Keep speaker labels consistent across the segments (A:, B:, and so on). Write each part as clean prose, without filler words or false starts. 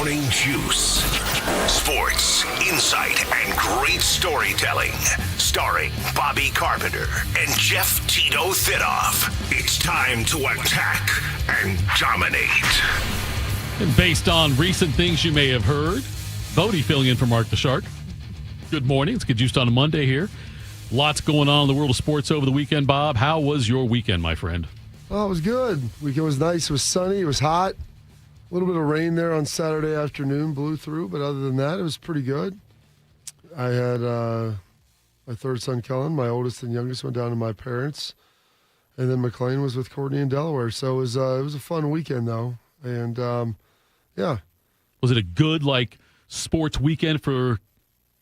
A: Morning Juice. Sports, insight, and great storytelling. Starring Bobby Carpenter and Jeff Tito Thitoff. It's time to attack and dominate.
B: And based on recent things you may have heard, Bodie filling in for Mark the Shark. Good morning. It's Get Juiced on a Monday here. Lots going on in the world of sports over the weekend, Bob. How was your weekend, my friend?
C: Oh, it was good. Weekend was nice. It was sunny. It was hot. A little bit of rain there on Saturday afternoon blew through, but other than that, it was pretty good. I had my third son, Kellen. My oldest and youngest went down to my parents, and then McLean was with Courtney in Delaware. So it was a fun weekend, though. And, yeah.
B: Was it a good, sports weekend for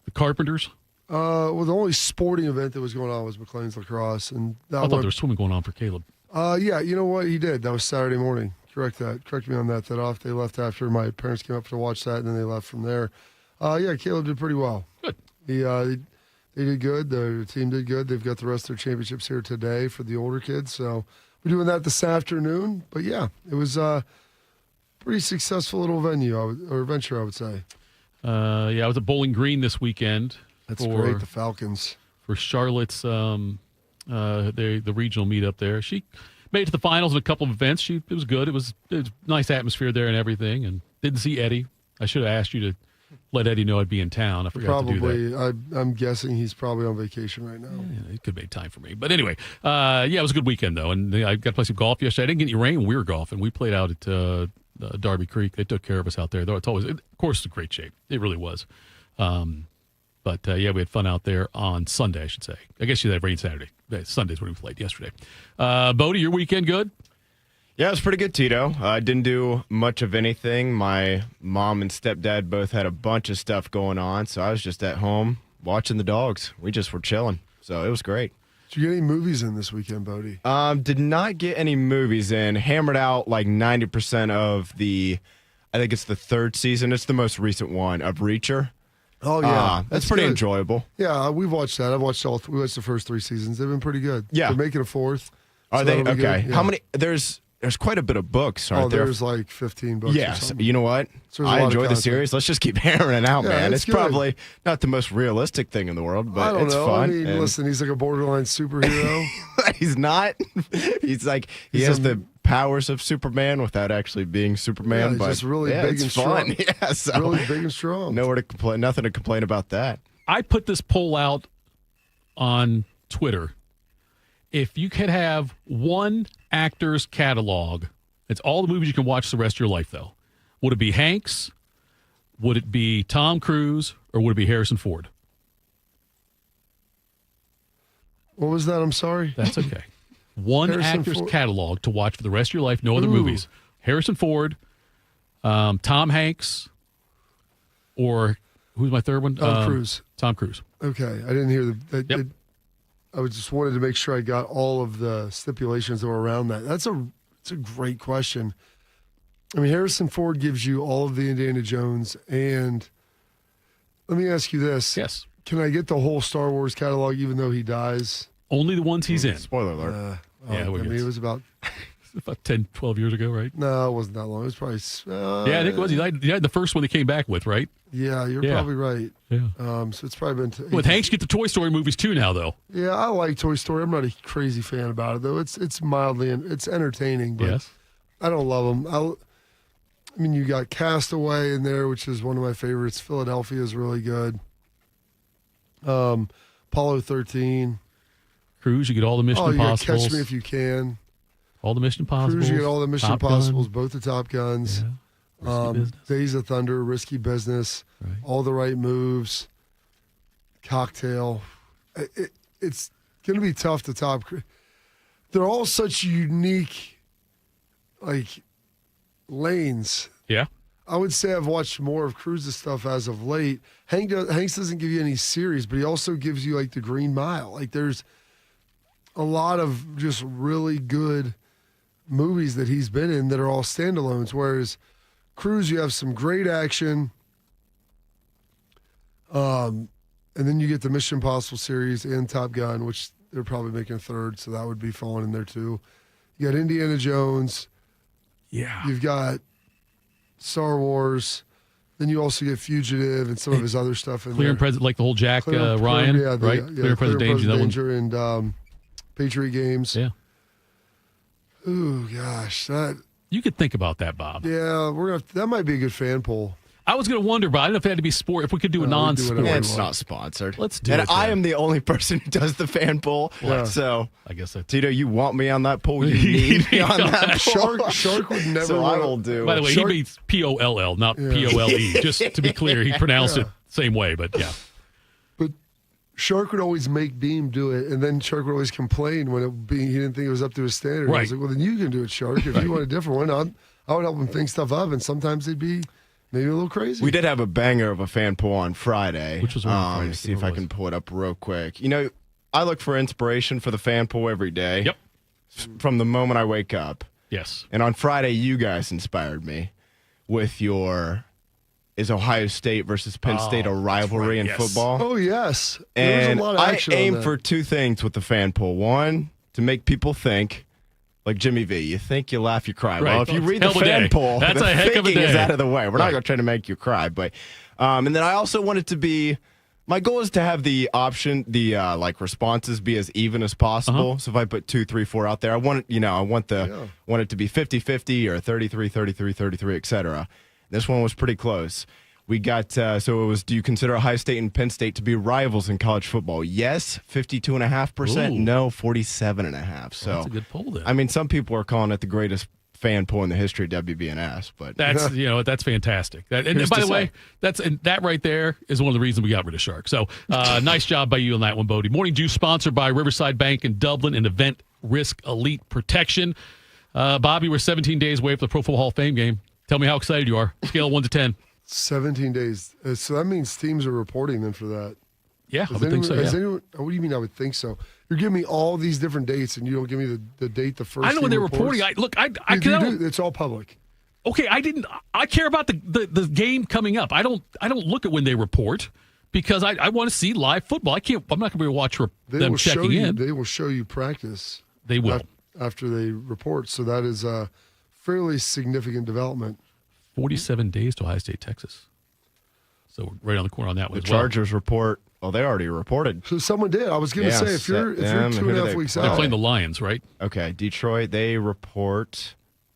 B: the Carpenters?
C: Well, the only sporting event that was going on was McLean's lacrosse. And
B: I thought there was swimming going on for Caleb.
C: Yeah, you know what? He did. That was Saturday morning. Correct me on that. Thitoff. They left after my parents came up to watch that, and then they left from there. Yeah, Caleb did pretty well.
B: Good.
C: They did good. The team did good. They've got the rest of their championships here today for the older kids. So we're doing that this afternoon. But, yeah, it was a pretty successful little venture, I would say.
B: I was at Bowling Green this weekend.
C: That's great, the Falcons.
B: For Charlotte's the regional meetup there. She made it to the finals in a couple of events. It was good. It was nice atmosphere there and everything. And didn't see Eddie. I should have asked you to let Eddie know I'd be in town. I forgot to do that.
C: I'm guessing he's probably on vacation right now.
B: Yeah, he could have made time for me. But anyway, it was a good weekend, though. And I got to play some golf yesterday. I didn't get any rain when we were golfing. We played out at Darby Creek. They took care of us out there. Though of course, it's in great shape. It really was. But we had fun out there on Sunday, I should say. I guess you had rain Saturday. Sunday's when we played yesterday. Bodie, your weekend good?
D: Yeah, it was pretty good, Tito. I didn't do much of anything. My mom and stepdad both had a bunch of stuff going on, so I was just at home watching the dogs. We just were chilling, so it was great.
C: Did you get any movies in this weekend, Bodie?
D: Did not get any movies in. Hammered out 90% of I think it's the third season. It's the most recent one of Reacher.
C: Oh, yeah.
D: That's pretty enjoyable.
C: Yeah, we've watched that. We watched the first 3 seasons. They've been pretty good.
D: Yeah.
C: They're making a 4th.
D: Are they? Okay.
C: Yeah.
D: How many? There's quite a bit of books, aren't there?
C: There's 15 books.
D: Yes.
C: Or something.
D: You know what?
C: So
D: I enjoy the series. Let's just keep hammering it out, man. It's
C: good.
D: probably not the most realistic thing in the world, but
C: I don't
D: it's
C: know.
D: fun.
C: I mean, listen, he's like a borderline superhero.
D: He's not. He has the powers of Superman without actually being Superman.
C: He's
D: but
C: just really big and
D: fun.
C: strong.
D: Yeah, so
C: really big and strong.
D: Nowhere to complain. Nothing to complain about that.
B: I put this poll out on Twitter. If you could have one actor's catalog, it's all the movies you can watch the rest of your life, though. Would it be Hanks? Would it be Tom Cruise? Or would it be Harrison Ford?
C: What was that? I'm sorry.
B: That's okay. One
C: Harrison
B: actor's
C: Ford.
B: catalog to watch for the rest of your life, no other movies. Harrison Ford, Tom Hanks, or who's my third one?
C: Tom Cruise.
B: Tom Cruise.
C: Okay. I didn't hear that.
B: Yep.
C: I just wanted to make sure I got all of the stipulations that were around that. It's a great question. I mean, Harrison Ford gives you all of the Indiana Jones, and let me ask you this.
B: Yes.
C: Can I get the whole Star Wars catalog even though he dies?
B: Only the ones he's in.
D: Spoiler alert.
B: Yeah,
C: it was about
B: 10, 12 years ago, right?
C: No, it wasn't that long. It was probably
B: Yeah, I think it was. He died the first one they came back with, right?
C: Yeah, you're probably right.
B: Yeah.
C: So it's probably been
B: With Hanks, get the Toy Story movies too now, though.
C: Yeah, I like Toy Story. I'm not a crazy fan about it, though. It's mildly it's entertaining, but
B: Yes.
C: I don't love them. I mean, you got Castaway in there, which is one of my favorites. Philadelphia is really good. Apollo 13.
B: Cruise, you get all the Mission
C: You got
B: Impossibles.
C: Catch Me If You Can.
B: All the Mission Impossibles.
C: Cruise, you get all the Mission
B: Top Gun.
C: Impossibles, both the Top Guns.
B: Yeah. Risky Business.
C: Days of Thunder, Risky Business,
B: Right.
C: All the Right Moves, Cocktail. It's going to be tough to top. They're all such unique, lanes.
B: Yeah.
C: I would say I've watched more of Cruise's stuff as of late. Hanks doesn't give you any series, but he also gives you the Green Mile. There's a lot of just really good movies that he's been in that are all standalones. Whereas Cruise, you have some great action. And then you get the Mission Impossible series and Top Gun, which they're probably making a third, so that would be falling in there too. You got Indiana Jones.
B: Yeah.
C: You've got Star Wars. Then you also get Fugitive and some of his other stuff in
B: Clear
C: there.
B: and Present, like the whole Jack
C: Clear-
B: Ryan,
C: yeah,
B: right? Clear and Present Danger. That one.
C: Danger and Patriot Games.
B: Yeah.
C: Ooh, gosh,
B: You could think about that, Bob.
C: yeah, that might be a good fan poll.
B: I was going to wonder, but I don't know if it had to be sport. If we could do a
C: No, we do
B: non-sport.
C: whatever we
D: It's
C: want.
D: not sponsored.
B: Let's do
D: and
B: it
D: I
B: then.
D: am the only person who does the fan poll.
C: Yeah.
D: So,
B: I guess that's.
D: Tito, you want me on that poll? You need me on that poll.
C: Shark would never.
D: So I
C: wanna-
D: will do.
B: By the way,
C: Shark-
B: he means P-O-L-L, not P-O-L-E. Just to be clear, he pronounced it the same way, but yeah.
C: But Shark would always make Beam do it, and then Shark would always complain when he didn't think it was up to his standard. I
B: Right.
C: was like, well, then you can do it, Shark. If you want a different one, I would help him think stuff up, and sometimes they'd be maybe a little crazy.
D: We did have a banger of a fan poll on Friday.
B: Which was on Friday?
D: See if
B: What
D: I
B: was
D: can
B: it?
D: pull it up real quick. You know, I look for inspiration for the fan poll every day.
B: Yep.
D: From the moment I wake up.
B: Yes.
D: And on Friday, you guys inspired me with your is Ohio State versus Penn State a rivalry in
B: yes.
D: football?
C: Oh yes, there was
D: And
C: a lot of
D: I
C: action on
D: aim
C: that.
D: for two things with the fan poll. One, to make people think. Like Jimmy V, you think, you laugh, you cry.
B: Right.
D: Well, if you
B: It's
D: read the
B: hell of a
D: fan
B: day.
D: poll,
B: That's
D: the
B: a heck of a
D: thinking is
B: day.
D: out of the way. We're not
B: Right.
D: going to try to make you cry, but and then I also want it to be. My goal is to have the option, the responses be as even as possible. So if I put 2, 3, 4 out there, I want it, want it to be 50-50 or 33, 33, 33, etc. This one was pretty close. We got so it was. Do you consider Ohio State and Penn State to be rivals in college football? Yes, 52.5%.
B: Ooh.
D: No, 47.5%. So
B: That's a good poll then.
D: I mean, some people are calling it the greatest fan poll in the history of WBNS, but
B: That's that's fantastic. And
D: Who's
B: by
D: to
B: the way,
D: say?
B: that right there is one of the reasons we got rid of Shark. So nice job by you on that one, Bodie. Morning Juice sponsored by Riverside Bank in Dublin and Event Risk Elite Protection. Bobby, we're 17 days away from the Pro Football Hall of Fame game. Tell me how excited you are. Scale of 1 to 10.
C: 17 days. So that means teams are reporting then for that.
B: Yeah, I
C: Has
B: would think so.
C: anyone- has
B: Yeah.
C: anyone- what do you mean? I would think so. You're giving me all these different dates, and you don't give me the date the first.
B: I know when
C: team
B: they're reporting.
C: reports?
B: I
C: You
B: can.
C: do. It's all public.
B: Okay, I care about the game coming up. I don't look at when they report because I want to see live football. I'm not going to be able to watch
C: They
B: them
C: will show
B: checking
C: you.
B: in.
C: They will show you practice.
B: They will.
C: after they report. So that is a fairly significant development.
B: 47 days to Ohio State, Texas. So we're right on the corner on that one.
D: the
B: as well.
D: Chargers report. Well, they already reported.
C: So someone did. I was going to
D: Yeah,
C: say if you're
D: them.
C: 2.5 weeks
B: They're
C: out,
B: playing the Lions, right?
D: Okay, Detroit. They report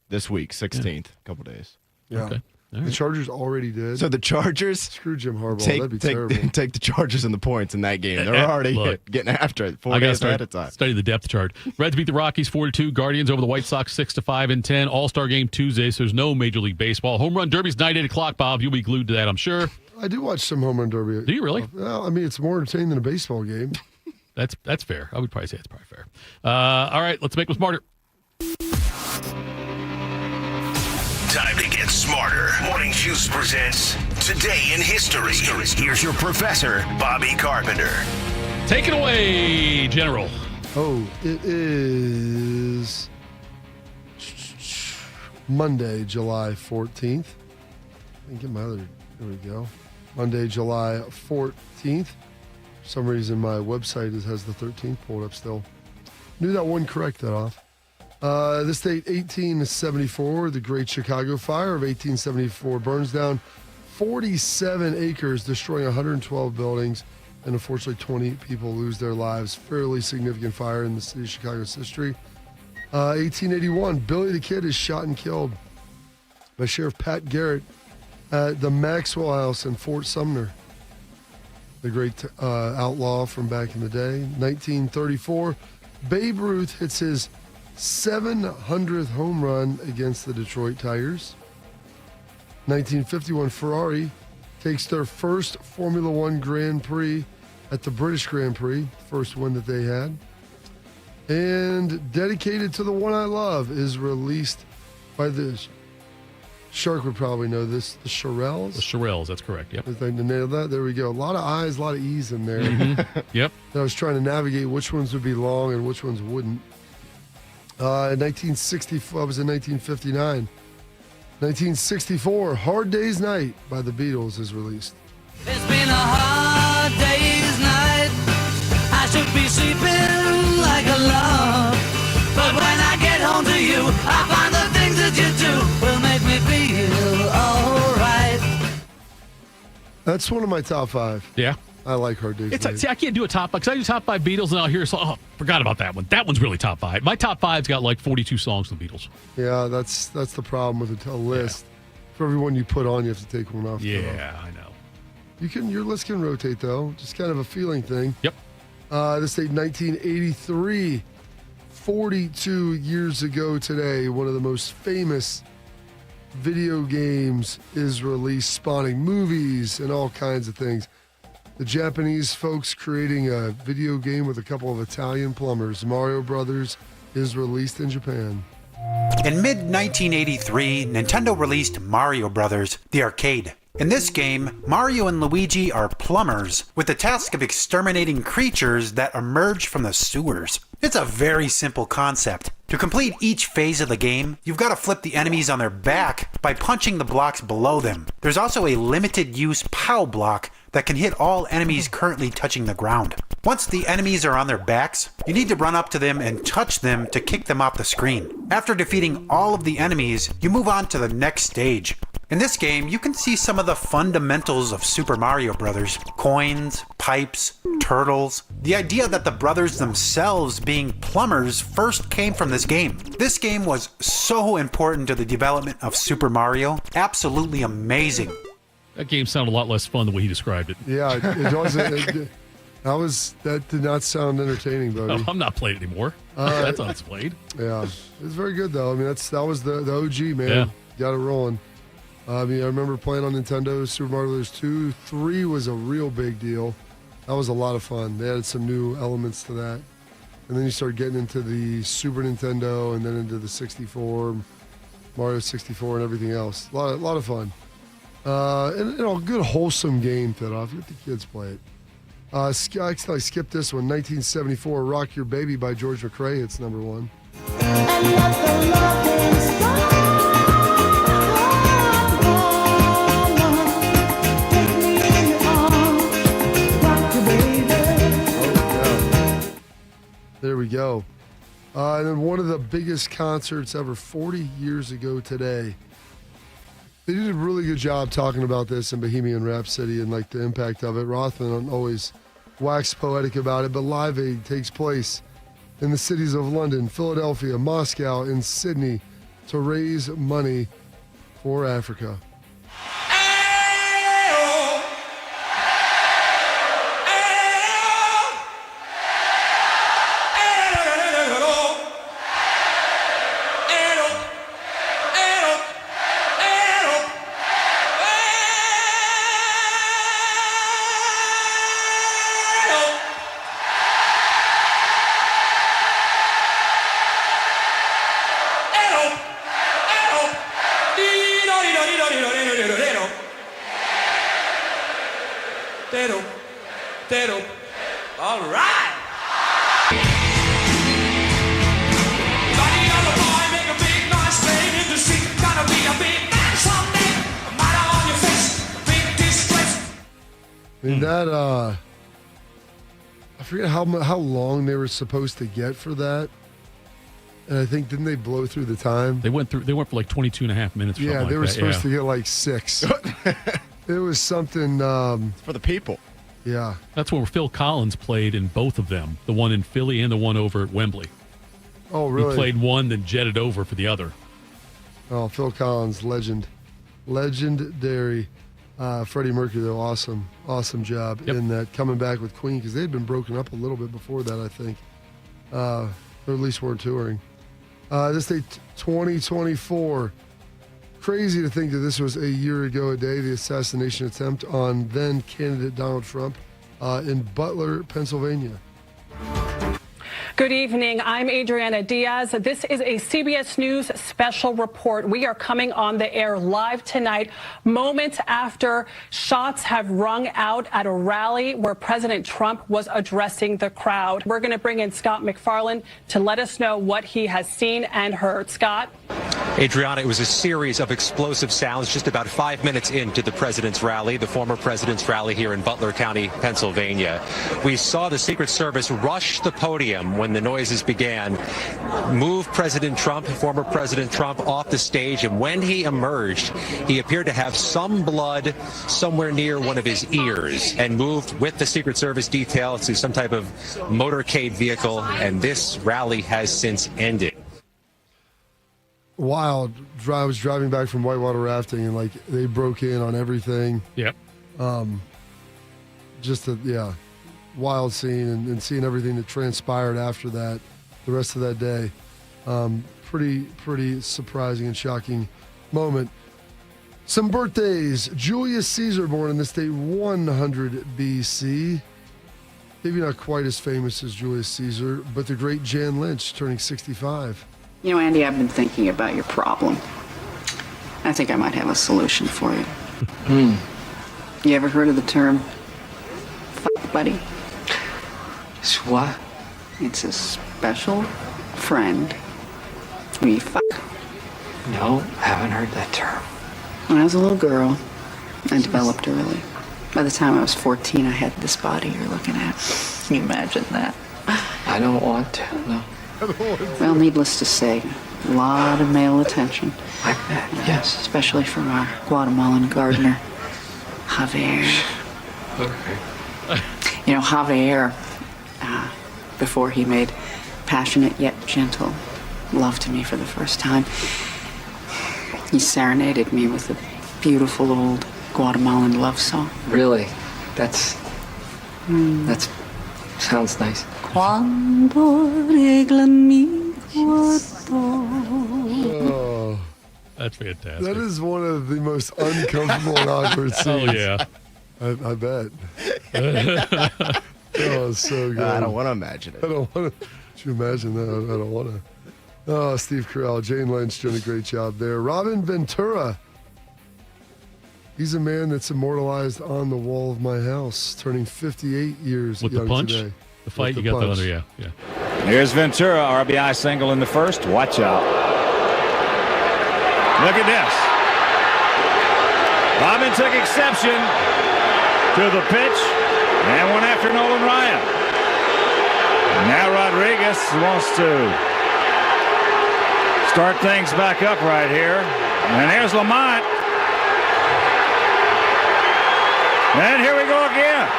D: this week, 16th, a couple days.
C: yeah,
B: Okay. All
C: the
B: right.
C: Chargers already did.
D: So the Chargers
C: Screw Jim Harbaugh. That'd be terrible.
D: take the Chargers in the points in that game. They're already
B: Look,
D: getting after it 4
B: I got
D: days
B: to
D: ahead of time.
B: study the depth chart. Reds beat the Rockies 4-2. Guardians over the White Sox 6-5 and 10. All-Star game Tuesday, so there's no Major League Baseball. Home Run Derby's night 8 o'clock, Bob. You'll be glued to that, I'm sure.
C: I do watch some home run derby.
B: Do you really?
C: Well, I mean, it's more entertaining than a baseball game.
B: That's fair. I would probably say it's probably fair. All right, let's make them smarter.
A: Time to get smarter. Morning Juice presents Today in History. Here's your professor, Bobby Carpenter.
B: Take it away, General.
C: Oh, it is Monday, July 14th. I can get my other. There we go. Monday, July 14th. For some reason, my website has the 13th pulled up still. Knew that one correct that off. This date, 1874, the Great Chicago Fire of 1874 burns down 47 acres, destroying 112 buildings, and unfortunately 20 people lose their lives. Fairly significant fire in the city of Chicago's history. 1881, Billy the Kid is shot and killed by Sheriff Pat Garrett at the Maxwell House in Fort Sumner. The great outlaw from back in the day. 1934, Babe Ruth hits his 700th home run against the Detroit Tigers. 1951, Ferrari takes their first Formula One Grand Prix at the British Grand Prix, first one that they had. And Dedicated to the One I Love is released by the Shark would probably know this, the Shirelles.
B: The Shirelles, that's correct. Yep.
C: I think to nail that. There we go. A lot of I's, a lot of E's in there.
B: Yep.
C: I was trying to navigate which ones would be long and which ones wouldn't. In 1964, I was in 1959. 1964, Hard Day's Night by the Beatles is released.
E: It's been a hard day's night. I should be sleeping like a log. But when I get home to you, I find the things that you do will make me feel alright.
C: That's one of my top 5.
B: Yeah.
C: I like Hard Day's Night.
B: See, I can't do a top 5 because I do top 5 Beatles and I'll hear forgot about that one. That one's really top 5. My top 5's got like 42 songs from the Beatles.
C: Yeah, that's the problem with a list. Yeah. For every one you put on, you have to take one off.
B: Yeah, I know.
C: Your list can rotate though, just kind of a feeling thing.
B: Yep.
C: This date 1983, 42 years ago today, one of the most famous video games is released, spawning movies and all kinds of things. The Japanese folks creating a video game with a couple of Italian plumbers. Mario Brothers is released in Japan.
F: In mid-1983, Nintendo released Mario Brothers, the arcade. In this game, Mario and Luigi are plumbers with the task of exterminating creatures that emerge from the sewers. It's a very simple concept. To complete each phase of the game, you've got to flip the enemies on their back by punching the blocks below them. There's also a limited use POW block that can hit all enemies currently touching the ground. Once the enemies are on their backs, you need to run up to them and touch them to kick them off the screen. After defeating all of the enemies, you move on to the next stage. In this game, you can see some of the fundamentals of Super Mario Bros. Coins, pipes, turtles. The idea that the brothers themselves being plumbers first came from this game. This game was so important to the development of Super Mario. Absolutely amazing.
B: That game sounded a lot less fun the way he described it.
C: Yeah, it wasn't. That did not sound entertaining, buddy.
B: I'm not playing anymore. That's how it's played.
C: Yeah, it was very good though. I mean, that was the OG, man.
B: Yeah.
C: Got it rolling. I remember playing on Nintendo, Super Mario Bros. 2. 3 was a real big deal. That was a lot of fun. They added some new elements to that. And then you start getting into the Super Nintendo and then into the 64, Mario 64 and everything else. A lot of fun. And a good wholesome game, Thitoff. Let the kids play it. I skipped this one. 1974, Rock Your Baby by George McRae. It's number 1. There we go. And then one of the biggest concerts ever, 40 years ago today. They did a really good job talking about this in Bohemian Rhapsody and like the impact of it. Rothman always waxed poetic about it, but Live Aid takes place in the cities of London, Philadelphia, Moscow, and Sydney to raise money for Africa.
E: Tito. All right. Buddy, I'm a boy, make a big noise, playing in the street. Gonna be a big man someday. A smile on your face, a big disgrace.
C: I mean, that, I forget how long they were supposed to get for that. And I think, didn't they blow through the time?
B: They went for like 22 and a half minutes.
C: Yeah, they were supposed to get like 6. It was something.
D: For the people.
C: Yeah.
B: That's where Phil Collins played in both of them, the one in Philly and the one over at Wembley.
C: Oh, really?
B: He played one, then jetted over for the other.
C: Oh, Phil Collins, legendary. Freddie Mercury, though, awesome job in that, coming back with Queen, because they had been broken up a little bit before that, I think. Or at least weren't touring. This day, 2024. Crazy to think that this was a year ago a day, the assassination attempt on then candidate Donald Trump in Butler, Pennsylvania.
G: Good evening. I'm Adriana Diaz. This is a CBS News special report. We are coming on the air live tonight, moments after shots have rung out at a rally where President Trump was addressing the crowd. We're going to bring in Scott McFarland to let us know what he has seen and heard. Scott?
H: Adriana, it was a series of explosive sounds just about 5 minutes into the president's rally, the former president's rally here in Butler County, Pennsylvania. We saw the Secret Service rush the podium when the noises began, move President Trump, former President Trump, off the stage, and when he emerged, he appeared to have some blood somewhere near one of his ears and moved with the Secret Service detail to some type of motorcade vehicle, and this rally has since ended.
C: Wild. I was driving back from whitewater rafting, and like they broke in on everything.
B: Yep.
C: Just a wild scene, and seeing everything that transpired after that, the rest of that day. Pretty surprising and shocking moment. Some birthdays. Julius Caesar, born in this day 100 BC. Maybe not quite as famous as Julius Caesar, but the great Jan Lynch, turning 65.
I: You know, Andy, I've been thinking about your problem. I think I might have a solution for you. You ever heard of the term "fuck buddy"?
J: It's what?
I: It's a special friend who you fuck.
J: No, haven't heard that term.
I: When I was a little girl, I developed early. By the time I was 14, I had this body you're looking at. Can you imagine that?
J: I don't want to, no.
I: Well, needless to say, a lot of male attention.
J: I bet, yes.
I: Especially from our Guatemalan gardener, Javier.
J: Okay.
I: You know, Javier, before he made passionate yet gentle love to me for the first time, he serenaded me with a beautiful old Guatemalan love song.
J: Really? That's sounds nice.
I: Cuando regla mi cuarto.
C: Oh,
B: That's fantastic.
C: that is one of the most uncomfortable and awkward scenes.
B: Oh, yeah.
C: I bet. Oh, it's so good.
D: I don't want to imagine it.
C: I don't want to. Could you imagine that? I don't want to. Oh, Steve Carell, Jane Lynch doing a great job there. Robin Ventura. He's a man that's immortalized on the wall of my house, turning 58 years
B: With
C: young
B: the punch?
C: today.
B: The fight,
C: With
B: you got
C: punch.
B: that under, yeah.
K: Here's Ventura, RBI single in the first. Watch out. Look at this. Robin took exception to the pitch and went after Nolan Ryan. Now Rodriguez wants to start things back up right here. And there's Lamont. And here we go again.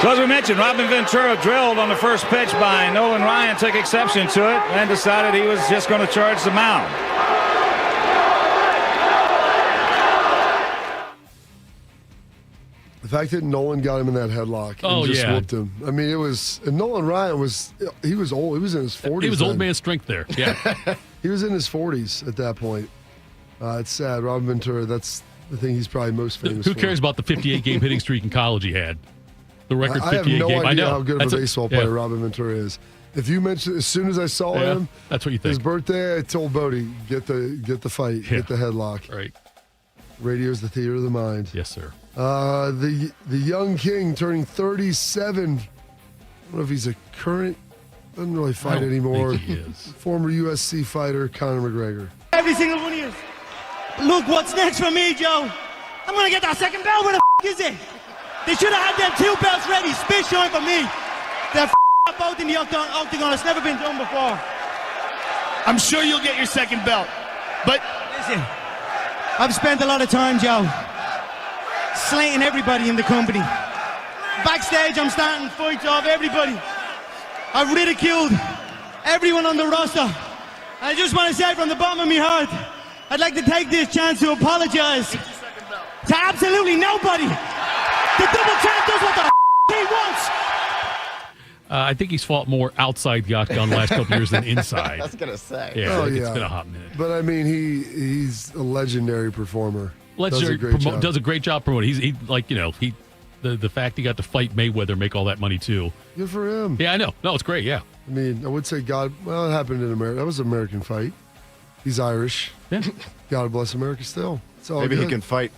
K: So as we mentioned, Robin Ventura drilled on the first pitch by Nolan Ryan, took exception to it, and decided he was just going to charge the mound.
C: The fact that Nolan got him in that headlock and just whooped him. I mean, it was. And Nolan Ryan was. He was old. He was in his 40s.
B: He was
C: then.
B: old man strength there. Yeah.
C: He was in his 40s at that point. It's sad. Robin Ventura. That's the thing he's probably most famous
B: Who
C: for.
B: cares about the 58-game hitting streak in college he had? The record 58
C: I have no
B: game.
C: idea
B: I know.
C: how good of a baseball player Robin Ventura is. If you mentioned, as soon as I saw him,
B: that's what you think.
C: His birthday, I told Bodie, get the fight, get the headlock.
B: Right.
C: Radio's the theater of the mind.
B: Yes, sir.
C: The young king turning 37. I don't know if he's a current. Doesn't really fight anymore.
B: Think he is.
C: Former USC fighter Conor McGregor.
L: Every single one of you. Look, what's next for me, Joe? I'm gonna get that second belt. Where the is it? They should have had them 2 belts ready. Spit shine for me. They're both in the octagon. It's never been done before. I'm sure you'll get your second belt. But listen, I've spent a lot of time, Joe, slating everybody in the company. Backstage, I'm starting fights off everybody. I've ridiculed everyone on the roster. I just want to say from the bottom of my heart, I'd like to take this chance to apologize to absolutely nobody. The double champ does what the he wants.
B: I think he's fought more outside the octagon the last couple years than inside.
D: I was going to say.
B: Yeah, it's been a hot minute.
C: But I mean, he's a legendary performer.
B: Legendary
C: does a great job.
B: promoting. The fact he got to fight Mayweather, make all that money too.
C: Good for him.
B: Yeah, I know. No, it's great. Yeah.
C: I mean, I would say it happened in America. That was an American fight. He's Irish.
B: Yeah.
C: God bless America still. It's all
D: Maybe
C: good.
D: he can fight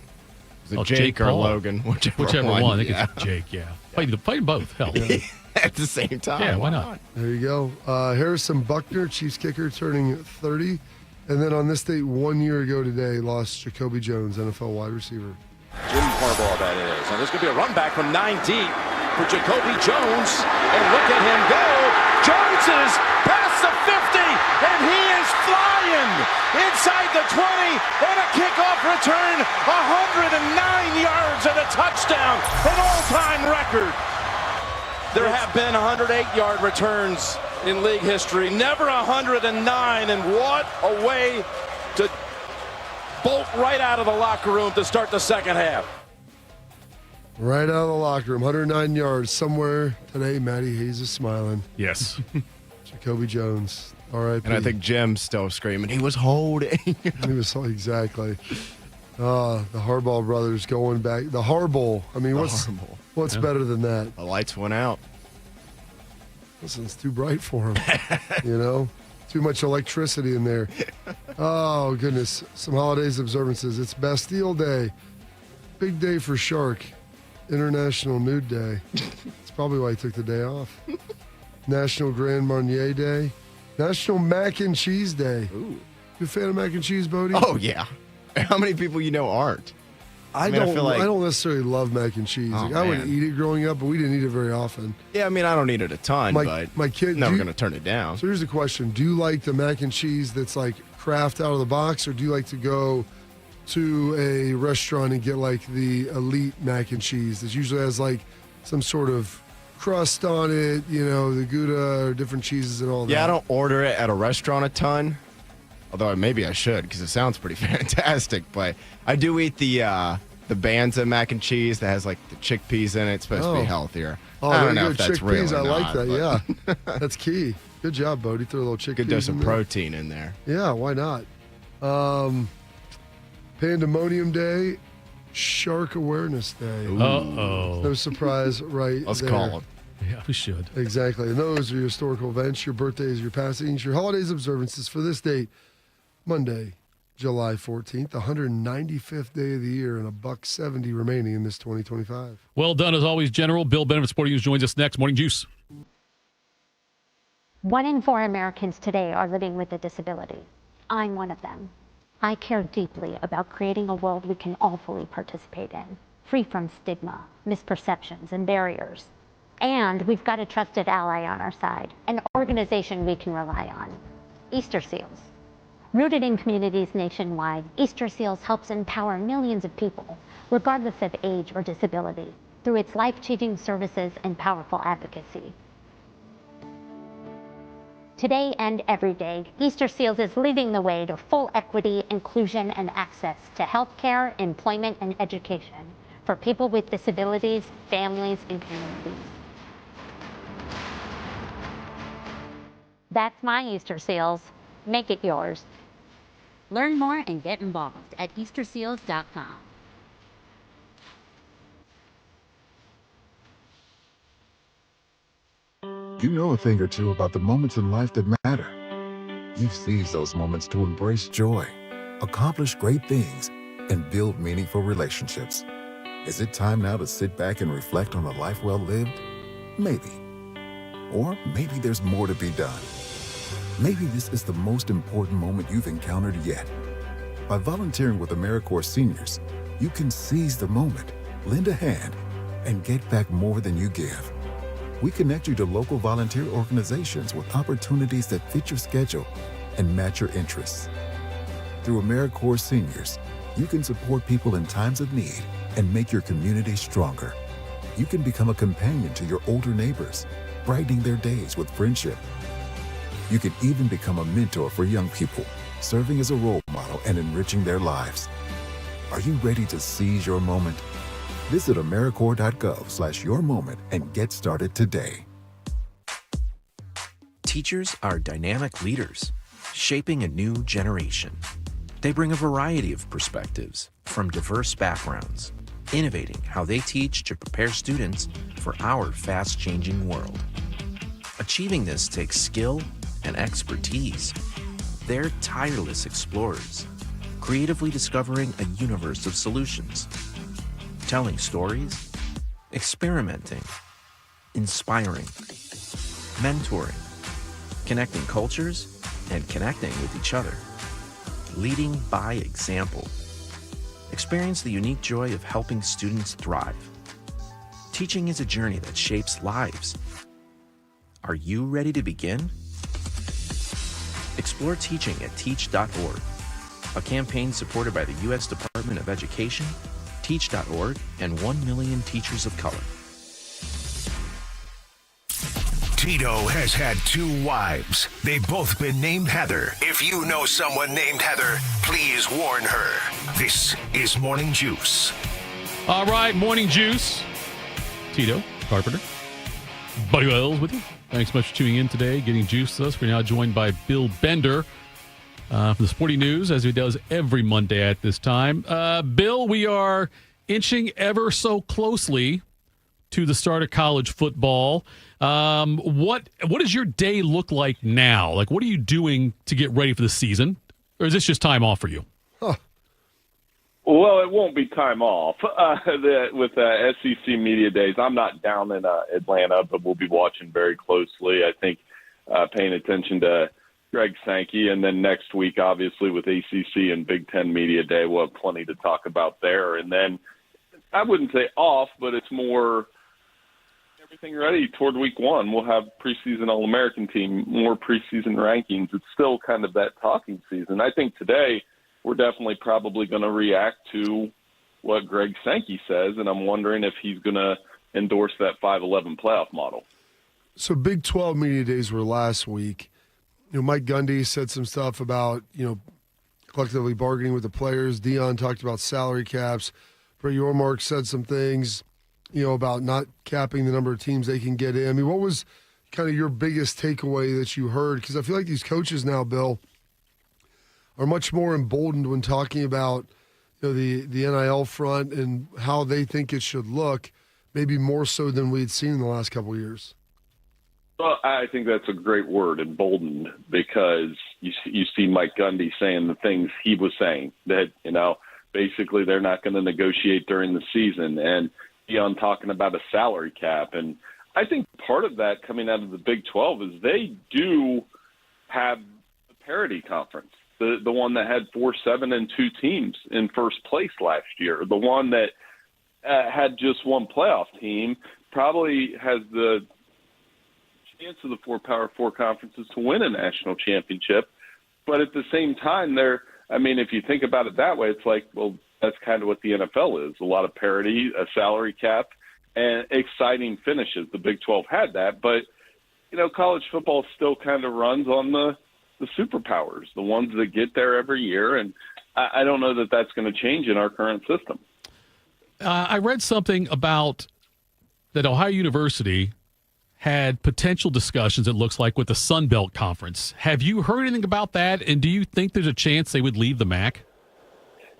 D: Jake or
B: Paul.
D: Whichever
B: one. I think
D: yeah.
B: it's Jake, yeah. Fight them both. Hell.
D: at the same time.
B: Yeah, why not?
C: There you go. Harrison Buckner, Chiefs kicker, turning 30. And then on this date 1 year ago today, lost Jacoby Jones, NFL wide receiver.
M: Jim Harbaugh, that is. And there's going to be a run back from 9 deep for Jacoby Jones. And look at him go. Jones is past the 50, and he is flying inside the 20 on a kickoff return. 109 yards and a touchdown, an all-time record. There have been 108-yard returns in league history, never 109, and what a way to bolt right out of the locker room to start the second half.
C: Right out of the locker room, 109 yards. Somewhere today, Matty Hayes is smiling.
B: Yes.
C: Jacoby Jones, R.I.P.
D: And I think Jim's still screaming, he was holding.
C: He was exactly. The Harbaugh brothers going back. The Harbaugh. I mean, what's better than that?
D: The lights went out.
C: Listen, it's too bright for him. You know? Too much electricity in there. Oh, goodness. Some holidays observances. It's Bastille Day. Big day for Shark. International Nude Day. That's probably why he took the day off. National Grand Marnier Day. National Mac and Cheese Day.
D: Ooh.
C: You a fan of mac and cheese, Bodie?
D: Oh, yeah. How many people you know aren't?
C: I don't necessarily love mac and cheese.
D: Oh,
C: I would eat it growing up, but we didn't eat it very often.
D: Yeah, I mean, I don't eat it a ton, but
C: my kid
D: never going to turn it down.
C: So here's the question. Do you like the mac and cheese that's like Kraft out of the box, or do you like to go to a restaurant and get like the elite mac and cheese that usually has like some sort of crust on it, you know, the Gouda or different cheeses and all that?
D: Yeah, I don't order it at a restaurant a ton, although maybe I should because it sounds pretty fantastic. But I do eat the Banza mac and cheese that has like the chickpeas in it. It's supposed to be healthier. I don't know if that's real or
C: I like
D: not,
C: that, yeah. That's key. Good job, Bodie. Throw a little chickpeas
D: Good dose of
C: in there.
D: protein in there.
C: Yeah, why not? Pandemonium Day, Shark Awareness Day.
B: Uh-oh.
C: No surprise right
D: Let's
C: there.
D: call them.
B: Yeah, we should.
C: Exactly. And those are your historical events, your birthdays, your passings, your holidays observances for this date, Monday, July 14th, the 195th day of the year, and $1.70 remaining in this 2025.
B: Well done, as always, General. Bill Bennett of Sporting News joins us next. Morning Juice.
N: 1 in 4 Americans today are living with a disability. I'm one of them. I care deeply about creating a world we can all fully participate in, free from stigma, misperceptions, and barriers. And we've got a trusted ally on our side, an organization we can rely on, Easter Seals. Rooted in communities nationwide, Easter Seals helps empower millions of people, regardless of age or disability, through its life-changing services and powerful advocacy. Today and every day, Easter Seals is leading the way to full equity, inclusion, and access to healthcare, employment, and education for people with disabilities, families, and communities. That's my Easter Seals. Make it yours. Learn more and get involved at easterseals.com.
O: You know a thing or two about the moments in life that matter. You've seized those moments to embrace joy, accomplish great things, and build meaningful relationships. Is it time now to sit back and reflect on a life well lived? Maybe. Or maybe there's more to be done. Maybe this is the most important moment you've encountered yet. By volunteering with AmeriCorps Seniors, you can seize the moment, lend a hand, and get back more than you give. We connect you to local volunteer organizations with opportunities that fit your schedule and match your interests. Through AmeriCorps Seniors, you can support people in times of need and make your community stronger. You can become a companion to your older neighbors, brightening their days with friendship. You can even become a mentor for young people, serving as a role model and enriching their lives. Are you ready to seize your moment? Visit AmeriCorps.gov/yourmoment and get started today.
P: Teachers are dynamic leaders, shaping a new generation. They bring a variety of perspectives from diverse backgrounds, innovating how they teach to prepare students for our fast-changing world. Achieving this takes skill and expertise. They're tireless explorers, creatively discovering a universe of solutions, telling stories, experimenting, inspiring, mentoring, connecting cultures, and connecting with each other. Leading by example. Experience the unique joy of helping students thrive. Teaching is a journey that shapes lives. Are you ready to begin? Explore teaching at teach.org, a campaign supported by the U.S. Department of Education, Teach.org, and 1 million teachers of color.
A: Tito has had 2 wives. They've both been named Heather. If you know someone named Heather, please warn her. This is Morning Juice.
B: All right, Morning Juice. Tito, Carpenter, Buddy Wells with you. Thanks so much for tuning in today, getting juiced with us. We're now joined by Bill Bender from the Sporting News, as he does every Monday at this time. Bill, we are inching ever so closely to the start of college football. What does your day look like now? Like, what are you doing to get ready for the season? Or is this just time off for you?
Q: Well, it won't be time off with SEC Media Days. I'm not down in Atlanta, but we'll be watching very closely. I think paying attention to Greg Sankey. And then next week, obviously, with ACC and Big Ten Media Day, we'll have plenty to talk about there. And then I wouldn't say off, but it's more everything ready toward week 1. We'll have preseason All-American team, more preseason rankings. It's still kind of that talking season. I think today we're definitely probably going to react to what Greg Sankey says, and I'm wondering if he's going to endorse that 5-11 playoff model.
C: So Big 12 Media Days were last week. Mike Gundy said some stuff about, collectively bargaining with the players. Dion talked about salary caps. Brett Yormark said some things, about not capping the number of teams they can get in. I mean, what was kind of your biggest takeaway that you heard? Because I feel like these coaches now, Bill, are much more emboldened when talking about the NIL front and how they think it should look, maybe more so than we'd seen in the last couple of years.
Q: Well, I think that's a great word, emboldened, because you see Mike Gundy saying the things he was saying, that, basically they're not going to negotiate during the season, and Dion talking about a salary cap. And I think part of that coming out of the Big 12 is they do have the parity conference. The one that had 4-7 and 2 teams in first place last year, the one that had just one playoff team, probably has the chance of the 4 Power 4 conferences to win a national championship. But at the same time, if you think about it that way, it's like, well, that's kind of what the NFL is. A lot of parity, a salary cap, and exciting finishes. The Big 12 had that, but, college football still kind of runs on the superpowers, the ones that get there every year. And I don't know that that's going to change in our current system.
B: I read something about that Ohio University had potential discussions, it looks like, with the Sun Belt Conference. Have you heard anything about that? And do you think there's a chance they would leave the MAC?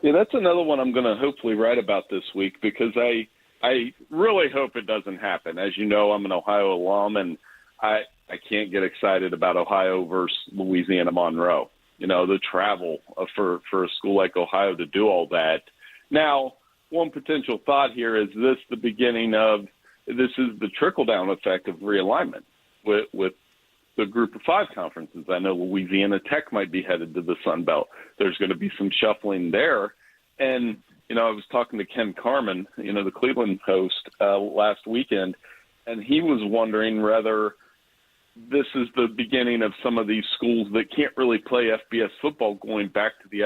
Q: Yeah, that's another one I'm going to hopefully write about this week, because I really hope it doesn't happen. As you know, I'm an Ohio alum, and I can't get excited about Ohio versus Louisiana Monroe. The travel for a school like Ohio to do all that. Now, one potential thought here is this the beginning of this is the trickle-down effect of realignment with the Group of 5 conferences. I know Louisiana Tech might be headed to the Sun Belt. There's going to be some shuffling there. And, I was talking to Ken Carman, the Cleveland host, last weekend, and he was wondering whether this is the beginning of some of these schools that can't really play FBS football going back to the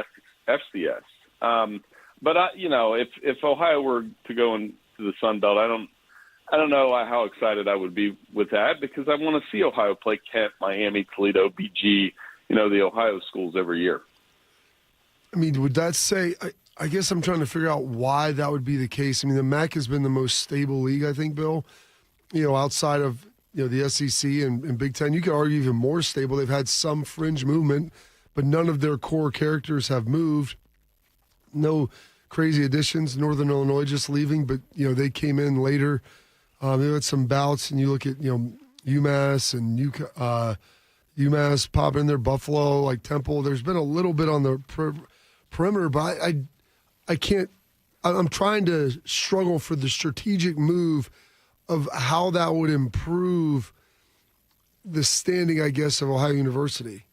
Q: FCS. But if Ohio were to go into the Sun Belt, I don't know how excited I would be with that, because I want to see Ohio play Kent, Miami, Toledo, BG, the Ohio schools every year.
C: I mean, would that say? I guess I'm trying to figure out why that would be the case. I mean, the MAC has been the most stable league, I think, Bill. Outside of the SEC and Big Ten, you could argue even more stable. They've had some fringe movement, but none of their core characters have moved. No crazy additions. Northern Illinois just leaving, but they came in later. They had some bouts, and you look at UMass and UMass popping in there, Buffalo, like Temple. There's been a little bit on the perimeter, but I can't. I'm trying to struggle for the strategic move of how that would improve the standing, I guess, of Ohio University.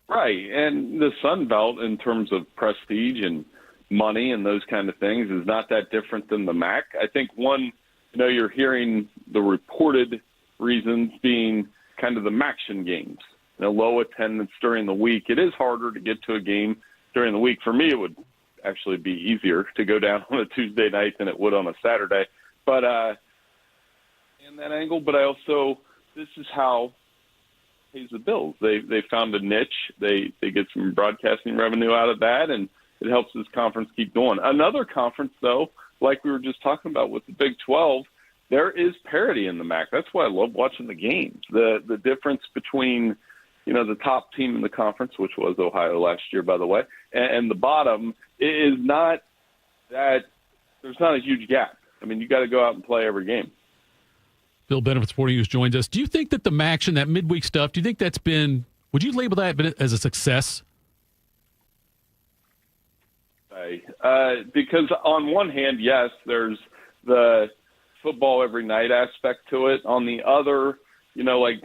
Q: Right, and the Sun Belt in terms of prestige and money and those kind of things is not that different than the MAC. I think you're hearing the reported reasons being kind of the MACtion games, low attendance during the week. It is harder to get to a game during the week. For me, it would actually be easier to go down on a Tuesday night than it would on a Saturday. But in that angle, but this is how pays the bills. They found a niche. They get some broadcasting revenue out of that, and it helps this conference keep going. Another conference, though, like we were just talking about with the Big 12, there is parity in the MAC. That's why I love watching the games. The difference between, the top team in the conference, which was Ohio last year, by the way, and the bottom is not that there's not a huge gap. I mean, you got to go out and play every game.
B: Bill Bennett from Sporting News joins us. Do you think that the MACtion, that midweek stuff, do you think that's been, would you label that as a success?
Q: Because on one hand, yes, there's the football every night aspect to it. On the other, like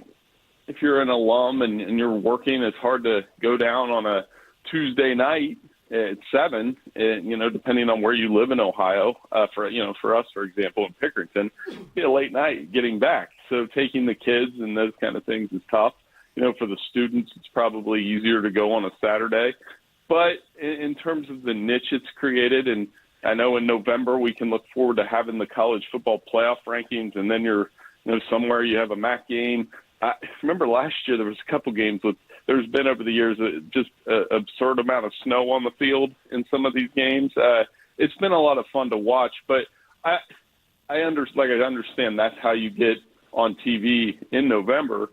Q: if you're an alum and you're working, it's hard to go down on a Tuesday night at 7, depending on where you live in Ohio. For us, for example, in Pickerington, it'd be a late night getting back. So taking the kids and those kind of things is tough. For the students, it's probably easier to go on a Saturday. But in terms of the niche it's created, and I know in November we can look forward to having the college football playoff rankings, and then you're, somewhere you have a MAC game. I remember last year there was a couple games there's been over the years just an absurd amount of snow on the field in some of these games. It's been a lot of fun to watch, but I understand that's how you get on TV in November.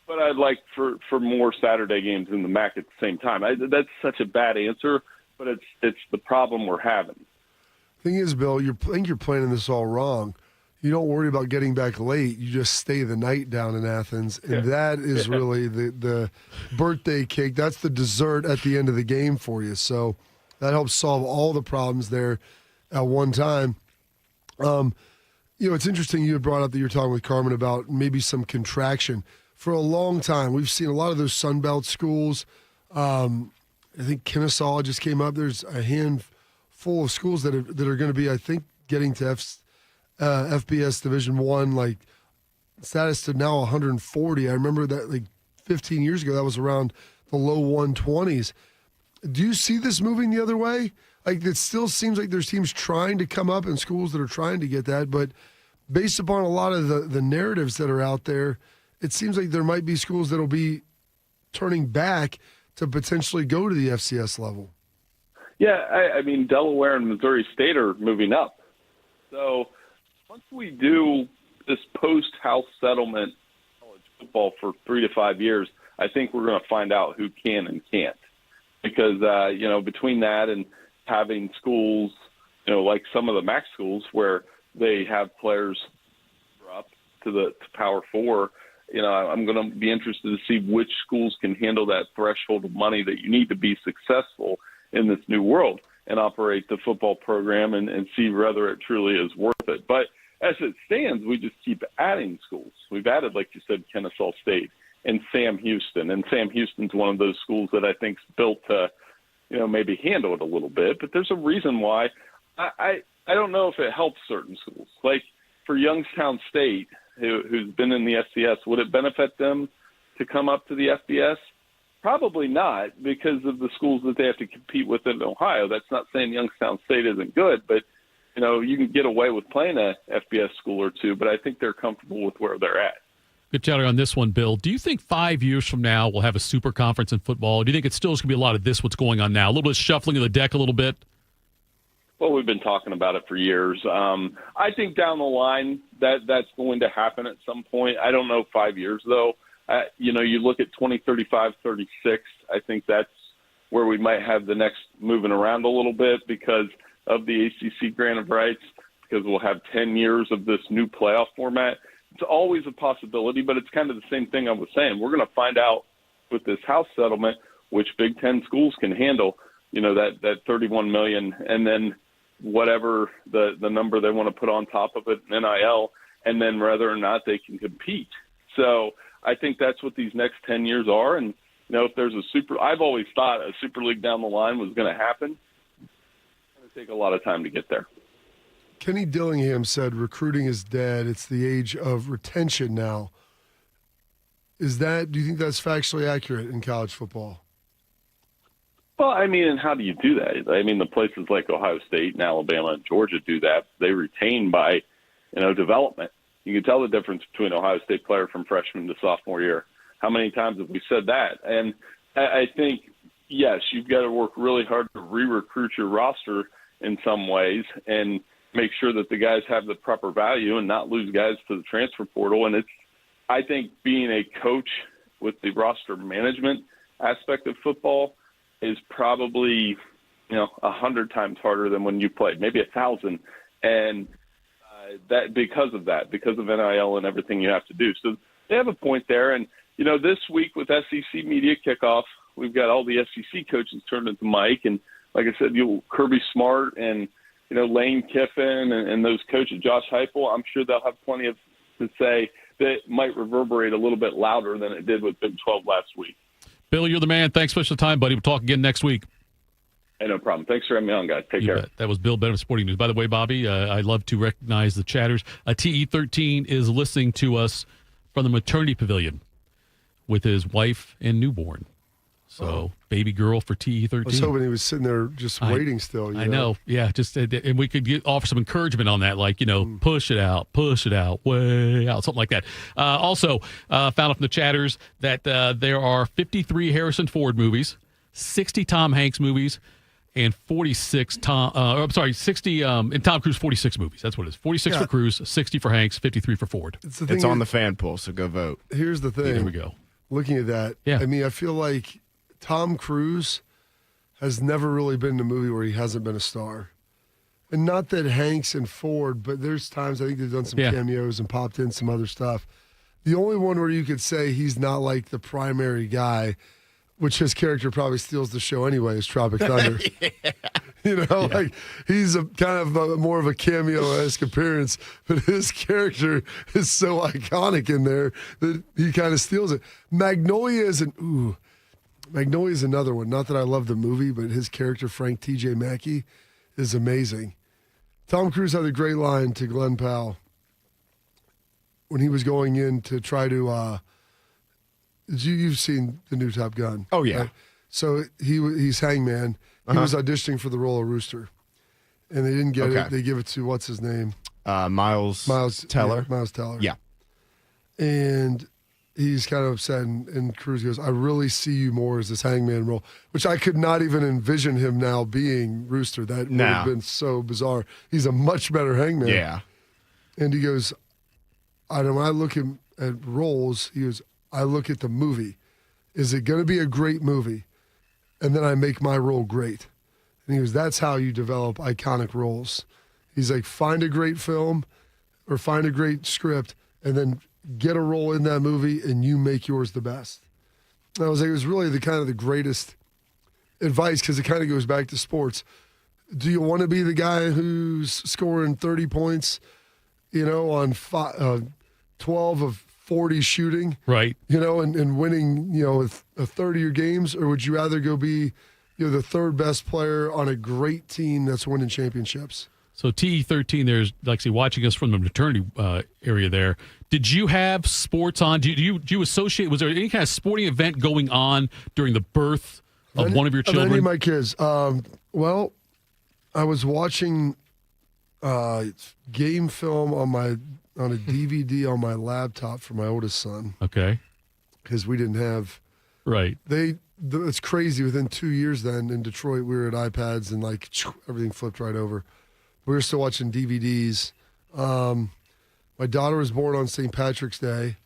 Q: But I'd like for more Saturday games in the MAC at the same time. That's such a bad answer, but it's the problem we're having.
C: Thing is, Bill, I think you're planning this all wrong. You don't worry about getting back late. You just stay the night down in Athens, and that is really the birthday cake. That's the dessert at the end of the game for you. So that helps solve all the problems there at one time. It's interesting you had brought up that you're talking with Carmen about maybe some contraction. For a long time, we've seen a lot of those Sun Belt schools. I think Kennesaw just came up. There's a handful of schools that are going to be, I think, getting to FBS Division I, status to now 140. I remember that 15 years ago, that was around the low 120s. Do you see this moving the other way? It still seems like there's teams trying to come up and schools that are trying to get that, but based upon a lot of the narratives that are out there, it seems like there might be schools that will be turning back to potentially go to the FCS level.
Q: Yeah, I mean, Delaware and Missouri State are moving up. So once we do this post-house settlement college football for 3 to 5 years, I think we're going to find out who can and can't. Because, between that and having schools, like some of the MAC schools where they have players up to Power 4, I'm going to be interested to see which schools can handle that threshold of money that you need to be successful in this new world and operate the football program and see whether it truly is worth it. But as it stands, we just keep adding schools. We've added, like you said, Kennesaw State and Sam Houston. And Sam Houston's one of those schools that I think's built to, maybe handle it a little bit. But there's a reason why. I don't know if it helps certain schools. Like for Youngstown State, who's been in the FCS, would it benefit them to come up to the FBS? Probably not, because of the schools that they have to compete with in Ohio. That's not saying Youngstown State isn't good, but you can get away with playing a FBS school or two, but I think they're comfortable with where they're at.
B: Good chatter on this one, Bill. Do you think 5 years from now we'll have a super conference in football? Or do you think it's still going to be a lot of this, what's going on now? A little bit of shuffling of the deck a little bit?
Q: Well, we've been talking about it for years. I think down the line that's going to happen at some point. I don't know 5 years, though. You look at 2035, 36, I think that's where we might have the next moving around a little bit because of the ACC grant of rights, because we'll have 10 years of this new playoff format. It's always a possibility, but it's kind of the same thing I was saying. We're going to find out with this House settlement which Big Ten schools can handle, that $31 million, and then whatever the number they want to put on top of it, NIL. and then whether or not they can compete. So I think that's what these next 10 years are. And, if there's I've always thought a Super League down the line was going to happen. It's going to take a lot of time to get there.
C: Kenny Dillingham said recruiting is dead. It's the age of retention now. Do you think that's factually accurate in college football?
Q: Well, and how do you do that? The places like Ohio State and Alabama and Georgia do that. They retain by, development. You can tell the difference between an Ohio State player from freshman to sophomore year. How many times have we said that? And I think, yes, you've got to work really hard to re-recruit your roster in some ways and make sure that the guys have the proper value and not lose guys to the transfer portal. And I think being a coach with the roster management aspect of football is probably, 100 times harder than when you played, maybe 1,000. And that because of NIL and everything you have to do. So they have a point there. And, this week with SEC media kickoff, we've got all the SEC coaches turned into Mike. And like I said, Kirby Smart and, Lane Kiffin and those coaches, Josh Heupel, I'm sure they'll have plenty to say that might reverberate a little bit louder than it did with Big 12 last week.
B: Bill, you're the man. Thanks so much for the time, buddy. We'll talk again next week.
Q: Hey, no problem. Thanks for having me on, guys. Take care.
B: Bet. That was Bill Bennett of Sporting News. By the way, Bobby, I love to recognize the chatters. TE13 is listening to us from the maternity pavilion with his wife and newborn. So, baby girl for TE13.
C: I was hoping he was sitting there just waiting still.
B: I know. Yeah, and we could offer some encouragement on that, like, push it out, way out, something like that. Also, found out from the chatters that there are 53 Harrison Ford movies, 60 Tom Hanks movies, and 60, and Tom Cruise 46 movies. That's what it is. 46 for Cruise, 60 for Hanks, 53 for Ford.
D: It's on the fan poll, so go vote.
C: Here's the thing.
B: There we go.
C: Looking at that, I feel like Tom Cruise has never really been in a movie where he hasn't been a star. And not that Hanks and Ford, but there's times I think they've done some cameos and popped in some other stuff. The only one where you could say he's not like the primary guy, which his character probably steals the show anyway, is Tropic Thunder. Like he's a kind of more of a cameo-esque appearance, but his character is so iconic in there that he kind of steals it. Magnolia is another one. Not that I love the movie, but his character, Frank T.J. Mackey, is amazing. Tom Cruise had a great line to Glenn Powell when he was going in to try to you've seen the new Top Gun.
D: Oh, yeah.
C: Right? So he's Hangman. He was auditioning for the role of Rooster. And they didn't get it. They give it to, what's his name?
D: Miles Teller.
C: Yeah, Miles Teller.
D: Yeah.
C: And he's kind of upset, and Cruise goes, I really see you more as this Hangman role, which I could not even envision him now being Rooster. That would have been so bizarre. He's a much better Hangman.
D: Yeah.
C: And he goes, when I look at roles, he goes, I look at the movie. Is it going to be a great movie? And then I make my role great. And he goes, that's how you develop iconic roles. He's like, find a great film or find a great script and then get a role in that movie and you make yours the best. And I was like, it was really the greatest advice because it kind of goes back to sports. Do you want to be the guy who's scoring 30 points, on 12 of 40 shooting,
B: right?
C: And winning, a third of your games, or would you rather go be, the third best player on a great team that's winning championships?
B: So TE13, there's Lexi watching us from the maternity area there. Did you have sports on? Do you associate? Was there any kind of sporting event going on during the birth of one of your children?
C: Any of my kids. Well, I was watching game film on a DVD on my laptop for my oldest son.
B: Okay.
C: Because we didn't have.
B: Right.
C: It's crazy. Within 2 years then in Detroit, we were at iPads and everything flipped right over. We were still watching DVDs. My daughter was born on St. Patrick's Day.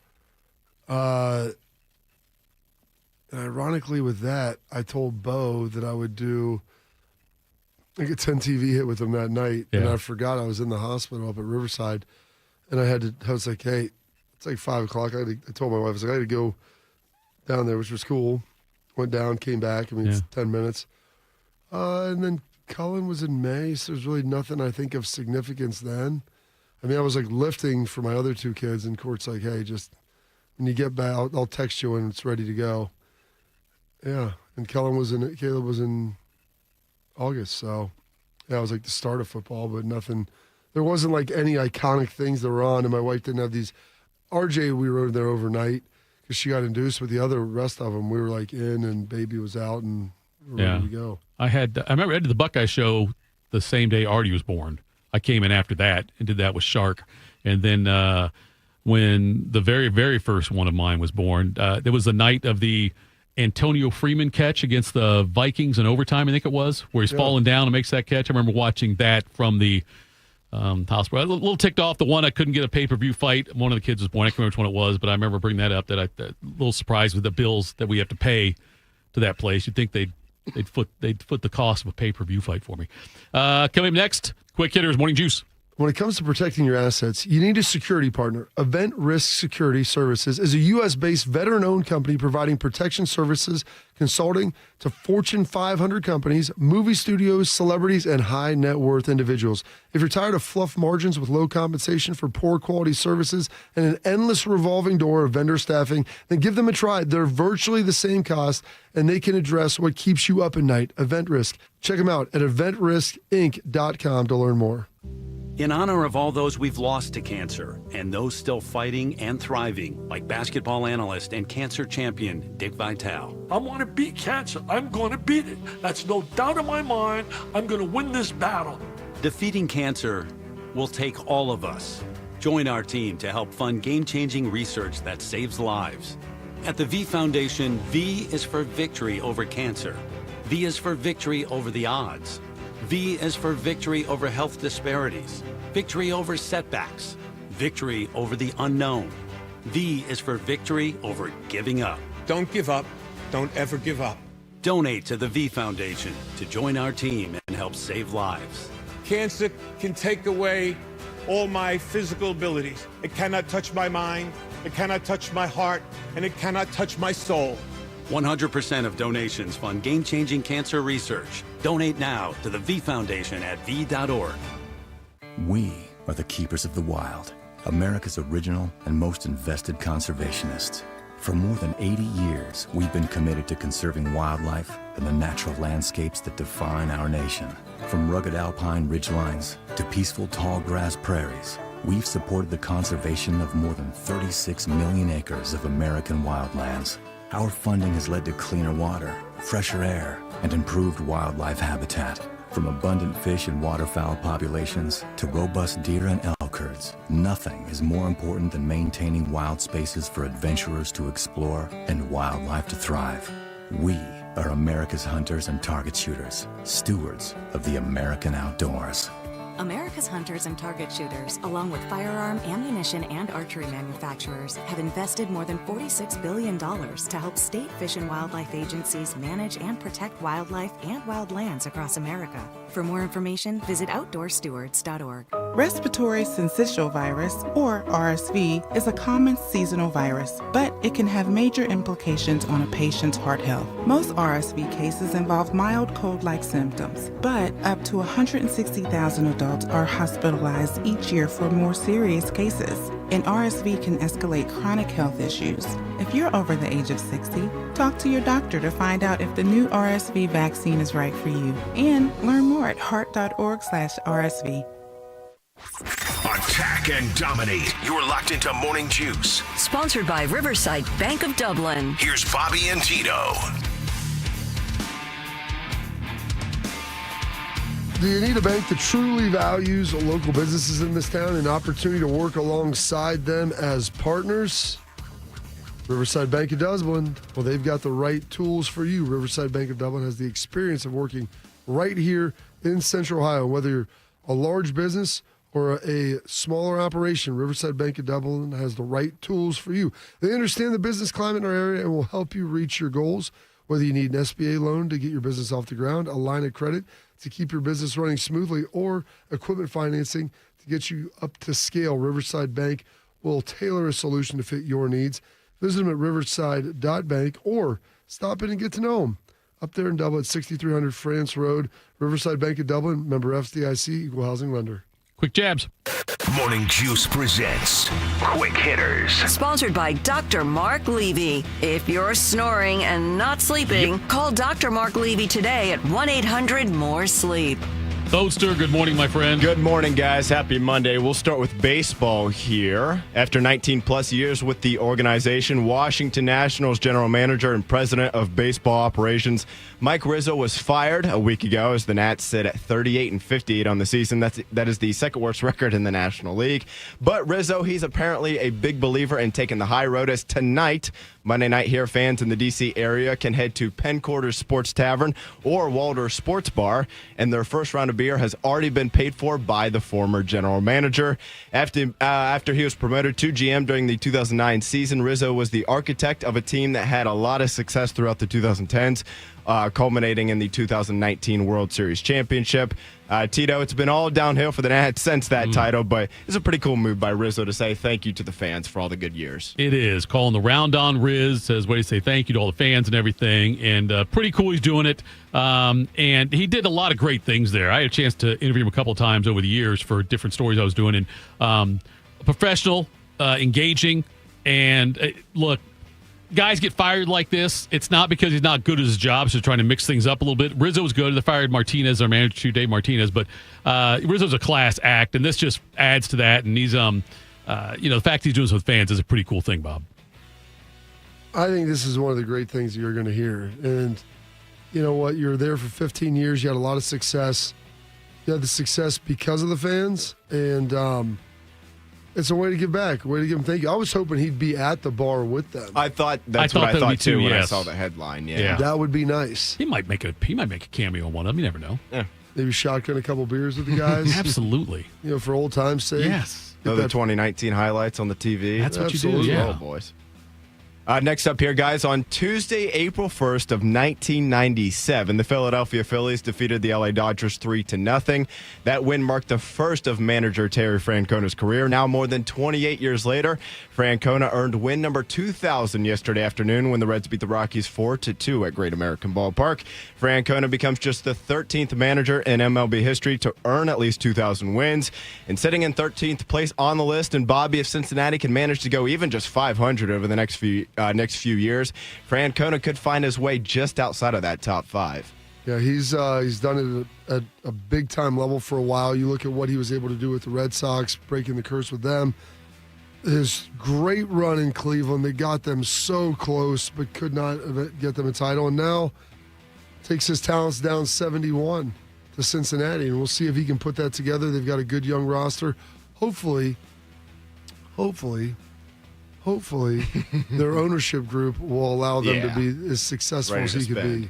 C: And ironically with that, I told Bo that I would do a 10 TV hit with him that night.
B: Yeah.
C: And I forgot I was in the hospital up at Riverside. And I was like, hey, it's like 5 o'clock. I told my wife, I had to go down there, which was cool. Went down, came back. It's 10 minutes. And then Cullen was in May, so there's really nothing I think of significance then. I mean, I was like lifting for my other two kids, and Court's like, hey, just when you get back, I'll text you when it's ready to go. Yeah. And Caleb was in August. So, yeah, it was like the start of football, but nothing. There wasn't like any iconic things that were on, and my wife didn't have these. RJ, we rode there overnight because she got induced, but the other rest of them, we were like in, and baby was out, and we were ready to go.
B: I remember I did the Buckeye show the same day Artie was born. I came in after that and did that with Shark. And then when the very, very first one of mine was born, there was the night of the Antonio Freeman catch against the Vikings in overtime, I think it was, where he's falling down and makes that catch. I remember watching that from the hospital. A little ticked off. The one I couldn't get a pay-per-view fight. One of the kids was born. I can't remember which one it was, but I remember bringing that up, that a little surprised with the bills that we have to pay to that place. You'd think they'd foot the cost of a pay-per-view fight for me. Coming up next, Quick Hitters Morning Juice.
C: When it comes to protecting your assets, you need a security partner. Event Risk Security Services is a U.S.-based veteran-owned company providing protection services, consulting to Fortune 500 companies, movie studios, celebrities, and high-net-worth individuals. If you're tired of fluff margins with low compensation for poor quality services and an endless revolving door of vendor staffing, then give them a try. They're virtually the same cost, and they can address what keeps you up at night. Event Risk. Check them out at eventriskinc.com to learn more.
R: In honor of all those we've lost to cancer and those still fighting and thriving, like basketball analyst and cancer champion Dick Vitale.
S: I want to beat cancer. I'm going to beat it. That's no doubt in my mind. I'm going to win this battle.
R: Defeating cancer will take all of us. Join our team to help fund game-changing research that saves lives. At the V Foundation, V is for victory over cancer. V is for victory over the odds. V is for victory over health disparities, victory over setbacks, victory over the unknown. V is for victory over giving up.
T: Don't give up. Don't ever give up.
R: Donate to the V Foundation to join our team and help save lives.
T: Cancer can take away all my physical abilities. It cannot touch my mind, it cannot touch my heart, and it cannot touch my soul.
R: 100% of donations fund game-changing cancer research. Donate now to the V Foundation at v.org.
U: We are the keepers of the wild, America's original and most invested conservationists. For more than 80 years, we've been committed to conserving wildlife and the natural landscapes that define our nation. From rugged alpine ridgelines to peaceful tall grass prairies, we've supported the conservation of more than 36 million acres of American wildlands. Our funding has led to cleaner water, fresher air, and improved wildlife habitat. From abundant fish and waterfowl populations to robust deer and elk herds, nothing is more important than maintaining wild spaces for adventurers to explore and wildlife to thrive. We are America's hunters and target shooters, stewards of the American outdoors.
V: America's hunters and target shooters, along with firearm, ammunition, and archery manufacturers, have invested more than $46 billion to help state fish and wildlife agencies manage and protect wildlife and wildlands across America. For more information, visit outdoorstewards.org.
W: Respiratory syncytial virus, or RSV, is a common seasonal virus, but it can have major implications on a patient's heart health. Most RSV cases involve mild cold-like symptoms, but up to 160,000 adults are hospitalized each year for more serious cases, and RSV can escalate chronic health issues. If you're over the age of 60, talk to your doctor to find out if the new RSV vaccine is right for you, and learn more at heart.org/RSV.
A: Attack and dominate. You're locked into Morning Juice.
X: Sponsored by Riverside Bank of Dublin.
A: Here's Bobby and Tito.
C: Do you need a bank that truly values local businesses in this town and opportunity to work alongside them as partners? Riverside Bank of Dublin, well, they've got the right tools for you. Riverside Bank of Dublin has the experience of working right here in Central Ohio. Whether you're a large business or a smaller operation, Riverside Bank of Dublin has the right tools for you. They understand the business climate in our area and will help you reach your goals. Whether you need an SBA loan to get your business off the ground, a line of credit to keep your business running smoothly, or equipment financing to get you up to scale, Riverside Bank will tailor a solution to fit your needs. Visit them at riverside.bank or stop in and get to know them. Up there in Dublin at 6300 France Road, Riverside Bank of Dublin, member FDIC, equal housing lender.
B: Quick jabs.
A: Morning Juice presents Quick Hitters.
X: Sponsored by Dr. Mark Levy. If you're snoring and not sleeping, call Dr. Mark Levy today at 1-800-MORE-SLEEP.
B: Toadster, good morning, my friend.
D: Good morning, guys. Happy Monday. We'll start with baseball here. After 19-plus years with the organization, Washington Nationals general manager and president of baseball operations Mike Rizzo was fired a week ago as the Nats sit at 38-58 on the season. That is the second worst record in the National League. But Rizzo, he's apparently a big believer in taking the high road, as tonight, Monday night here, fans in the D.C. area can head to Penn Sports Tavern or Walder Sports Bar, and their first round of beer has already been paid for by the former general manager. After he was promoted to GM during the 2009 season, Rizzo was the architect of a team that had a lot of success throughout the 2010s. Culminating in the 2019 World Series championship. Tito, it's been all downhill for the Nats since that title, but it's a pretty cool move by Rizzo to say thank you to the fans for all the good years.
B: It is. Calling the round on Riz, says way to say thank you to all the fans and everything, and pretty cool he's doing it. And he did a lot of great things there. I had a chance to interview him a couple of times over the years for different stories I was doing, and professional, engaging, and look, guys get fired like this, it's not because he's not good at his job, so trying to mix things up a little bit. Rizzo was good. They fired Martinez, our manager, too, Dave Martinez, but Rizzo's a class act, and this just adds to that. And he's, the fact he's doing this with fans is a pretty cool thing, Bob.
C: I think this is one of the great things you're going to hear. And you know what? You're there for 15 years. You had a lot of success. You had the success because of the fans, and it's a way to give back, a way to give them thank you. I was hoping he'd be at the bar with them.
D: I thought what I thought too when I saw the headline. Yeah.
C: That would be nice.
B: He might make a cameo on one of them. You never know.
D: Yeah.
C: Maybe shotgun a couple beers with the guys.
B: Absolutely.
C: For old time's sake.
B: Yes.
D: The 2019 highlights on the TV.
B: That's what you do. Yeah,
D: boys. Next up here, guys, on Tuesday, April 1st of 1997, the Philadelphia Phillies defeated the LA Dodgers 3-0. That win marked the first of manager Terry Francona's career. Now, more than 28 years later, Francona earned win number 2,000 yesterday afternoon when the Reds beat the Rockies 4-2 at Great American Ballpark. Francona becomes just the 13th manager in MLB history to earn at least 2,000 wins. And sitting in 13th place on the list, and Bobby, if Cincinnati can manage to go even just 500 over the next few years, Francona could find his way just outside of that top 5.
C: Yeah, he's done it at a big-time level for a while. You look at what he was able to do with the Red Sox, breaking the curse with them. His great run in Cleveland, they got them so close but could not get them a title. And now takes his talents down 71 to Cincinnati, and we'll see if he can put that together. They've got a good young roster. Hopefully, their ownership group will allow them to be as successful as he could be.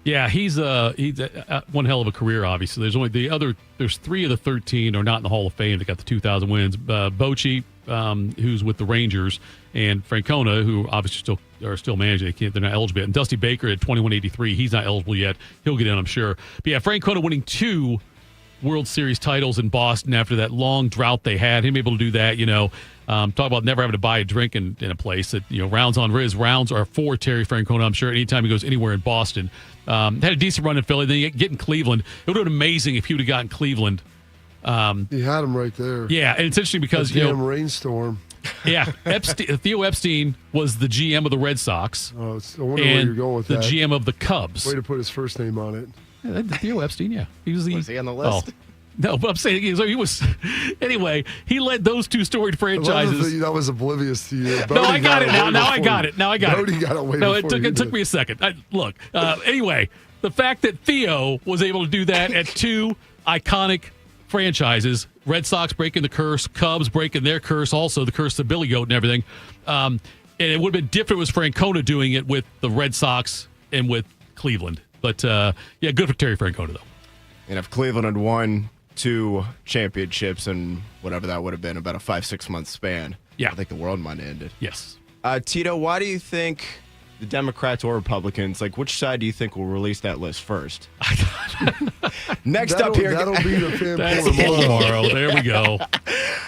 B: Yeah, he's one hell of a career, obviously. There's 3 of the 13 are not in the Hall of Fame that got the 2,000 wins. Bochy, who's with the Rangers, and Francona, who obviously are still managing. They're not eligible yet. And Dusty Baker at 2183, he's not eligible yet. He'll get in, I'm sure. But yeah, Francona winning 2 World Series titles in Boston after that long drought they had. Him able to do that, talk about never having to buy a drink in a place. That rounds on Riz. Rounds are for Terry Francona, I'm sure, anytime he goes anywhere in Boston. Had a decent run in Philly. Then you get in Cleveland. It would have been amazing if he would have gotten Cleveland.
C: He had him right there.
B: Yeah, and it's interesting because
C: damn rainstorm.
B: Yeah, Theo Epstein was the GM of the Red Sox.
C: Oh, I wonder where you're going with
B: the
C: that.
B: GM of the Cubs.
C: Way to put his first name on it.
B: Yeah, Theo Epstein, yeah.
D: Was he on the list?
B: Oh. No, but I'm saying he was. Anyway, he led those 2 storied franchises.
C: That was oblivious to you.
B: No, I got it now. Now I got it.
C: Bodie got it way
B: No,
C: before
B: it took me a second. Look, anyway, the fact that Theo was able to do that at 2 iconic franchises, Red Sox breaking the curse, Cubs breaking their curse, also the curse of Billy Goat and everything. And it would have been different with Francona doing it with the Red Sox and with Cleveland. But, yeah, good for Terry Francona, though.
D: And if Cleveland had won 2 championships and whatever that would have been, about a 5-6 month span,
B: yeah,
D: I think the world might have ended.
B: Yes.
D: Tito, why do you think the Democrats or Republicans, like which side do you think will release that list first? Next up here.
C: That'll be the fan
B: That's
C: poll
B: tomorrow. There we go.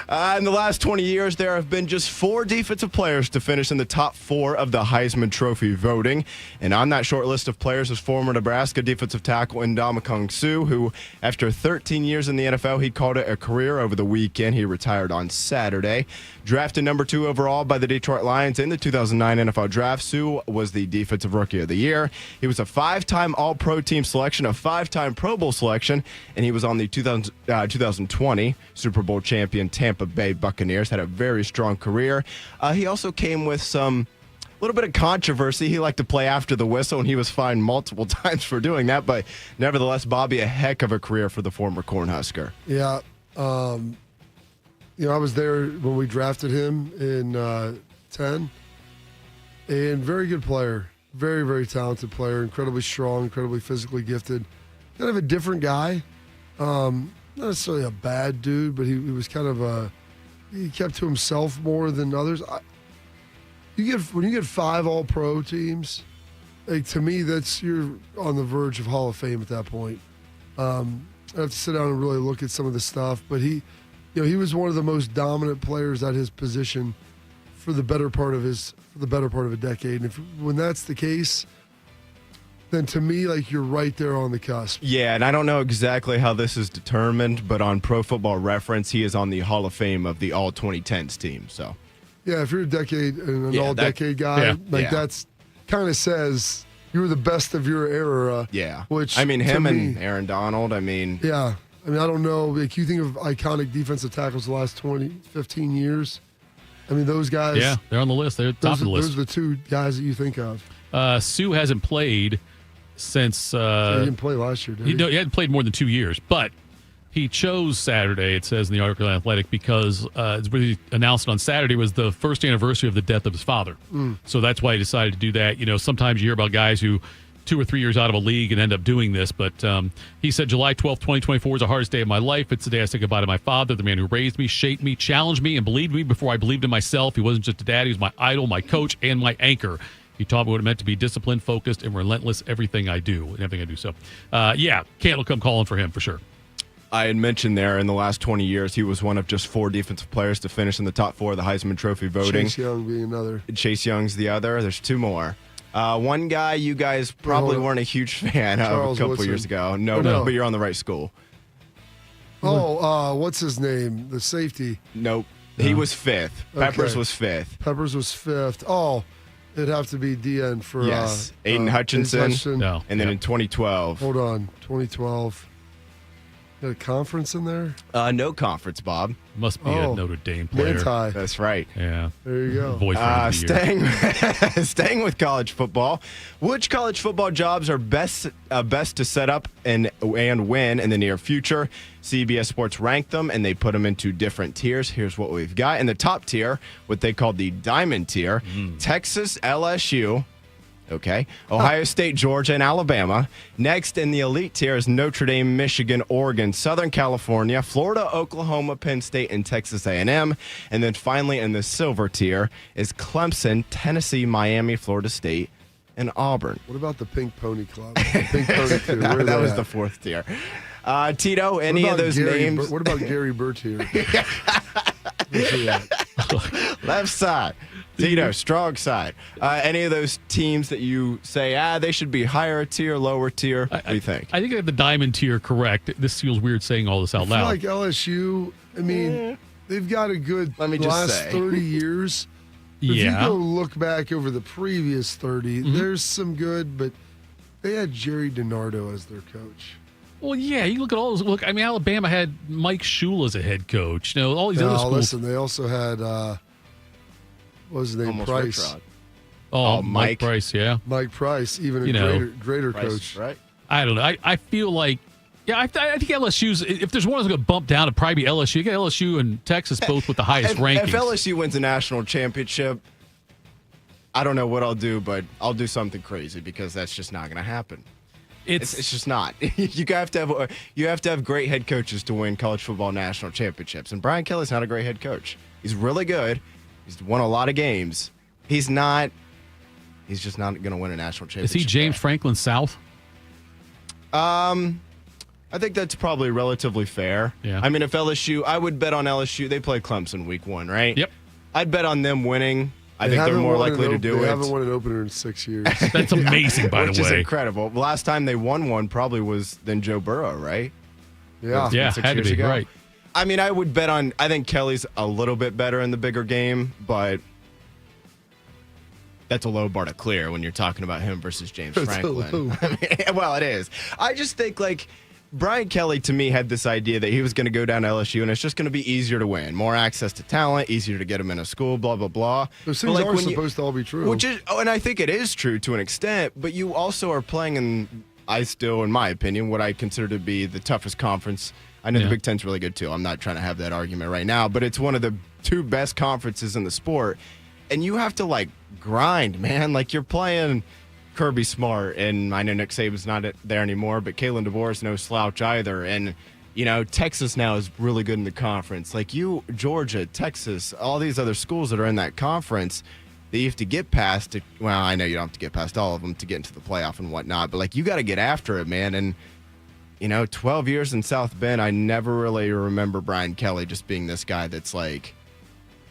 D: In the last 20 years, there have been just 4 defensive players to finish in the top 4 of the Heisman Trophy voting. And on that short list of players is former Nebraska defensive tackle Ndamukong Suh, who, after 13 years in the NFL, he called it a career over the weekend. He retired on Saturday. Drafted number 2 overall by the Detroit Lions in the 2009 NFL Draft, Suh was the Defensive Rookie of the Year. He was a 5-time All-Pro Team selection, a 5-time Pro Bowl selection, and he was on the 2020 Super Bowl champion Tampa Bay Buccaneers. Had a very strong career. He also came with some little bit of controversy. He liked to play after the whistle, and he was fined multiple times for doing that. But nevertheless, Bobby, a heck of a career for the former Cornhusker.
C: Yeah. I was there when we drafted him in 10. And very good player. Very, very talented player. Incredibly strong, incredibly physically gifted. Kind of a different guy. Not necessarily a bad dude, but he was kind of he kept to himself more than others. When you get 5 All-Pro teams, like, to me, you're on the verge of Hall of Fame at that point. I have to sit down and really look at some of the stuff, but he was one of the most dominant players at his position for the better part of a decade. And when that's the case, then to me, like, you're right there on the cusp.
D: Yeah, and I don't know exactly how this is determined, but on Pro Football Reference, he is on the Hall of Fame of the All 2010s team. So,
C: yeah, if you're a decade and an all-decade guy, that's kind of says you were the best of your era.
D: Yeah,
C: which
D: him and Aaron Donald.
C: Yeah, I don't know. Like, you think of iconic defensive tackles the last 20, 15 years. Those guys.
B: Yeah, they're on the list. They're top of the list.
C: Those are the 2 guys that you think of.
B: Suh hasn't played since.
C: He didn't play last year, did he?
B: He hadn't played more than 2 years, but he chose Saturday, it says in the article in Athletic, because it's really announced on Saturday was the first anniversary of the death of his father. So that's why he decided to do that. Sometimes you hear about guys who 2 or 3 years out of a league and end up doing this. But he said July 12th, 2024 is the hardest day of my life. It's the day I say goodbye to my father, the man who raised me, shaped me, challenged me, and believed me before I believed in myself. He wasn't just a dad. He was my idol, my coach, and my anchor. He taught me what it meant to be disciplined, focused, and relentless everything I do. So, Can't come calling for him for sure.
D: I had mentioned there in the last 20 years, he was one of just 4 defensive players to finish in the top 4 of the Heisman Trophy voting.
C: Chase Young being another.
D: Chase Young's the other. There's 2 more. One guy you guys probably weren't a huge fan of a couple years ago. No, but you're on the right school.
C: What's his name? The safety.
D: Nope. He was 5th. Peppers was 5th.
C: Oh, it'd have to be DN for
D: Aiden Hutchinson.
B: No.
D: And then in 2012.
C: Hold on, 2012. Got a conference in there?
D: No conference, Bob.
B: Must be a Notre Dame player.
C: Manti.
D: That's right.
B: Yeah.
C: There you go.
B: Boyfriend of the year.
D: Staying with college football, which college football jobs are best to set up and win in the near future? CBS Sports ranked them, and they put them into different tiers. Here's what we've got. In the top tier, what they call the diamond tier, Texas, LSU, Ohio State, Georgia, and Alabama. Next in the elite tier is Notre Dame, Michigan, Oregon, Southern California, Florida, Oklahoma, Penn State, and Texas A&M. And then finally in the silver tier is Clemson, Tennessee, Miami, Florida State, and Auburn.
C: What about the Pink Pony Club? The Pink Pony tier.
D: That was the 4th tier. Tito, any of those names?
C: What about Gary Bertier?
D: Left side. Tito, strong side. Any of those teams that you say, they should be higher tier, lower tier? What do you think?
B: I think I have the diamond tier correct. This feels weird saying all this out loud.
C: I feel like LSU, they've got a good last 30 years. If you go look back over the previous 30, there's some good, but they had Jerry DiNardo as their coach.
B: Well, yeah, you look at all those. Alabama had Mike Shula as a head coach. All these other schools.
C: Listen, they also had, what was his name?
D: Almost
C: Price.
B: Mike Price, yeah.
C: Mike Price, even a greater
D: Price,
C: coach.
D: Right?
B: I don't know. I feel like, I think LSU's, if there's one that's going to bump down, it'd probably be LSU. You got LSU and Texas both with the highest rankings.
D: If LSU wins a national championship, I don't know what I'll do, but I'll do something crazy because that's just not going to happen. It's just not. You have to have great head coaches to win college football national championships. And Brian Kelly's not a great head coach. He's really good. He's won a lot of games. He's not he's just not going to win a national
B: Is
D: championship.
B: he James Franklin South?
D: I think that's probably relatively fair.
B: Yeah.
D: I mean, if LSU, I would bet on LSU. They play Clemson week 1, right?
B: Yep.
D: I'd bet on them winning. I think they're more likely to do it.
C: They haven't won an opener in 6 years.
B: That's amazing, by the way.
D: Which is incredible. The last time they won one probably was then Joe Burrow, right?
C: Yeah.
B: Yeah, had to be,
D: ago.
B: right.
D: I mean, I would bet on, I think Kelly's a little bit better in the bigger game, but that's a low bar to clear when you're talking about him versus James Franklin. I mean, well, it is. I just think, like, Brian Kelly, to me, had this idea that he was going to go down to LSU, and it's just going to be easier to win. More access to talent, easier to get him in a school, blah, blah, blah.
C: Those things are supposed to all be true.
D: Which is, and I think it is true to an extent, but you also are playing in, I still, in my opinion, what I consider to be the toughest conference. I know the Big Ten's really good, too. I'm not trying to have that argument right now, but it's one of the 2 best conferences in the sport. And you have to, like, grind, man. Like, you're playing Kirby Smart, and I know Nick Saban's not there anymore, but Kalen DeBoer's no slouch either. And, you know, Texas now is really good in the conference. Like, Georgia, Texas, all these other schools that are in that conference that you have to get past. Well, I know you don't have to get past all of them to get into the playoff and whatnot, but, like, you got to get after it, man. And, you know, 12 years in South Bend, I never really remember Brian Kelly just being this guy that's, like,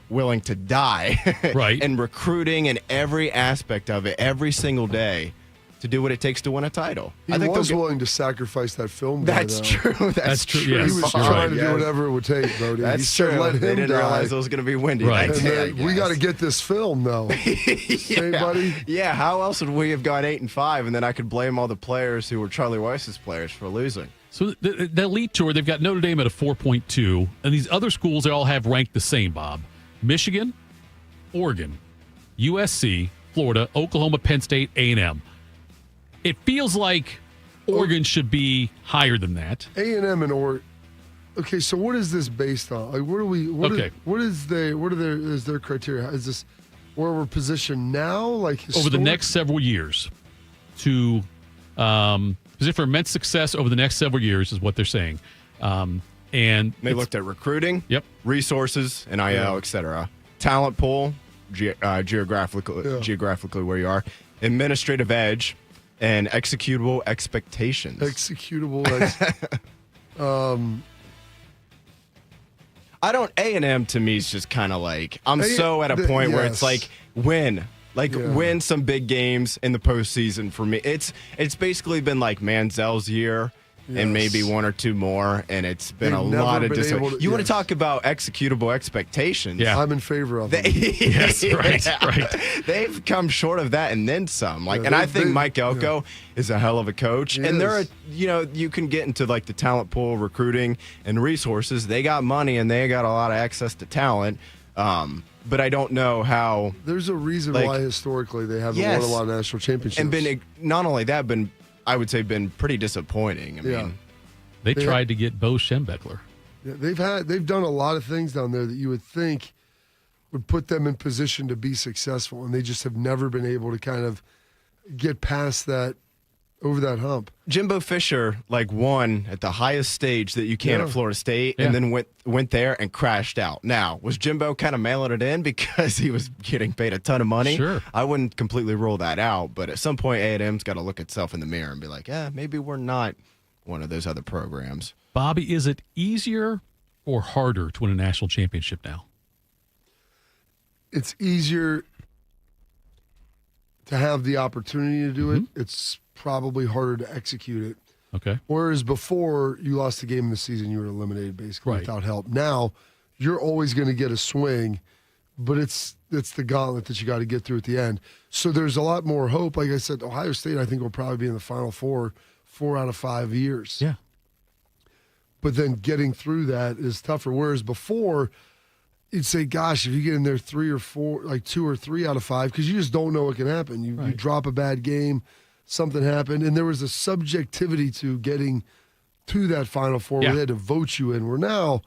D: willing to die
B: right,
D: and recruiting and every aspect of it every single day to do what it takes to win a title.
C: I think was willing to sacrifice that film.
D: That's true. That's true.
C: Yes. He was trying to do whatever it would take, Brody.
D: That's
C: true.
D: Let him
C: they didn't
D: realize it was going to be windy.
B: Right.
D: That day,
C: we got to get this film, though. Hey, buddy.
D: Yeah. How else would we have gone 8-5, and then I could blame all the players who were Charlie Weiss's players for losing?
B: So the Elite Tour, they've got Notre Dame at a 4.2, and these other schools they all have ranked the same, Bob. Michigan, Oregon, USC, Florida, Oklahoma, Penn State, A&M. It feels like Oregon should be higher than that.
C: A&M and Oregon. Okay, so what is this based on? Like, is their criteria? Is this where we're positioned now? Like
B: over the next several years to position for immense success over the next several years is what they're saying. And
D: they looked at recruiting, resources, NIL, etc. Talent pool, geographically where you are, administrative edge, and executable expectations. A&M to me is just kind of like, I'm so at a point where it's like, win some big games in the postseason for me. It's basically been like Manziel's year. Yes. And maybe 1 or 2 more, and it's been a lot of disappointment. You want to talk about executable expectations?
C: Yeah, I'm in favor of it.
B: Yes, right.
D: They've come short of that and then some. Like, and I think Mike Elko is a hell of a coach. And you can get into like the talent pool, recruiting, and resources. They got money and they got a lot of access to talent. But I don't know how.
C: There's a reason why historically they haven't won a lot of national championships.
D: And not only that, I would say been pretty disappointing. I mean,
B: they tried to get Bo Schembechler.
C: Yeah, they've done a lot of things down there that you would think would put them in position to be successful, and they just have never been able to kind of get past that, over that hump.
D: Jimbo Fisher won at the highest stage that you can at Florida State, and then went there and crashed out. Now, was Jimbo kind of mailing it in because he was getting paid a ton of money?
B: Sure.
D: I wouldn't completely rule that out, but at some point A&M's got to look itself in the mirror and be like, maybe we're not one of those other programs.
B: Bobby, is it easier or harder to win a national championship now?
C: It's easier to have the opportunity to do it. It's probably harder to execute it.
B: Okay.
C: Whereas before, you lost the game in the season, you were eliminated basically without help. Now, you're always going to get a swing, but it's the gauntlet that you got to get through at the end. So there's a lot more hope. Like I said, Ohio State, I think, will probably be in the Final Four 4 out of 5 years.
B: Yeah.
C: But then getting through that is tougher. Whereas before, you'd say, gosh, if you get in there 3 or 4, 2 or 3 out of 5, because you just don't know what can happen. You drop a bad game, something happened, and there was a subjectivity to getting to that Final Four where they had to vote you in. We're now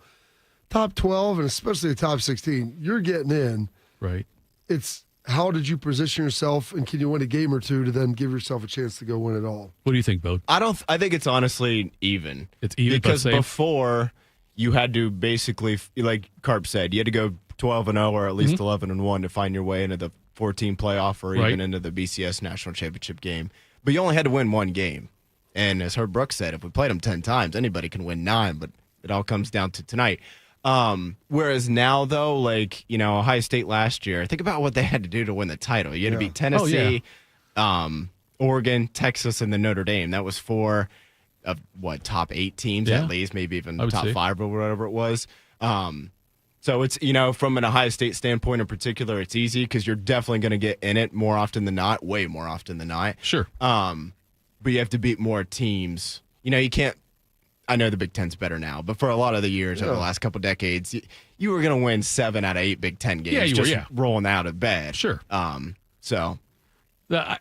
C: top 12, and especially the top 16, you're getting in.
B: Right.
C: It's how did you position yourself, and can you win a game or two to then give yourself a chance to go win it all?
B: What do you think, Bo?
D: I think it's honestly even.
B: It's even
D: because before you had to basically, like Carp said, you had to go 12-0 or at least 11-1 to find your way into the 14 playoff or
B: Right.
D: even into the BCS national championship game. But you only had to win one game. And as Herb Brooks said, if we played them 10 times, anybody can win 9, but it all comes down to tonight. Whereas now, though, like, Ohio State last year, think about what they had to do to win the title. You had to beat Tennessee, Oregon, Texas, and then Notre Dame. That was 4 of, top 8 teams at least, maybe even top 5 or whatever it was. So it's, from an Ohio State standpoint in particular, it's easy because you're definitely going to get in it more often than not, way more often than not.
B: Sure.
D: But you have to beat more teams. You can't. I know the Big Ten's better now, but for a lot of the years over the last couple decades, you were going to win 7 out of 8 Big Ten games rolling out of bed.
B: Sure.
D: So
B: I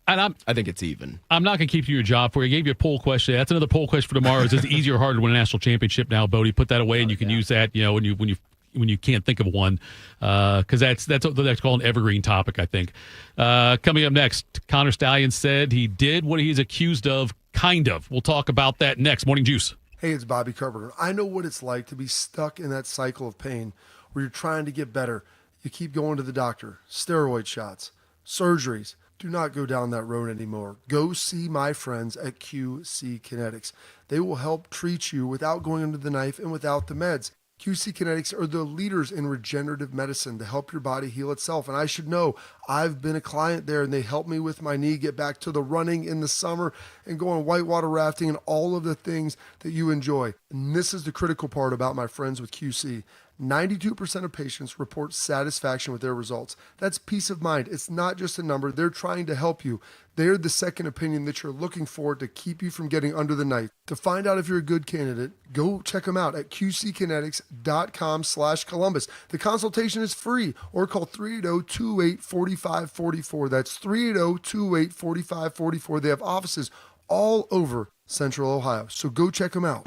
D: think it's even.
B: I'm not going to keep you your job for you. I gave you a poll question. That's another poll question for tomorrow. Is it easier or harder to win a national championship now, Bodie? Put that away, and you can use that. When you can't think of one, because that's called an evergreen topic, I think. Coming up next, Connor Stalions said he did what he's accused of, kind of. We'll talk about that next. Morning Juice.
C: Hey, it's Bobby Carpenter. I know what it's like to be stuck in that cycle of pain where you're trying to get better. You keep going to the doctor, steroid shots, surgeries. Do not go down that road anymore. Go see my friends at QC Kinetics. They will help treat you without going under the knife and without the meds. QC Kinetics are the leaders in regenerative medicine to help your body heal itself. And I should know, I've been a client there, and they helped me with my knee get back to the running in the summer and going whitewater rafting and all of the things that you enjoy. And this is the critical part about my friends with QC. 92% of patients report satisfaction with their results. That's peace of mind. It's not just a number. They're trying to help you. They're the second opinion that you're looking for to keep you from getting under the knife. To find out if you're a good candidate, go check them out at qckinetics.com/Columbus. The consultation is free, or call 380-284544. That's 380-284544. They have offices all over Central Ohio. So go check them out.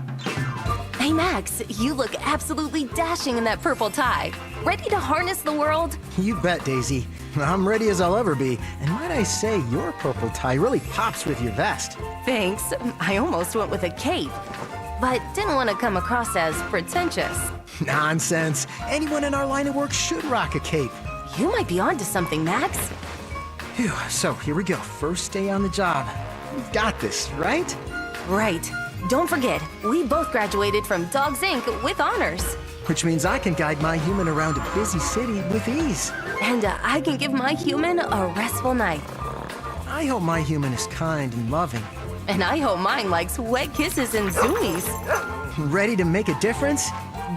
E: Hey, Max, you look absolutely dashing in that purple tie. Ready to harness the world?
F: You bet, Daisy. I'm ready as I'll ever be. And might I say, your purple tie really pops with your vest.
E: Thanks. I almost went with a cape, but didn't want to come across as pretentious.
F: Nonsense. Anyone in our line of work should rock a cape.
E: You might be onto something, Max.
F: Phew, so here we go. First day on the job. We've got this, right?
E: Right. Don't forget, we both graduated from Dogs Inc. with honors.
F: Which means I can guide my human around a busy city with ease.
E: And I can give my human a restful night.
F: I hope my human is kind and loving.
E: And I hope mine likes wet kisses and zoomies.
F: Ready to make a difference?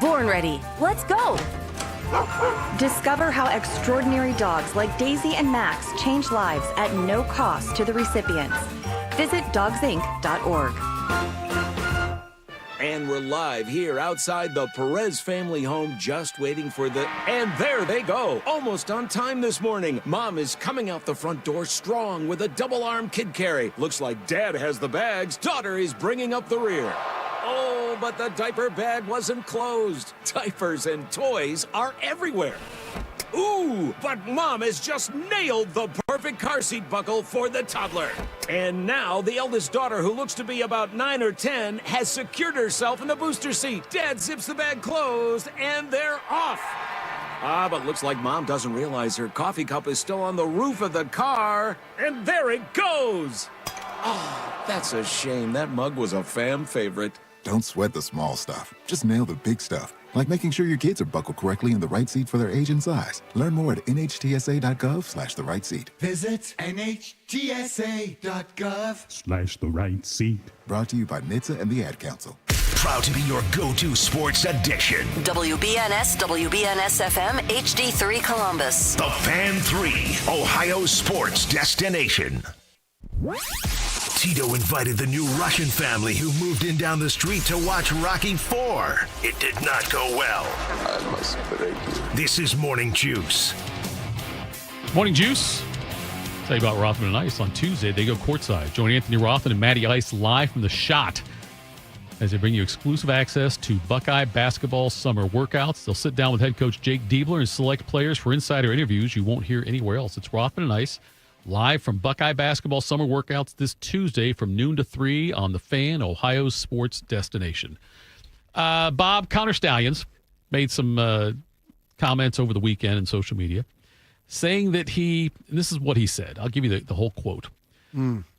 E: Born ready. Let's go.
G: Discover how extraordinary dogs like Daisy and Max change lives at no cost to the recipients. Visit dogsinc.org.
H: And we're live here outside the Perez family home, just waiting for and there they go. Almost on time this morning. Mom is coming out the front door strong with a double-arm kid carry. Looks like Dad has the bags. Daughter is bringing up the rear. Oh, but the diaper bag wasn't closed. Diapers and toys are everywhere. Ooh, but Mom has just nailed the perfect car seat buckle for the toddler. And now the eldest daughter, who looks to be about 9 or 10, has secured herself in the booster seat. Dad zips the bag closed, and they're off. But looks like Mom doesn't realize her coffee cup is still on the roof of the car. And there it goes. Oh, that's a shame. That mug was a fam favorite.
O: Don't sweat the small stuff. Just nail the big stuff. Like making sure your kids are buckled correctly in the right seat for their age and size. Learn more at nhtsa.gov/the right seat.
Y: Visit nhtsa.gov/the right seat.
O: Brought to you by NHTSA and the Ad Council.
A: Proud to be your go-to sports addiction.
X: WBNS, WBNS-FM, HD3 Columbus.
A: The Fan 3, Ohio sports destination. Tito invited the new Russian family who moved in down the street to watch Rocky IV. It did not go well. I must break you. This is Morning Juice.
B: Morning Juice. Tell you about Rothman and Ice on Tuesday. They go courtside. Join Anthony Rothman and Matty Ice live from the Shot as they bring you exclusive access to Buckeye basketball summer workouts. They'll sit down with head coach Jake Diebler and select players for insider interviews you won't hear anywhere else. It's Rothman and Ice live from Buckeye basketball summer workouts this Tuesday from noon to 3 on the Fan, Ohio's sports destination. Bob, Connor Stalions made some comments over the weekend in social media. saying that this is what he said. I'll give you the whole quote.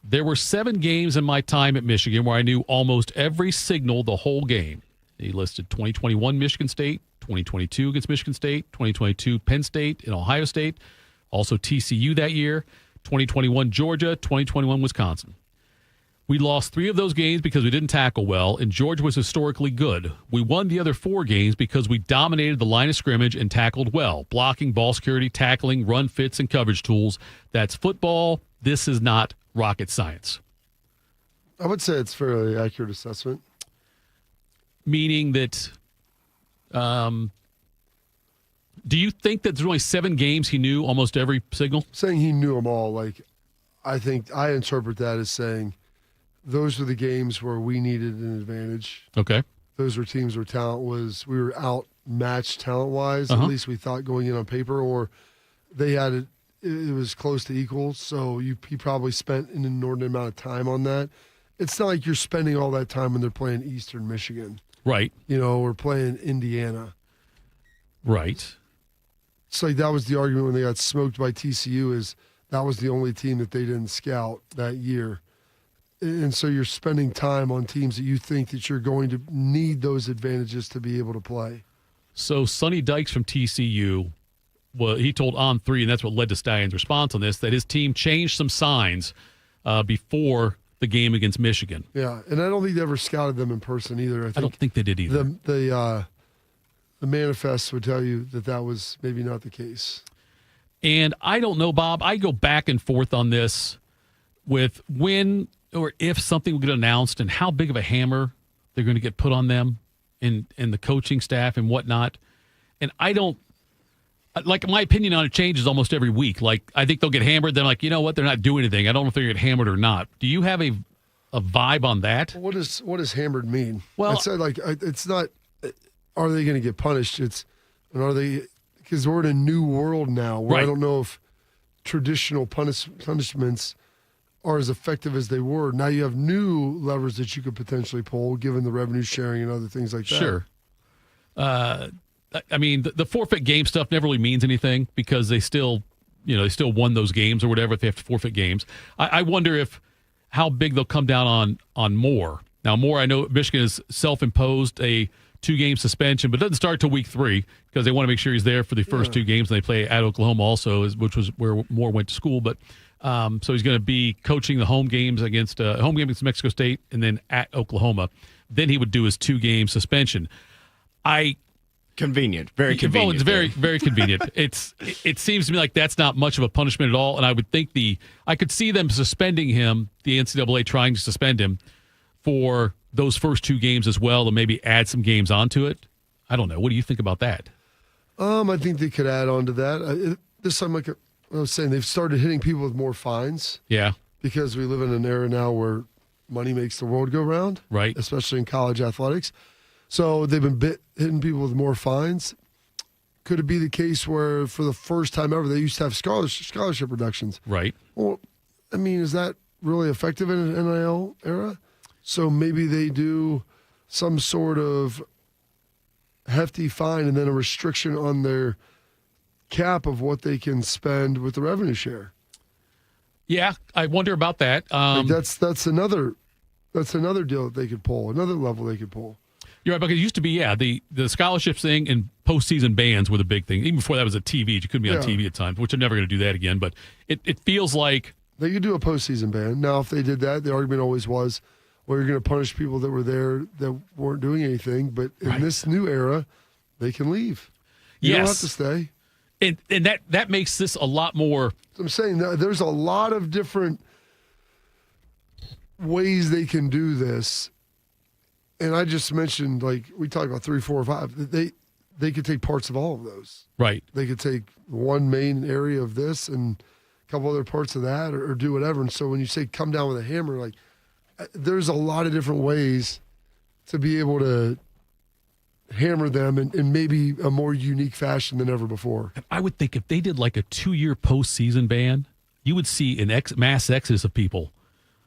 B: There were 7 games in my time at Michigan where I knew almost every signal the whole game. He listed 2021 Michigan State, 2022 against Michigan State, 2022 Penn State and Ohio State, also TCU that year, 2021 Georgia, 2021 Wisconsin. We lost 3 of those games because we didn't tackle well, and Georgia was historically good. We won the other 4 games because we dominated the line of scrimmage and tackled well. Blocking, ball security, tackling, run fits, and coverage tools. That's football. This is not rocket science.
C: I would say it's a fairly accurate assessment.
B: Meaning that, do you think that there's only 7 games he knew almost every signal?
C: Saying he knew them all, I think I interpret that as saying those were the games where we needed an advantage.
B: Okay.
C: Those were teams where we were outmatched talent-wise, at least we thought going in on paper, or they had it was close to equal, so he probably spent an inordinate amount of time on that. It's not like you're spending all that time when they're playing Eastern Michigan.
B: Right.
C: Or playing Indiana.
B: Right.
C: It's like that was the argument when they got smoked by TCU, is that was the only team that they didn't scout that year. And so you're spending time on teams that you think that you're going to need those advantages to be able to play.
B: So Sonny Dykes from TCU, he told On3, and that's what led to Stalions' response on this, that his team changed some signs before the game against Michigan.
C: Yeah, and I don't think they ever scouted them in person either.
B: I don't think they did either.
C: The manifest would tell you that was maybe not the case.
B: And I don't know, Bob. I go back and forth on this with when or if something will get announced and how big of a hammer they're going to get put on them and the coaching staff and whatnot. And I don't, my opinion on it changes almost every week. I think they'll get hammered. Then you know what? They're not doing anything. I don't know if they're going to get hammered or not. Do you have a vibe on that?
C: What does hammered mean?
B: Well,
C: I said it's not. Are they going to get punished? Are they? Because we're in a new world now where I don't know if traditional punishments are as effective as they were. Now you have new levers that you could potentially pull, given the revenue sharing and other things like that.
B: Sure. I mean, the forfeit game stuff never really means anything because they still won those games or whatever if they have to forfeit games. I wonder how big they'll come down on Moore. Now, Moore, I know Michigan has self-imposed a 2-game suspension, but it doesn't start till week 3 because they want to make sure he's there for the first 2 games, and they play at Oklahoma also, which was where Moore went to school. But so he's going to be coaching the home games against Mexico State and then at Oklahoma. Then he would do his 2-game suspension.
D: Convenient, very convenient.
B: It's very, very convenient. It seems to me like that's not much of a punishment at all, and I would think I could see them suspending him, the NCAA trying to suspend him for those first 2 games as well, and maybe add some games onto it. I don't know. What do you think about that?
C: I think they could add on to that. This time, like I was saying, they've started hitting people with more fines.
B: Yeah.
C: Because we live in an era now where money makes the world go round.
B: Right.
C: Especially in college athletics. So they've been hitting people with more fines. Could it be the case where for the first time ever they used to have scholarship reductions?
B: Right.
C: Well, I mean, is that really effective in an NIL era? So maybe they do some sort of hefty fine and then a restriction on their cap of what they can spend with the revenue share.
B: Yeah, I wonder about that.
C: That's another deal that they could pull, another level they could pull.
B: You're right, because it used to be, the scholarships thing and postseason bans were the big thing. Even before that was a TV. You couldn't be on TV at times, which they're never going to do that again. But it feels like
C: they could do a postseason ban. Now, if they did that, the argument always was, well, you're going to punish people that were there that weren't doing anything. But in this new era, they can leave. You don't have to stay.
B: And that makes this a lot more.
C: I'm saying there's a lot of different ways they can do this. And I just mentioned, we talked about 3, 4, 5. They could take parts of all of those.
B: Right.
C: They could take one main area of this and a couple other parts of that or do whatever. And so when you say come down with a hammer, there's a lot of different ways to be able to hammer them in maybe a more unique fashion than ever before.
B: I would think if they did a 2-year postseason ban, you would see an mass exodus of people.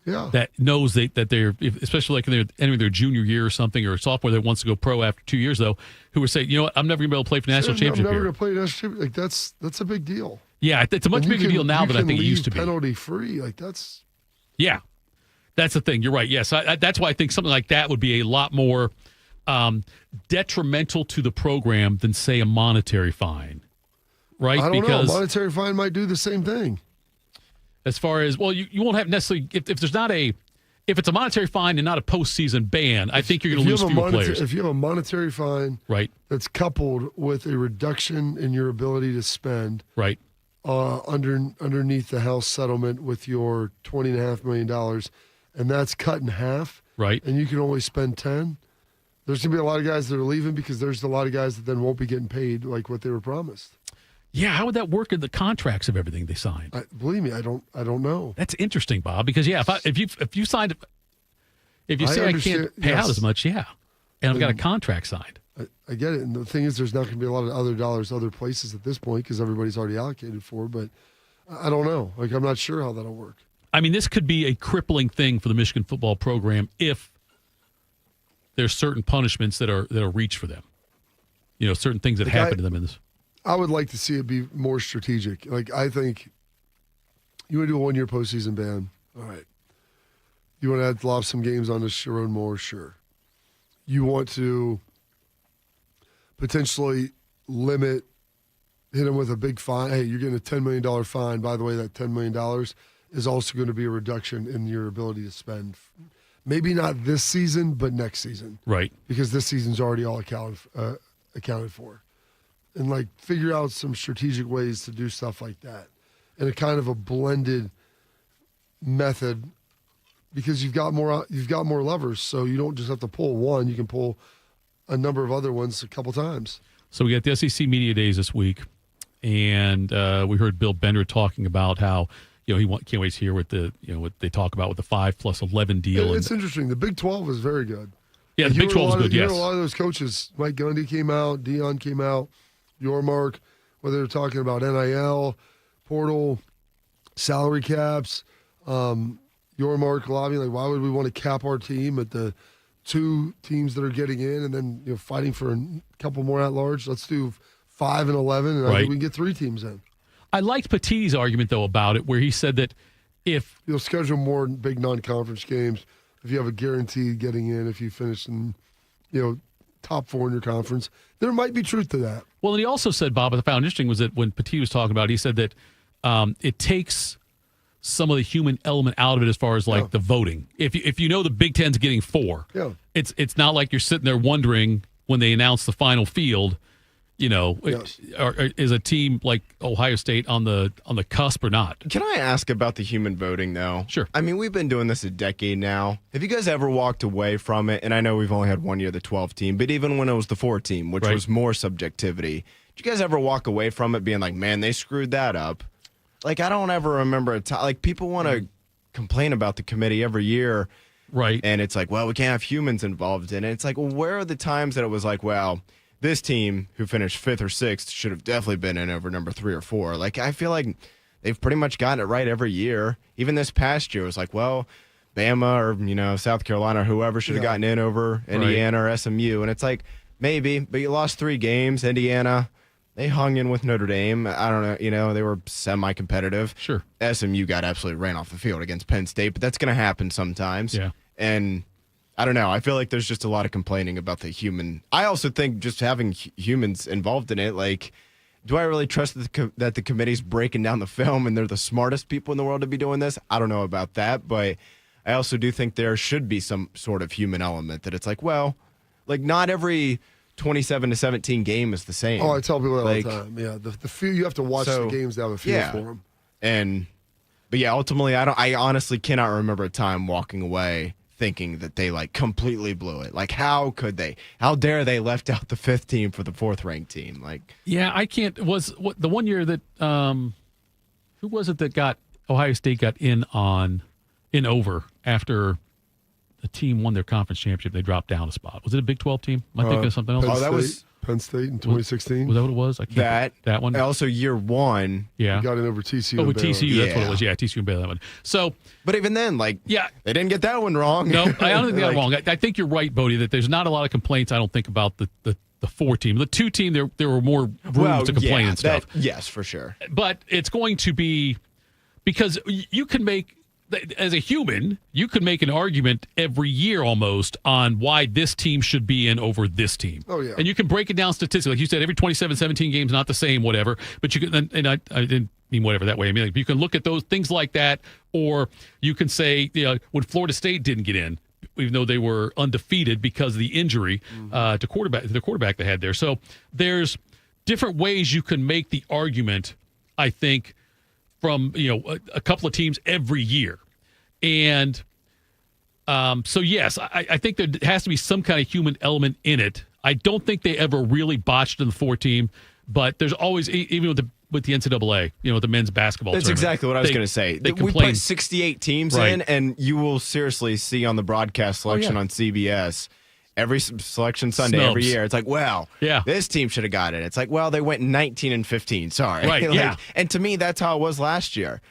C: Yeah.
B: That knows that they're, especially they're entering their junior year or something, or a sophomore that wants to go pro after 2 years, though, who would say, you know what, I'm never going to be able to play for national championship.
C: I'm never going to play national championship. That's a big deal.
B: Yeah, it's a much bigger deal now than I think it used to be.
C: Penalty free, like that's.
B: Yeah, that's the thing. You're right. Yes, that's why I think something like that would be a lot more detrimental to the program than, say, a monetary fine. Right?
C: I don't know. Monetary fine might do the same thing.
B: As far as, well, you won't have necessarily, if there's not if it's a monetary fine and not a postseason ban, I think you're going to lose fewer players.
C: If you have a monetary fine
B: right,
C: that's coupled with a reduction in your ability to spend
B: right,
C: underneath the House settlement with your $20.5 million, and that's cut in half,
B: right,
C: and you can only spend 10, there's going to be a lot of guys that are leaving because there's a lot of guys that then won't be getting paid like what they were promised.
B: Yeah, how would that work in the contracts of everything they signed?
C: Believe me, I don't know.
B: That's interesting, Bob, because if you signed, if you say I can't pay out as much, and I've got a contract signed.
C: I get it, and the thing is, there's not going to be a lot of other dollars other places at this point because everybody's already allocated for. But I don't know. Like, I'm not sure how that'll work.
B: I mean, this could be a crippling thing for the Michigan football program if there's certain punishments that are reached for them. You know, certain things that happen to them in this.
C: I would like to see it be more strategic. Like, I think you want to do a one-year postseason ban. All right. You want to add lob some games on to Sharon Moore? Sure. You want to potentially hit them with a big fine. Hey, you're getting a $10 million fine. By the way, that $10 million is also going to be a reduction in your ability to spend. Maybe not this season, but next season.
B: Right.
C: Because this season's already all accounted for. And, like, figure out some strategic ways to do stuff like that in a kind of a blended method because you've got more levers, so you don't just have to pull one. You can pull a number of other ones a couple times. So
B: we got the SEC Media Days this week, and we heard Bill Bender talking about how he can't wait to hear what they talk about with the 5+11 deal.
C: It's interesting. The Big 12 is very good.
B: Yeah, the Big 12 is good. Yes,
C: a lot of those coaches. Mike Gundy came out. Dion came out. Yormark, whether they're talking about NIL, portal, salary caps, Yormark lobbying, like, why would we want to cap our team at the 2 teams that are getting in and then fighting for a couple more at large? Let's do 5 and 11, and I think we can get 3 teams in.
B: I liked Petit's argument, though, about it, where he said that if
C: you'll schedule more big non-conference games, if you have a guaranteed getting in, if you finish in, top 4 in your conference, there might be truth to that.
B: Well, and he also said, Bob, what I found interesting was that when Petit was talking about it, he said that it takes some of the human element out of it as far as, like, the voting. If you know the Big Ten's getting 4, it's not like you're sitting there wondering when they announce the final field, is a team like Ohio State on the cusp or not?
D: Can I ask about the human voting, though?
B: Sure.
D: I mean, we've been doing this a decade now. Have you guys ever walked away from it? And I know we've only had 1 year, the 12 team, but even when it was the 4 team, which was more subjectivity, did you guys ever walk away from it being like, man, they screwed that up? Like, I don't ever remember a time. Like, people want to complain about the committee every year.
B: Right.
D: And it's like, well, we can't have humans involved in it. It's like, well, where are the times that it was like, well, this team who finished 5th or 6th should have definitely been in over number 3 or 4. Like, I feel like they've pretty much gotten it right every year. Even this past year, it was like, well, Bama or, South Carolina or whoever should have gotten in over Indiana or SMU. And it's like, maybe, but you lost 3 games. Indiana, they hung in with Notre Dame. I don't know, they were semi-competitive.
B: Sure.
D: SMU got absolutely ran off the field against Penn State, but that's going to happen sometimes.
B: Yeah.
D: And I don't know. I feel like there's just a lot of complaining about the human. I also think just having humans involved in it, like, do I really trust that the committee's breaking down the film and they're the smartest people in the world to be doing this? I don't know about that, but I also do think there should be some sort of human element that it's like, well, like, not every 27-17 game is the same.
C: Oh, I tell people that all the time. Yeah, the feel, you have to watch the games to have a feel for them.
D: But yeah, ultimately, I honestly cannot remember a time walking away thinking that they, like, completely blew it. Like, how could they? How dare they left out the 5th team for the 4th ranked team? Like,
B: yeah, I can't. The 1 year that who was it that got Ohio State got in over after the team won their conference championship? They dropped down a spot. Was it a Big 12 team? Am I thinking of something else?
D: That was
C: Penn State in 2016.
B: Was that what it was? I can't. That one.
D: Also, year 1.
B: Yeah,
C: we got in over TCU.
B: Oh, with
C: Baylor.
B: TCU, that's what it was. Yeah, TCU and Baylor, that one. So,
D: but even then, like,
B: they
D: didn't get that one wrong.
B: No, I don't think they got it wrong. I think you're right, Bodie, that there's not a lot of complaints. I don't think about the the 4 team. The 2 team, there were more room to complain and stuff.
D: Yes, for sure.
B: But it's going to be because you can make, as a human, you can make an argument every year almost on why this team should be in over this team.
C: Oh, yeah.
B: And you can break it down statistically. Like you said, every 27, 17 games, not the same, whatever. But you can, and I didn't mean whatever that way. I mean, like, you can look at those things like that, or you can say, when Florida State didn't get in, even though they were undefeated because of the injury to the quarterback they had there. So there's different ways you can make the argument, I think, from a couple of teams every year. And so, yes, I think there has to be some kind of human element in it. I don't think they ever really botched in the 4 team, but there's always, even with the NCAA, the men's basketball
D: That's
B: tournament.
D: exactly what I was going to say.
B: They
D: We
B: complain.
D: put 68 teams
B: Right.
D: in, and you will seriously see on the broadcast selection on CBS every selection Sunday every
B: Snubs.
D: year. It's like, well, this team should have got it. It's like, well, they went 19-15. Sorry.
B: Right, yeah.
D: And to me, that's how it was last year.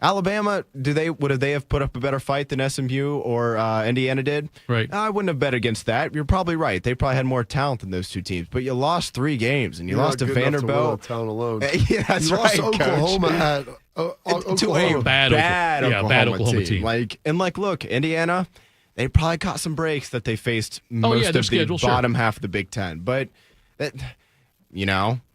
D: Alabama, would they have put up a better fight than SMU or Indiana did?
B: Right.
D: I wouldn't have bet against that. You're probably right. They probably had more talent than those 2 teams. But you lost 3 games, and you lost to Vanderbilt.
C: Town alone.
D: Yeah, that's
C: you
D: right,
C: lost to Oklahoma
D: Coach. To a bad Oklahoma team. Look, Indiana, they probably caught some breaks that they faced most of the bottom half of the Big Ten. But that,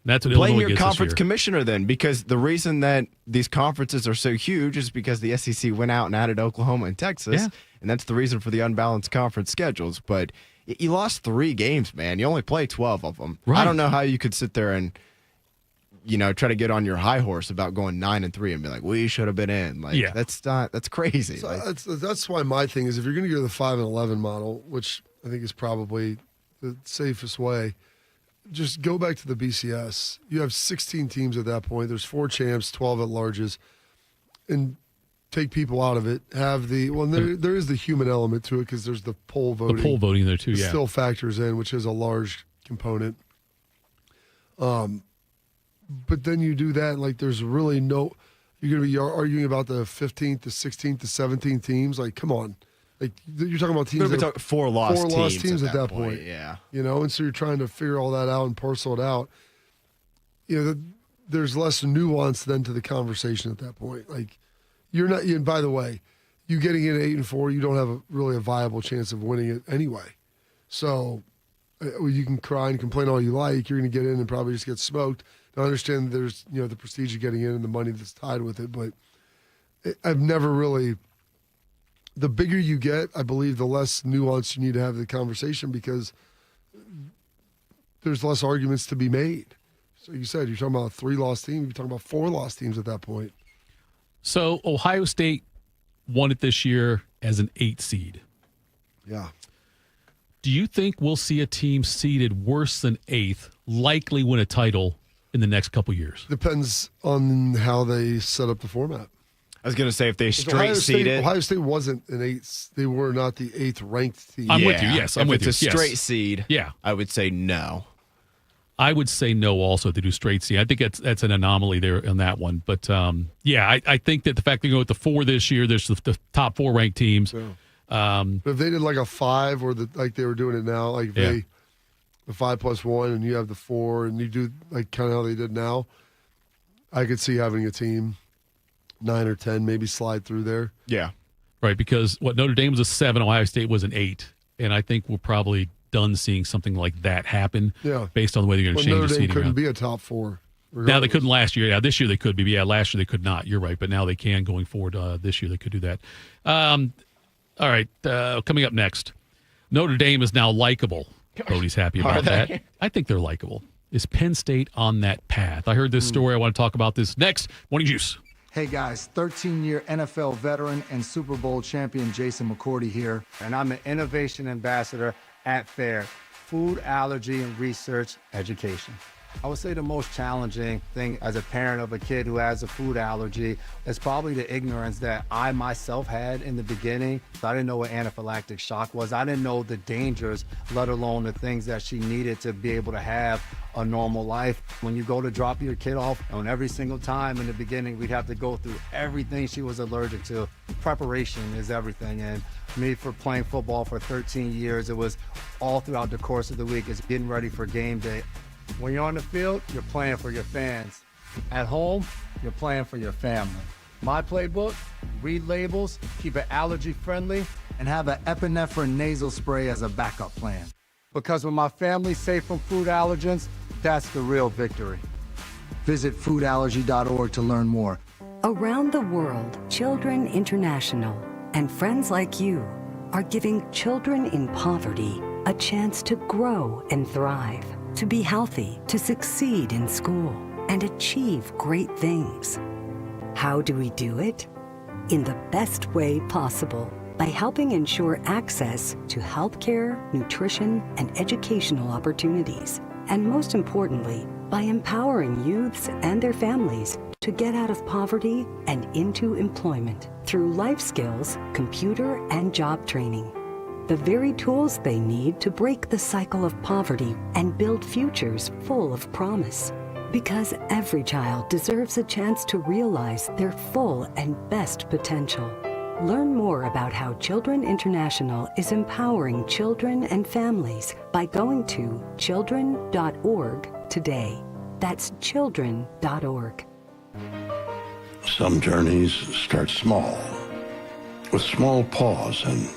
B: that's what
D: blame
B: Illinois
D: your
B: gets
D: conference
B: this year.
D: commissioner then, because the reason that these conferences are so huge is because the SEC went out and added Oklahoma and Texas, and that's the reason for the unbalanced conference schedules. But you lost 3 games, man. You only play 12 of them.
B: Right.
D: I don't know how you could sit there and try to get on your high horse about going 9-3 and be like, we should have been in. That's crazy.
C: So that's why my thing is, if you're going to go to the 5-11 model, which I think is probably the safest way, just go back to the BCS. You have 16 teams at that point. There's 4 champs, 12 at larges, and take people out of it. Have there is the human element to it because there's the poll voting.
B: The poll voting there too,
C: It
B: yeah.
C: still factors in, which is a large component. But then you do that, like there's really no. You're going to be arguing about the 15th, the 16th, the 17th teams. Like, come on. Like, you're talking about teams that
D: 4 lost
C: teams at that point.
D: Yeah.
C: And so you're trying to figure all that out and parcel it out. There's less nuance then to the conversation at that point. Like, you're not, and by the way, you getting in 8-4, you don't have really a viable chance of winning it anyway. So you can cry and complain all you like. You're going to get in and probably just get smoked. Now, I understand there's, the prestige of getting in and the money that's tied with it, but I've never really. The bigger you get, I believe, the less nuance you need to have the conversation because there's less arguments to be made. So you said you're talking about a 3 lost team. You're talking about 4 lost teams at that point.
B: So Ohio State won it this year as an 8 seed.
C: Yeah.
B: Do you think we'll see a team seeded worse than 8th likely win a title in the next couple years?
C: Depends on how they set up the format.
D: I was going to say if they straight seeded.
C: Ohio State wasn't an 8th. They were not the 8th ranked team.
B: I'm with you. Yes, I'm with you.
D: If it's a straight
B: Yes.
D: seed,
B: Yeah.
D: I would say no.
B: I would say no also if they do straight seed. I think that's an anomaly there on that one. But, I think that the fact they go with the 4 this year, there's the top 4 ranked teams.
C: But if they did like a 5 or like they were doing it now, like the 5+1 and you have the 4 and you do like kind of how they did now, I could see having a team 9 or 10 maybe slide through there.
D: Yeah.
B: Right, because Notre Dame was a 7, Ohio State was an 8. And I think we're probably done seeing something like that happen based on the way they're going to change
C: Notre
B: the
C: Dame
B: seeding
C: couldn't
B: around.
C: be a top 4.
B: Now they couldn't last year. Yeah, this year they could be. Yeah, last year they could not. You're right, but now they can going forward. This year they could do that. All right, coming up next, Notre Dame is now likable. Cody's happy about that. I think they're likable. Is Penn State on that path? I heard this story. I want to talk about this next. Morning Juice.
I: Hey guys, 13-year NFL veteran and Super Bowl champion Jason McCourty here. And I'm an innovation ambassador at FAIR, Food Allergy and Research Education. I would say the most challenging thing as a parent of a kid who has a food allergy is probably the ignorance that I myself had in the beginning. So I didn't know what anaphylactic shock was. I didn't know the dangers, let alone the things that she needed to be able to have a normal life. When you go to drop your kid off, and every single time in the beginning, we'd have to go through everything she was allergic to. Preparation is everything. And me, for playing football for 13 years, it was all throughout the course of the week. It's getting ready for game day. When you're on the field, you're playing for your fans. At home, you're playing for your family. My playbook, read labels, keep it allergy friendly, and have an epinephrine nasal spray as a backup plan. Because when my family's safe from food allergens, that's the real victory. Visit foodallergy.org to learn more.
J: Around the world, Children International and friends like you are giving children in poverty a chance to grow and thrive, to be healthy, to succeed in school, and achieve great things. How do we do it? In the best way possible, by helping ensure access to healthcare, nutrition, and educational opportunities. And most importantly, by empowering youths and their families to get out of poverty and into employment through life skills, computer, and job training. The very tools they need to break the cycle of poverty and build futures full of promise. Because every child deserves a chance to realize their full and best potential. Learn more about how Children International is empowering children and families by going to children.org today. That's children.org.
K: Some journeys start small, with small pause and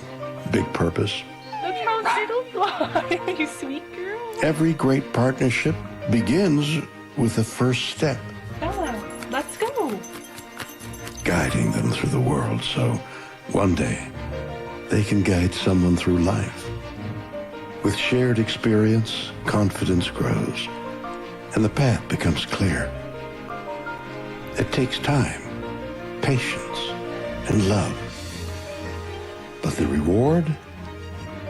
K: big purpose.
L: Look how little fly, you sweet girl.
K: Every great partnership begins with the first step,
L: Bella, let's go.
K: guiding them through the world so one day they can guide someone through life. With shared experience, confidence grows, and the path becomes clear. It takes time, patience, and love. But the reward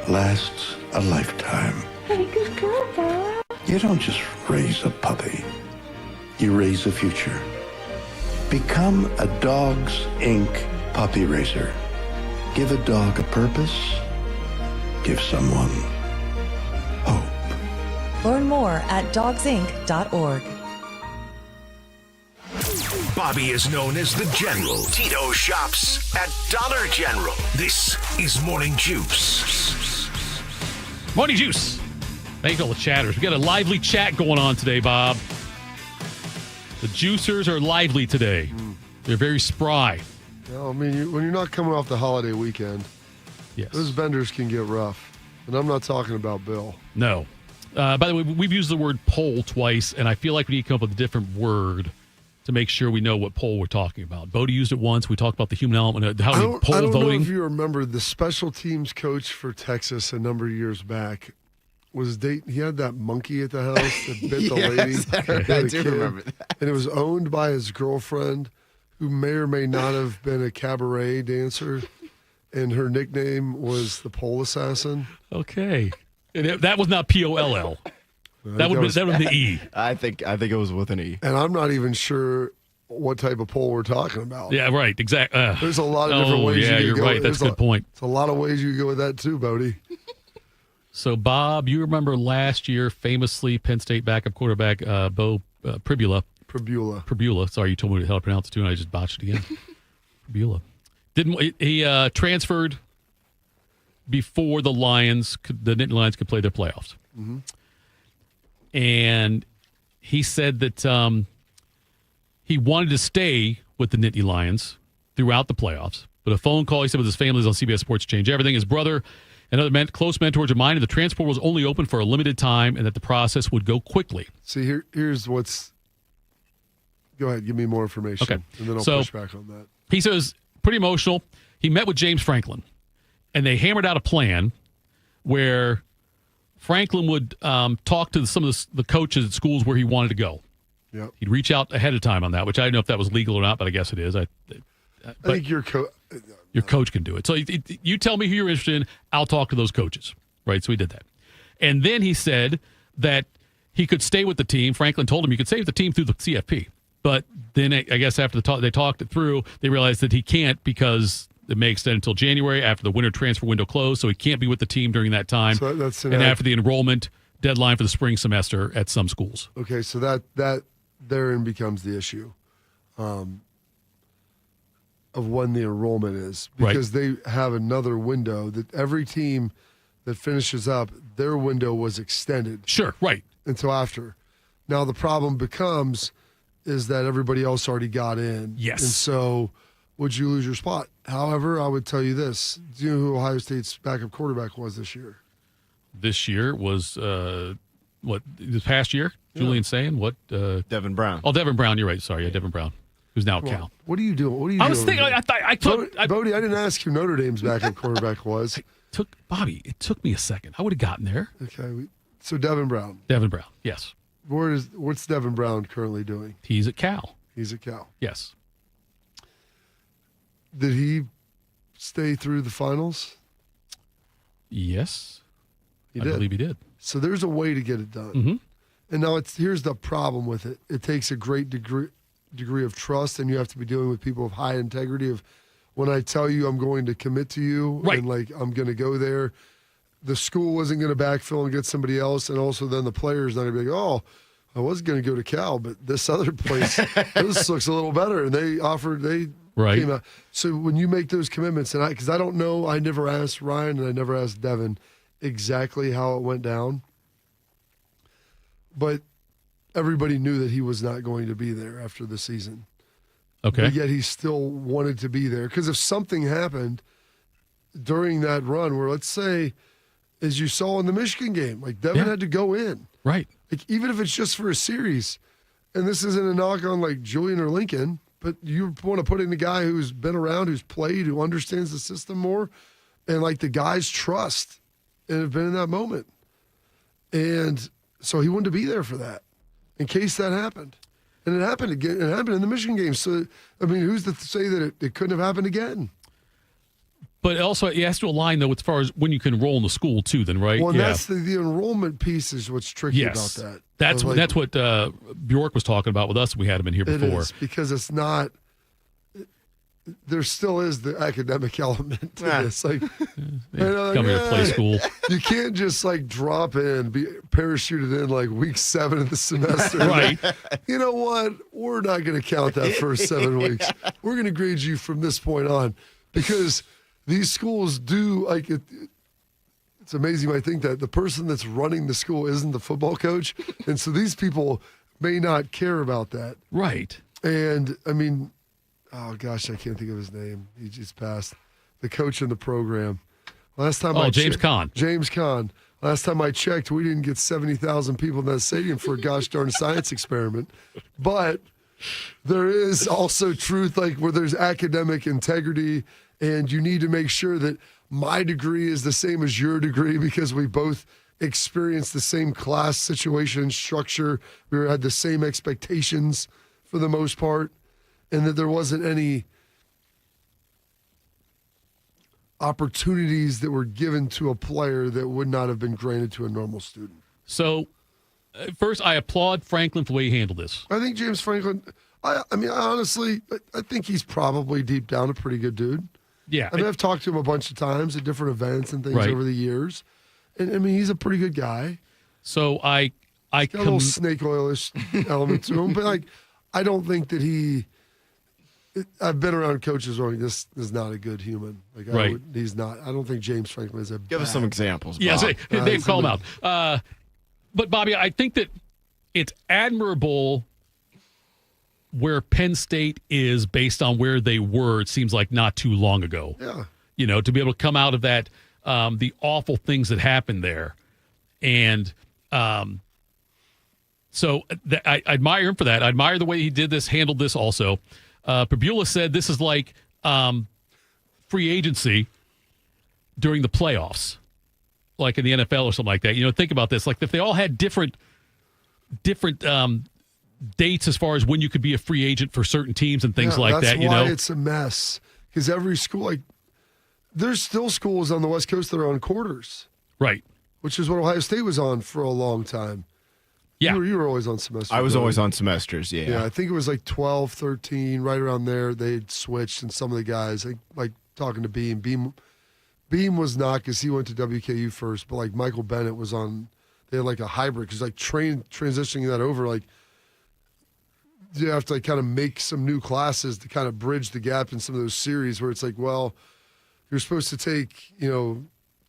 K: lasts a lifetime.
L: Hey, good girl, Bella.
K: You don't just raise a puppy. You raise a future. Become a Dogs Inc. puppy raiser. Give a dog a purpose. Give someone hope.
M: Learn more at dogsinc.org.
A: Bobby is known as the General. Tito shops at Dollar General. This is Morning Juice.
B: Morning Juice. Thanks all the chatters. We got a lively chat going on today, Bob. The juicers are lively today. They're very spry.
C: Yeah, I mean, when you're not coming off the holiday weekend,
B: yes,
C: those vendors can get rough. And I'm not talking about Bill.
B: No. By the way, we've used the word poll twice, and I feel like we need to come up with a different word to make sure we know what poll we're talking about. Bodie used it once. We talked about the human element, how we poll
C: I don't
B: voting.
C: know if you remember the special teams coach for Texas a number of years back was he had that monkey at the house that bit the lady.
D: I do remember that.
C: And it was owned by his girlfriend, who may or may not have been a cabaret dancer, and her nickname was the Pole Assassin.
B: Okay. That was not P-O-L-L. That would be the E.
D: I think it was with an E.
C: And I'm not even sure what type of pole we're talking about.
B: Yeah, right. Exactly.
C: There's a lot of different ways.
B: Yeah, you're
C: go.
B: right. That's a good point.
C: It's a lot of ways you can go with that too, Bodie.
B: So, Bob, you remember last year, famously, Penn State backup quarterback Bo Pribula. Sorry, you told me how to pronounce it too, and I just botched it again. Pribula. He transferred before the Nittany Lions could play their playoffs.
C: Mm-hmm.
B: And he said that he wanted to stay with the Nittany Lions throughout the playoffs. But a phone call, he said, with his family on CBS Sports changed everything. His brother and other close mentors reminded the transport was only open for a limited time and that the process would go quickly.
C: See, here's what's... Go ahead, give me more information.
B: Okay.
C: And then I'll push back on that.
B: He says, pretty emotional. He met with James Franklin, and they hammered out a plan where Franklin would talk to some of the coaches at schools where he wanted to go.
C: Yep.
B: He'd reach out ahead of time on that, which I don't know if that was legal or not, but I guess it is.
C: I think your
B: coach can do it. So you tell me who you're interested in, I'll talk to those coaches. Right? So he did that. And then he said that he could stay with the team. Franklin told him he could stay with the team through the CFP. But then I guess after they talked it through, they realized that he can't because it may extend until January after the winter transfer window closed, so he can't be with the team during that time.
C: So that's
B: and after the enrollment deadline for the spring semester at some schools.
C: Okay, so that therein becomes the issue of when the enrollment is. Because they have another window that every team that finishes up, their window was extended.
B: Sure, right.
C: Until after. Now the problem becomes is that everybody else already got in.
B: Yes.
C: And so would you lose your spot? However, I would tell you this. Do you know who Ohio State's backup quarterback was this year?
B: This year was, this past year? Yeah. Julian saying what?
D: Devin Brown.
B: Oh, Devin Brown. You're right. Sorry. Yeah, Devin Brown, who's now at Cal.
C: What are you doing? What are you
B: I
C: doing?
B: was thinking, I took.
C: Bodie, I didn't ask who Notre Dame's backup quarterback was.
B: Bobby, it took me a second. I would have gotten there.
C: Okay. So Devin Brown.
B: Devin Brown, yes.
C: What's Devin Brown currently doing?
B: He's at Cal.
C: He's at Cal.
B: Yes.
C: Did he stay through the finals?
B: Yes.
C: I
B: believe he did.
C: So there's a way to get it done.
B: Mm-hmm.
C: And now here's the problem with it. It takes a great degree of trust, and you have to be dealing with people of high integrity of when I tell you I'm going to commit to you and like I'm going to go there, the school isn't going to backfill and get somebody else, and also then the player's not going to be like, oh, I was going to go to Cal, but this other place, this looks a little better. And they came out. So when you make those commitments, and because I don't know, I never asked Ryan and I never asked Devin exactly how it went down, but everybody knew that he was not going to be there after the season.
B: Okay.
C: But yet he still wanted to be there. Because if something happened during that run where, let's say, as you saw in the Michigan game, like Devin had to go in.
B: Right.
C: Like even if it's just for a series, and this isn't a knock on like Julian or Lincoln, but you want to put in a guy who's been around, who's played, who understands the system more, and like the guys trust and have been in that moment. And so he wanted to be there for that in case that happened. And it happened again. It happened in the Michigan game. So, I mean, who's to say that it couldn't have happened again?
B: But also, it has to align, though, as far as when you can enroll in the school, too, then, right?
C: Well, that's the enrollment piece is what's tricky about that.
B: That's what Bjork was talking about with us. We had him in here before.
C: It is, because it's not – there still is the academic element to this. Like,
B: come here to play school.
C: You can't just, like, drop in, be parachuted in, like, week 7 of the semester.
B: Right.
C: You know what? We're not going to count that first 7 weeks. We're going to grade you from this point on because – these schools do, like, it's amazing. I think that the person that's running the school isn't the football coach. And so these people may not care about that.
B: Right.
C: And, I mean, oh, gosh, I can't think of his name. He just passed. The coach in the program. Last time
B: James Conn.
C: James Conn. Last time I checked, we didn't get 70,000 people in that stadium for a gosh darn science experiment. But there is also truth, like, where there's academic integrity. And you need to make sure that my degree is the same as your degree because we both experienced the same class situation structure. We had the same expectations for the most part. And that there wasn't any opportunities that were given to a player that would not have been granted to a normal student.
B: So, first, I applaud Franklin for the way he handled this.
C: I think James Franklin, I honestly think he's probably deep down a pretty good dude.
B: Yeah.
C: I mean, I've talked to him a bunch of times at different events and things over the years. And, I mean, he's a pretty good guy.
B: So I
C: got a little snake oil-ish element to him. But, like, I don't think that I've been around coaches where this is not a good human. Like, he's not. I don't think James Franklin is
D: Give us some examples, Bob.
B: Yeah, Dave, call him out. But, Bobby, I think that it's admirable where Penn State is based on where they were, it seems like not too long ago.
C: Yeah.
B: You know, to be able to come out of that, the awful things that happened there. And so I admire him for that. I admire the way he did this, handled this also. Pabula said this is like free agency during the playoffs, like in the NFL or something like that. You know, think about this. Like if they all had different dates as far as when you could be a free agent for certain teams and things like that. You know,
C: that's why it's a mess because every school, like, there's still schools on the West Coast that are on quarters,
B: right?
C: Which is what Ohio State was on for a long time.
B: Yeah.
C: You were always on semester.
D: I was always on semesters, yeah.
C: Yeah, I think it was like 12, 13, right around there. They'd switched, and some of the guys, like talking to Beam. Beam was not because he went to WKU first, but like Michael Bennett was on. They had like a hybrid because like transitioning that over, like you have to like kind of make some new classes to kind of bridge the gap in some of those series where it's like, well, you're supposed to take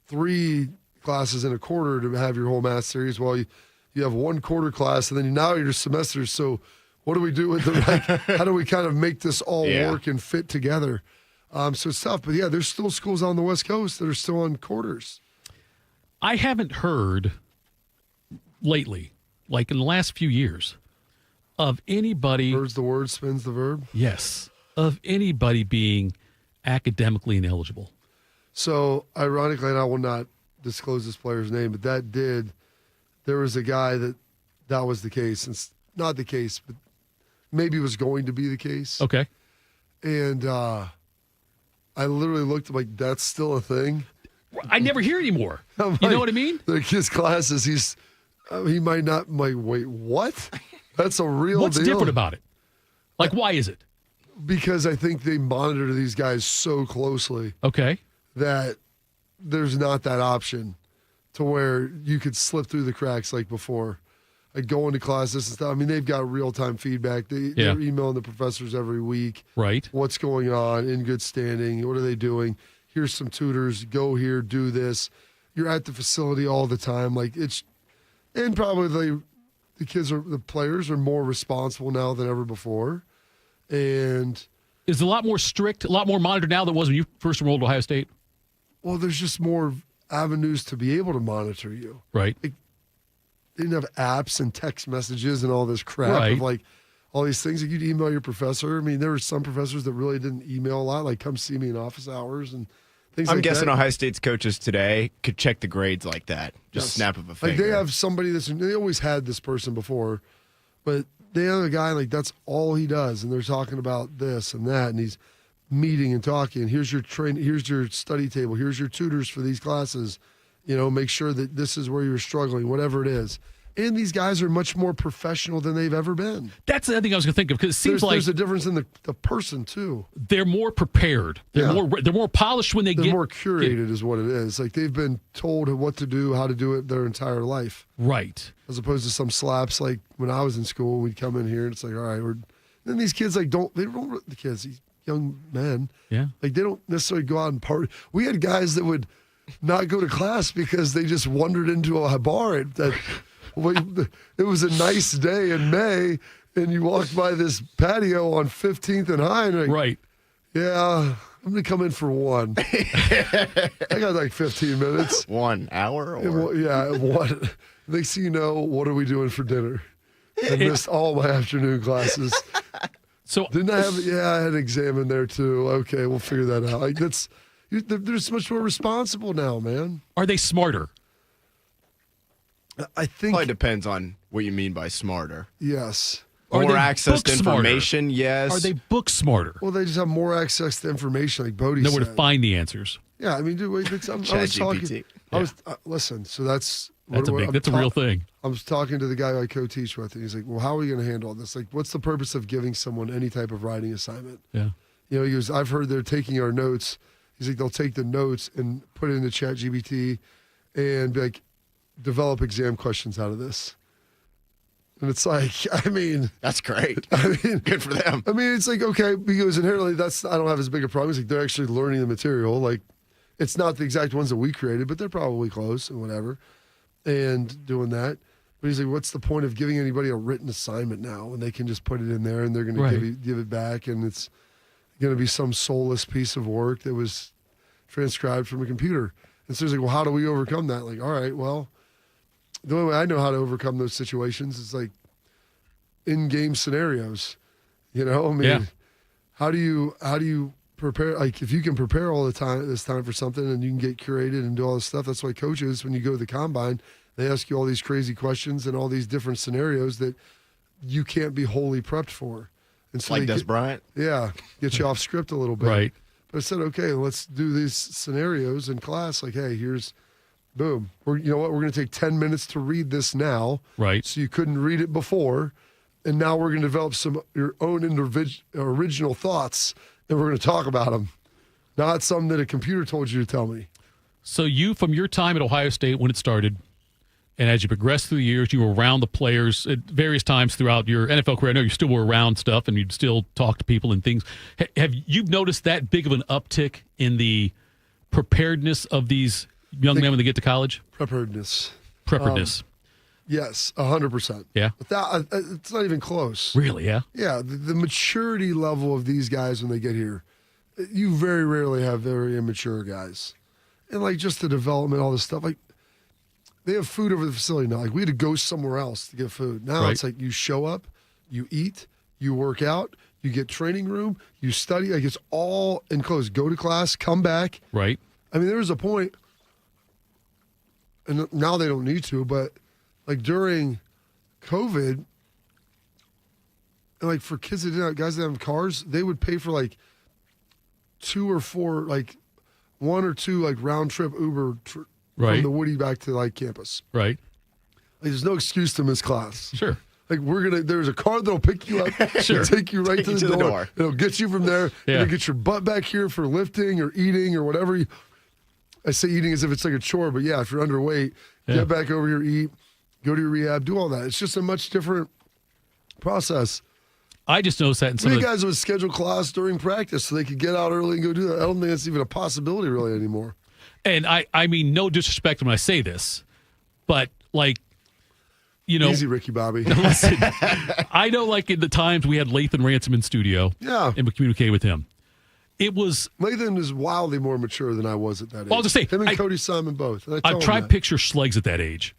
C: 3 classes in a quarter to have your whole math series. Well, you have 1 quarter class, and then now your semesters. So what do we do with them? Like, how do we kind of make this all work and fit together? So it's tough. But, yeah, there's still schools on the West Coast that are still on quarters.
B: I haven't heard lately, like in the last few years, of anybody.
C: Birds the word, spins the verb.
B: Yes. Of anybody being academically ineligible.
C: So, ironically, and I will not disclose this player's name, but there was a guy that was the case. It's not the case, but maybe was going to be the case.
B: Okay.
C: And I literally looked like, that's still a thing.
B: I never hear anymore.
C: Like,
B: you know what I mean?
C: Like his classes, he might not. I'm like, wait, what? That's a real
B: What's
C: deal.
B: different about it? Like, why is it?
C: Because I think they monitor these guys so closely.
B: Okay.
C: That there's not that option to where you could slip through the cracks like before. Like going to classes and stuff. I mean, they've got real-time feedback. They're emailing the professors every week.
B: Right.
C: What's going on, in good standing, what are they doing? Here's some tutors, go here, do this. You're at the facility all the time. Like and probably the players are more responsible now than ever before. And
B: is it a lot more strict, a lot more monitored now than it was when you first enrolled at Ohio State?
C: Well, there's just more avenues to be able to monitor you.
B: Right.
C: They didn't have apps and text messages and all this crap of like all these things. Like you'd email your professor. I mean, there were some professors that really didn't email a lot, like come see me in office hours and things
D: I'm
C: like
D: guessing
C: that.
D: Ohio State's coaches today could check the grades like that. Just snap of a finger.
C: Like they have somebody they always had this person before, but they have a guy like that's all he does. And they're talking about this and that. And he's meeting and talking. Here's your here's your study table. Here's your tutors for these classes. Make sure that this is where you're struggling, whatever it is. And these guys are much more professional than they've ever been.
B: That's the other thing I was going to think of, because it seems
C: there's a difference in the person too.
B: They're more prepared. They're more polished when they're
C: more curated is what it is. Like they've been told what to do, how to do it their entire life.
B: Right.
C: As opposed to some slaps like when I was in school, we'd come in here and it's like, all right, then these kids the kids, these young men, like they don't necessarily go out and party. We had guys that would not go to class because they just wandered into a bar it was a nice day in May, and you walked by this patio on 15th and High, and
B: right.
C: Yeah, I'm going to come in for one. I got like 15 minutes.
D: 1 hour?
C: One. Next thing you know, what are we doing for dinner? I missed all my afternoon classes.
B: So
C: didn't I have? Yeah, I had an exam in there too. Okay, we'll figure that out. Like they're so much more responsible now, man.
B: Are they smarter?
C: I think
D: probably depends on what you mean by smarter.
C: Yes.
D: More access to information, yes.
B: Are they book smarter?
C: Well, they just have more access to information, like Bodie said.
B: Nowhere to find the answers.
C: Yeah, I mean, dude, I was talking. Listen, so that's
B: a real thing.
C: I was talking to the guy I co-teach with, and he's like, "Well, how are we going to handle this? Like, what's the purpose of giving someone any type of writing assignment?"
B: Yeah.
C: He goes, "I've heard they're taking our notes." He's like, "They'll take the notes and put it into ChatGPT and be like, develop exam questions out of this." And it's like, I mean,
D: that's great.
C: I mean,
D: good for them.
C: I mean, it's like, okay, because inherently I don't have as big a problem. It's like they're actually learning the material. Like, it's not the exact ones that we created, but they're probably close and whatever, and doing that. But he's like, what's the point of giving anybody a written assignment now when they can just put it in there and they're going to give it back, and it's going to be some soulless piece of work that was transcribed from a computer. And so he's like, well, how do we overcome that? Like, all right, well, the only way I know how to overcome those situations is like in-game scenarios. I mean, how do you prepare? Like, if you can prepare all the time, this time for something, and you can get curated and do all this stuff. That's why coaches, when you go to the combine, they ask you all these crazy questions and all these different scenarios that you can't be wholly prepped for. And so
D: like Des Bryant?
C: Yeah, get you off script a little bit.
B: Right.
C: But I said, okay, let's do these scenarios in class. Like, hey, here's boom. You know what? We're going to take 10 minutes to read this now.
B: Right.
C: So you couldn't read it before. And now we're going to develop your own original thoughts, and we're going to talk about them. Not something that a computer told you to tell me.
B: So you, from your time at Ohio State when it started, and as you progressed through the years, you were around the players at various times throughout your NFL career. I know you still were around stuff, and you'd still talk to people and things. Have you noticed that big of an uptick in the preparedness of these young men when they get to college?
C: Preparedness. Yes, 100%.
B: Yeah.
C: Without, it's not even close.
B: Really, yeah?
C: Yeah, the maturity level of these guys when they get here, you very rarely have very immature guys. And, like, just the development, all this stuff. Like, they have food over the facility now. Like, we had to go somewhere else to get food. Now It's like you show up, you eat, you work out, you get training room, you study. Like, it's all enclosed. Go to class, come back.
B: Right.
C: I mean, there was a point, and now they don't need to, but – like during COVID, and like for kids that didn't have, guys that have cars, they would pay for like 2 or 4, like 1 or 2 like round trip Uber from the Woody back to like campus.
B: Right.
C: Like there's no excuse to miss class.
B: Sure.
C: Like there's a car that'll pick you up
B: Sure.
C: and take you right to the door. It'll get you from there.
B: Yeah.
C: It'll get your butt back here for lifting or eating or whatever. I say eating as if it's like a chore, but yeah, if you're underweight, get back over here, eat. Go to your rehab, do all that. It's just a much different process.
B: I just noticed that in some
C: of the guys would schedule class during practice so they could get out early and go do that. I don't think that's even a possibility really anymore.
B: And I mean, no disrespect when I say this, but like, you know.
C: Easy, Ricky Bobby.
B: Listen, I know like in the times we had Lathan Ransom in studio.
C: Yeah.
B: And we communicated with him. It was.
C: Lathan is wildly more mature than I was at that age.
B: Well, I'll just say.
C: Him and Cody Simon both.
B: I've tried to picture Schleggs at that age.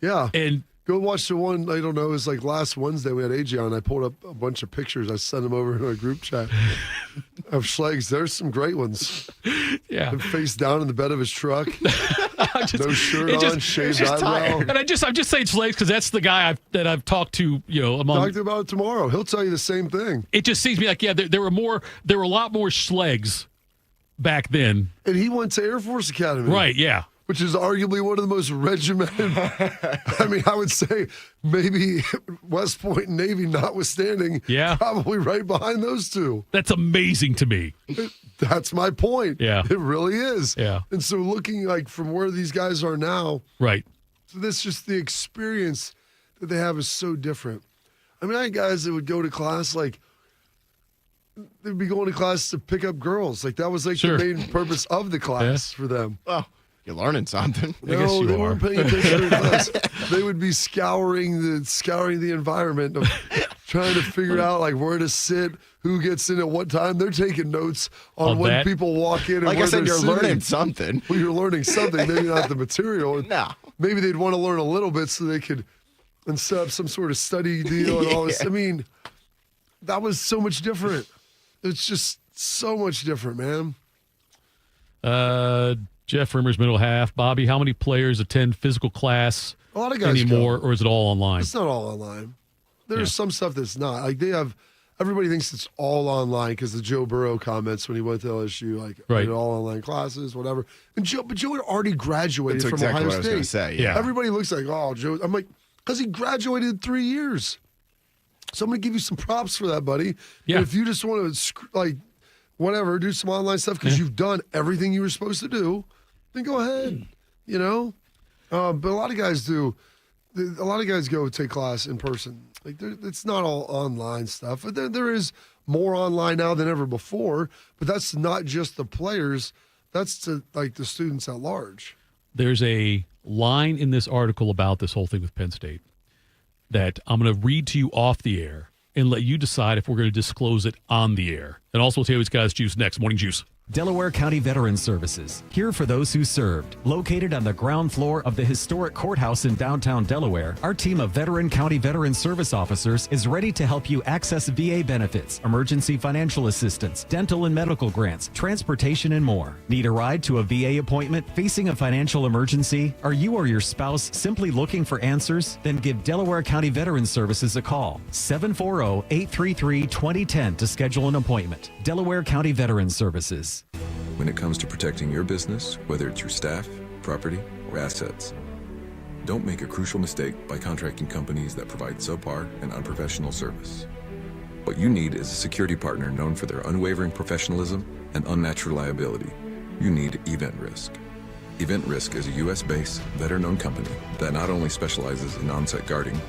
C: Yeah.
B: And
C: go watch the one, I don't know, it was like last Wednesday we had AJ on. I pulled up a bunch of pictures. I sent them over in our group chat of Schleggs. There's some great ones.
B: Yeah.
C: Him face down in the bed of his truck. No shirt on, shaved eyebrow.
B: And I'm just saying Schleggs because that's the guy I've talked to, you know, among.
C: Talked about it tomorrow. He'll tell you the same thing.
B: It just seems to me like, yeah, there were a lot more Schleggs back then.
C: And he went to Air Force Academy.
B: Right, yeah.
C: Which is arguably one of the most regimented. I mean, I would say maybe West Point and Navy notwithstanding.
B: Yeah.
C: Probably right behind those two.
B: That's amazing to me.
C: That's my point.
B: Yeah.
C: It really is.
B: Yeah.
C: And so looking like from where these guys are now.
B: Right.
C: So this just the experience that they have is so different. I mean, I had guys that would go to class like they'd be going to class to pick up girls. Like that was like the main purpose of the class for them.
D: Well, you're learning something.
C: No, I guess they weren't paying attention in class. They would be scouring the environment of trying to figure out like where to sit, who gets in at what time. They're taking notes on when people walk in. And
D: like
C: where
D: I said, you're
C: sitting.
D: learning something.
C: Well, you're learning something. Maybe not the material.
D: No.
C: Maybe they'd want to learn a little bit so they could and set up some sort of study deal and all this. I mean, that was so much different. It's just so much different, man.
B: Jeff Rimmer's middle half. Bobby, how many players attend physical class
C: a lot of guys
B: anymore,
C: go.
B: Or is it all online?
C: It's not all online. There's some stuff that's not. Like everybody thinks it's all online because the Joe Burrow comments when he went to LSU, like all online classes, whatever. And Joe had already graduated
D: That's
C: from
D: exactly
C: Ohio
D: what I was
C: State.
D: gonna say, yeah.
C: Everybody looks like, oh, Joe. I'm like, because he graduated in 3 years. So I'm going to give you some props for that, buddy.
B: Yeah.
C: And if you just want to, whatever, do some online stuff because you've done everything you were supposed to do, then go ahead, you know? But a lot of guys do. A lot of guys go take class in person. Like, it's not all online stuff. There is more online now than ever before, but that's not just the players. That's to, the students at large.
B: There's a line in this article about this whole thing with Penn State that I'm going to read to you off the air and let you decide if we're going to disclose it on the air. And also we'll tell you who's got his juice next. Morning Juice.
N: Delaware County Veterans Services, here for those who served. Located on the ground floor of the historic courthouse in downtown Delaware, our team of veteran county veteran service officers is ready to help you access VA benefits, emergency financial assistance, dental and medical grants, transportation, and more. Need a ride to a VA appointment? Facing a financial emergency? Are you or your spouse simply looking for answers? Then give Delaware County Veterans Services a call. 740-833-2010 to schedule an appointment. Delaware County Veterans Services.
P: When it comes to protecting your business, whether it's your staff, property, or assets. Don't make a crucial mistake by contracting companies that provide subpar and unprofessional service. What you need is a security partner known for their unwavering professionalism and unnatural liability. You need Event Risk. Event Risk is a U.S.-based, veteran-owned company that not only specializes in on-site guarding,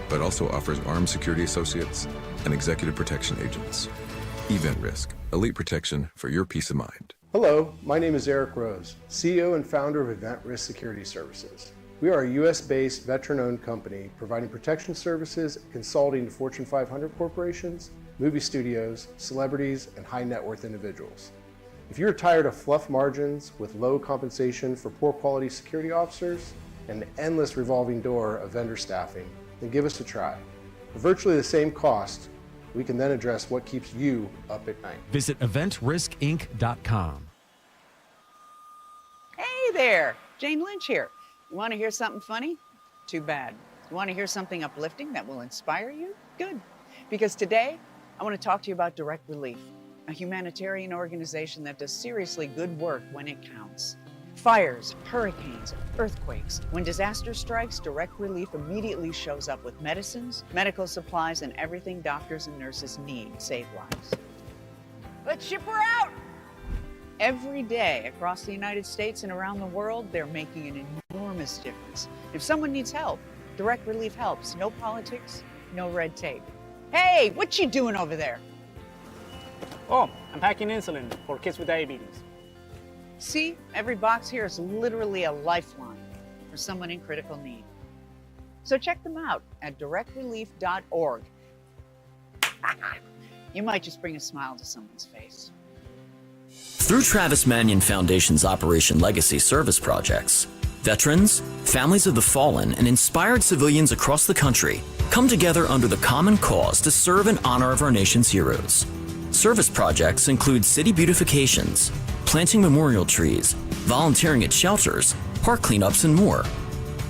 P: but also offers armed security associates and executive protection agents. Event Risk, elite protection for your peace of mind.
Q: Hello, my name is Eric Rose, CEO and founder of Event Risk Security Services. We are a U.S.-based, veteran-owned company providing protection services and consulting to Fortune 500 corporations, movie studios, celebrities, and high-net-worth individuals. If you're tired of fluff margins with low compensation for poor quality security officers and an endless revolving door of vendor staffing, then give us a try. For virtually the same cost, we can then address what keeps you up at night.
N: Visit eventriskinc.com.
R: Hey there, Jane Lynch here. You want to hear something funny? Too bad. You want to hear something uplifting that will inspire you? Good. Because today, I want to talk to you about Direct Relief, a humanitarian organization that does seriously good work when it counts. Fires, hurricanes, earthquakes. When disaster strikes, Direct Relief immediately shows up with medicines, medical supplies, and everything doctors and nurses need to save lives. Let's ship her out! Every day across the United States and around the world, they're making an enormous difference. If someone needs help, Direct Relief helps. No politics, no red tape. Hey, what you doing over there?
S: Oh, I'm packing insulin for kids with diabetes.
R: See, every box here is literally a lifeline for someone in critical need. So check them out at directrelief.org. You might just bring a smile to someone's face.
T: Through Travis Manion Foundation's Operation Legacy service projects, veterans, families of the fallen, and inspired civilians across the country come together under the common cause to serve in honor of our nation's heroes. Service projects include city beautifications, planting memorial trees, volunteering at shelters, park cleanups, and more.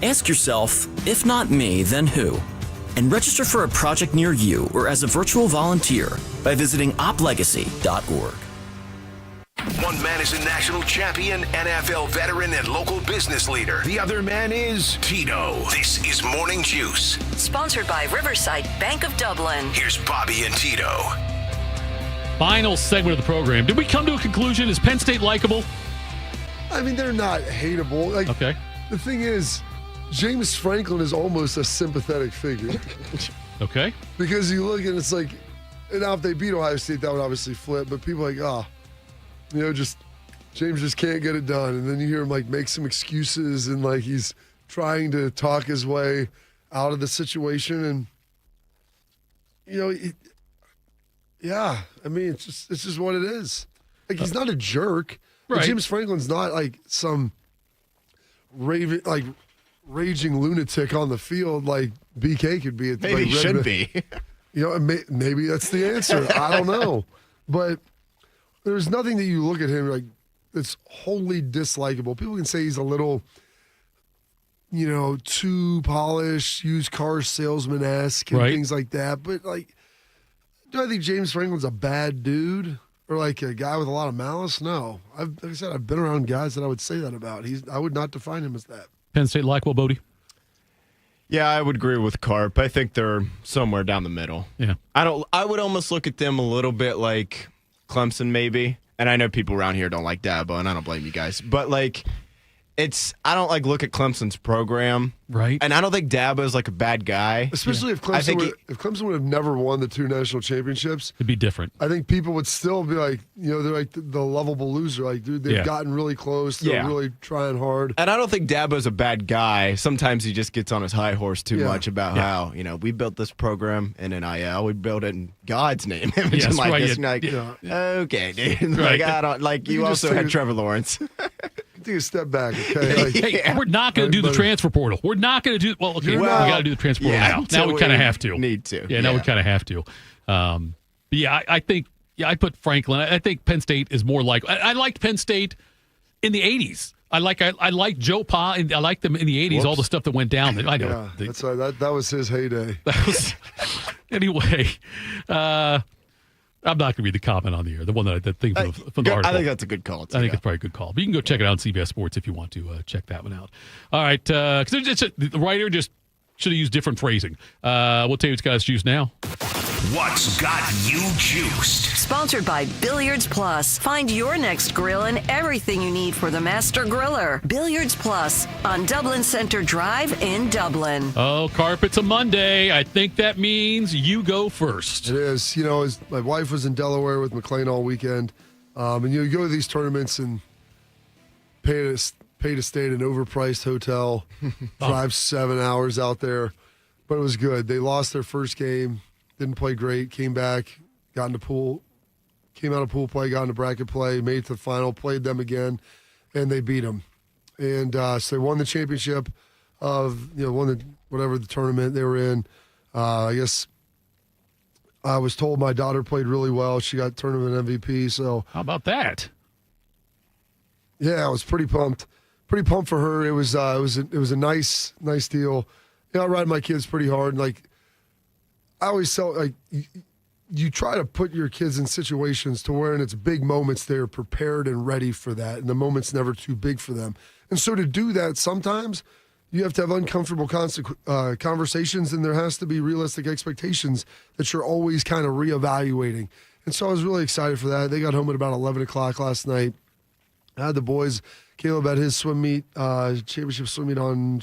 T: Ask yourself, if not me, then who? And register for a project near you or as a virtual volunteer by visiting oplegacy.org.
A: One man is a national champion, NFL veteran, and local business leader. The other man is Tito. This is Morning Juice.
X: Sponsored by Riverside Bank of Dublin.
A: Here's Bobby and Tito.
B: Final segment of the program. Did we come to a conclusion? Is Penn State likable?
C: I mean, they're not hateable. Like,
B: okay.
C: The thing is, James Franklin is almost a sympathetic figure.
B: Okay.
C: Because you look and it's like, now if they beat Ohio State, that would obviously flip. But people are like, just James just can't get it done. And then you hear him like make some excuses and like he's trying to talk his way out of the situation. And, I mean, it's just what it is. Like, he's not a jerk.
B: Right.
C: Like, James Franklin's not like some raging lunatic on the field like BK could be.
D: Maybe he should be.
C: Maybe that's the answer. I don't know. But there's nothing that you look at him like that's wholly dislikable. People can say he's a little, too polished, used car salesman-esque and things like that. But, like, do I think James Franklin's a bad dude or like a guy with a lot of malice? No. Like I said, I've been around guys that I would say that about. I would not define him as that.
B: Penn State Likeable, Bodie?
D: Yeah, I would agree with Carp. I think they're somewhere down the middle.
B: Yeah.
D: I would almost look at them a little bit like Clemson maybe. And I know people around here don't like Dabo, and I don't blame you guys. But, like, I don't, look at Clemson's program.
B: Right.
D: And I don't think Dabo is, a bad guy.
C: Especially if Clemson would have never won the 2 national championships.
B: It'd be different.
C: I think people would still be like, they're like the lovable loser. Like, dude, they've gotten really close. They're really trying hard.
D: And I don't think Dabo's a bad guy. Sometimes he just gets on his high horse too much about how, we built this program in NIL. We built it in God's name.
B: Yes,
D: like
B: right.
D: this. Okay, dude.
B: Right.
D: I don't, you also had Trevor Lawrence.
C: Take a step back, okay?
B: We're not going to do the transfer portal. We're not going to do. Well, okay, we got to do the transfer portal now. Now we kind of have to.
D: Need to.
B: Yeah, now we kind of have to. I think. Yeah, I put Franklin. I think Penn State is more like. I liked Penn State
C: in the 80s.
B: I like Joe Pa, and I liked them in the 80s, all the stuff that went down. I know.
C: Yeah, that's right. That was his heyday.
B: Anyway, I'm not going to read the comment on the air. The one that thing from the article.
D: I think that's a good call.
B: I think it's probably a good call. But you can go check it out on CBS Sports if you want to check that one out. All right. Because the writer just should have used different phrasing. We'll tell you what's got us juiced now.
A: What's got you juiced?
X: Sponsored by Billiards Plus. Find your next grill and everything you need for the master griller. Billiards Plus on Dublin Center Drive in Dublin.
B: Oh, Carpet's a Monday. I think that means you go first.
C: It is. You know, my wife was in Delaware with McLean all weekend. And you go to these tournaments and pay to stay at an overpriced hotel, drive 7 hours out there. But it was good. They lost their first game. Didn't play great, came back, got into pool, came out of pool play, got into bracket play, made it to the final, played them again, and they beat them. And so they won the championship whatever the tournament they were in. I guess I was told my daughter played really well. She got tournament MVP. So
B: how about that?
C: Yeah, I was pretty pumped. Pretty pumped for her. It was a nice deal. You know, I ride my kids pretty hard. Like, I always tell, like, you try to put your kids in situations to where in its big moments they're prepared and ready for that, and the moment's never too big for them. And so to do that, sometimes you have to have uncomfortable conversations, and there has to be realistic expectations that you're always kind of reevaluating. And so I was really excited for that. They got home at about 11 o'clock last night. I had the boys. Caleb had his swim meet, championship swim meet on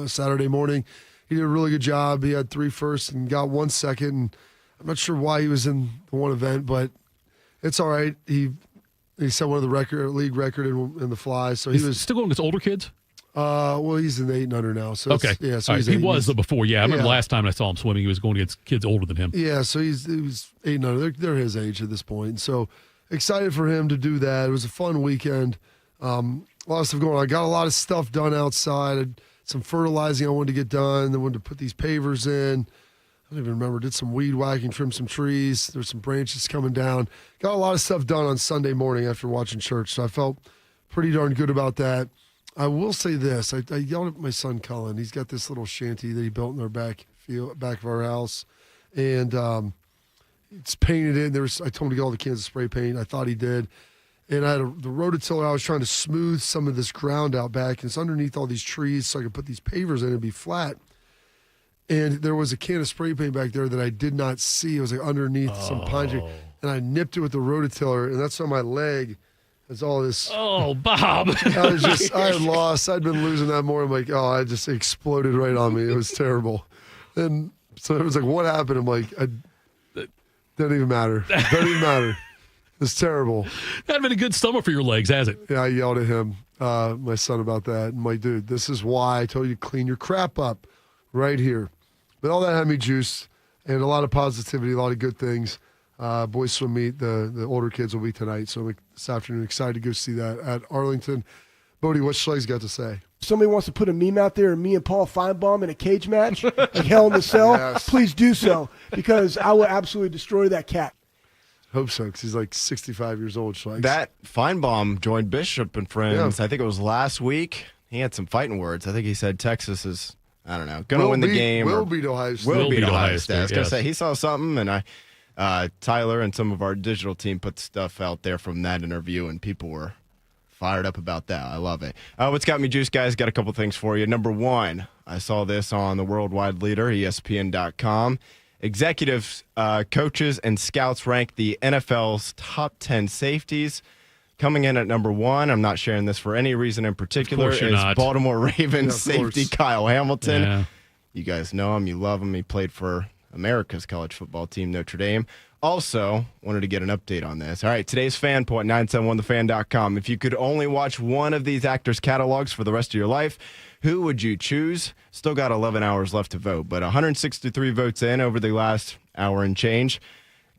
C: Saturday morning. He did a really good job. He had 3 firsts and got 1 second. And I'm not sure why he was in the one event, but it's all right. He set one of the league record in the fly. So he was
B: still going against older kids.
C: Well, he's in 8 and under now. So
B: okay,
C: yeah. So
B: he was before. Yeah, I remember last time I saw him swimming, he was going against kids older than him.
C: Yeah, so he was 8 and under. They're his age at this point. So excited for him to do that. It was a fun weekend. A lot of stuff going on. I got a lot of stuff done outside. Some fertilizing I wanted to get done. Then wanted to put these pavers in. I don't even remember. Did some weed whacking, trimmed some trees. There's some branches coming down. Got a lot of stuff done on Sunday morning after watching church. So I felt pretty darn good about that. I will say this. I yelled at my son Cullen. He's got this little shanty that he built in our back of our house. And it's painted in. I told him to get all the cans of spray paint. I thought he did. And I had the rototiller. I was trying to smooth some of this ground out back. And it's underneath all these trees so I could put these pavers in and be flat. And there was a can of spray paint back there that I did not see. It was like underneath some pine tree. And I nipped it with the rototiller. And that's on my leg. There's all this.
B: Oh, Bob.
C: I had lost. I'd been losing that more. I'm like, I just exploded right on me. It was terrible. And so it was like, what happened? I'm like, doesn't even matter. Doesn't even matter. It's terrible.
B: Hasn't been a good summer for your legs, has it?
C: Yeah, I yelled at him, my son, about that. I'm like, dude, this is why I told you to clean your crap up right here. But all that had me juiced and a lot of positivity, a lot of good things. Boys swim meet, the older kids will be tonight. So I'm this afternoon excited to go see that at Arlington. Bodie, what's Schleg's got to say?
E: Somebody wants to put a meme out there of me and Paul Feinbaum in a cage match, like Hell in the Cell.
C: Yes.
E: Please do so, because I will absolutely destroy that cat.
C: Hope so, because he's like 65 years old, Schleg's.
D: That Feinbaum joined Bishop and Friends,
C: Yeah.
D: I think it was last week. He had some fighting words. I think he said Texas is, I don't know, going to win the game.
C: Will beat Ohio State.
D: Will beat Ohio State. I was going
B: yes.
D: to say, he saw something, and Tyler and some of our digital team put stuff out there from that interview, and people were fired up about that. I love it. What's got me juiced, guys? Got a couple things for you. Number one, I saw this on the worldwide leader, ESPN.com. Executives, coaches, and scouts rank the NFL's top 10 safeties. Coming in at number one, I'm not sharing this for any reason in particular, is Baltimore Ravens safety Kyle Hamilton.
B: Yeah.
D: You guys know him. You love him. He played for America's college football team, Notre Dame. Also, wanted to get an update on this. All right, today's fan poll at 971thefan.com. If you could only watch one of these actors' catalogs for the rest of your life, who would you choose? Still got 11 hours left to vote, but 163 votes in over the last hour and change.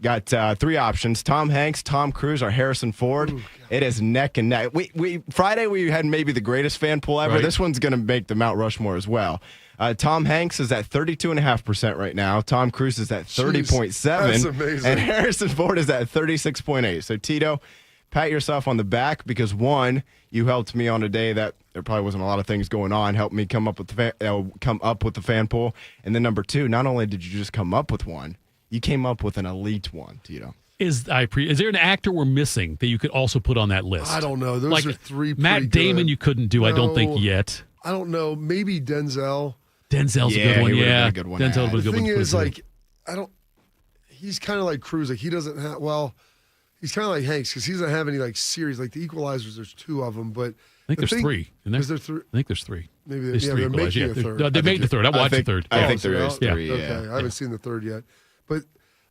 D: Got 3 options: Tom Hanks, Tom Cruise, or Harrison Ford. Ooh, it is neck and neck. Friday we had maybe the greatest fan poll ever. Right. This one's going to make the Mount Rushmore as well. Tom Hanks is at 32.5% right now. Tom Cruise is at 30.7%.
C: That's amazing.
D: And Harrison Ford is at 36.8%. So, Tito, pat yourself on the back because, one, you helped me on a day that there probably wasn't a lot of things going on, helped me come up with the fan poll. And then number 2, not only did you just come up with one, You came up with an elite one, Tito.
B: Is there an actor we're missing that you could also put on that list?
C: I don't know. Those are three.
B: Matt Damon, you couldn't do. I don't think yet.
C: I don't know. Maybe Denzel.
B: Denzel's a good one. Yeah,
C: a good one.
B: Denzel was a good one.
C: The thing is, like, I don't. He's kind of like Cruise. Like he doesn't have. Well, he's kind of like Hanks because he doesn't have any like series. Like the Equalizers, there's 2 of them, but
B: I think there's 3.
C: Is there 3?
B: I think there's 3.
C: Maybe
B: there's 3.
C: they're making a third.
B: No, they made the third. I watched the third.
D: I think there is 3. Yeah.
C: Okay, I haven't seen the third yet, but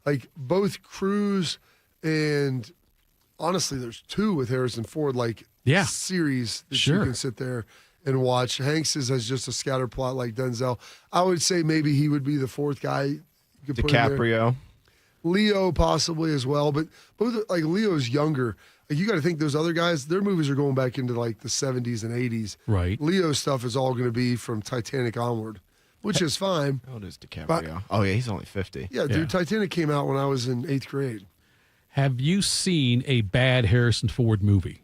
C: like both Cruise and honestly, there's 2 with Harrison Ford. Like series that you can sit there and watch. Hanks has just a scatter plot like Denzel. I would say maybe he would be the 4th guy. You could put in there.
D: DiCaprio.
C: Leo possibly as well, but both like Leo's younger. Like you got to think those other guys, their movies are going back into like the 70s and 80s.
B: Right.
C: Leo's stuff is all going to be from Titanic onward, which is fine.
D: How old is DiCaprio?
C: But,
D: oh yeah, he's only 50.
C: Yeah, dude. Titanic came out when I was in 8th grade.
B: Have you seen a bad Harrison Ford movie?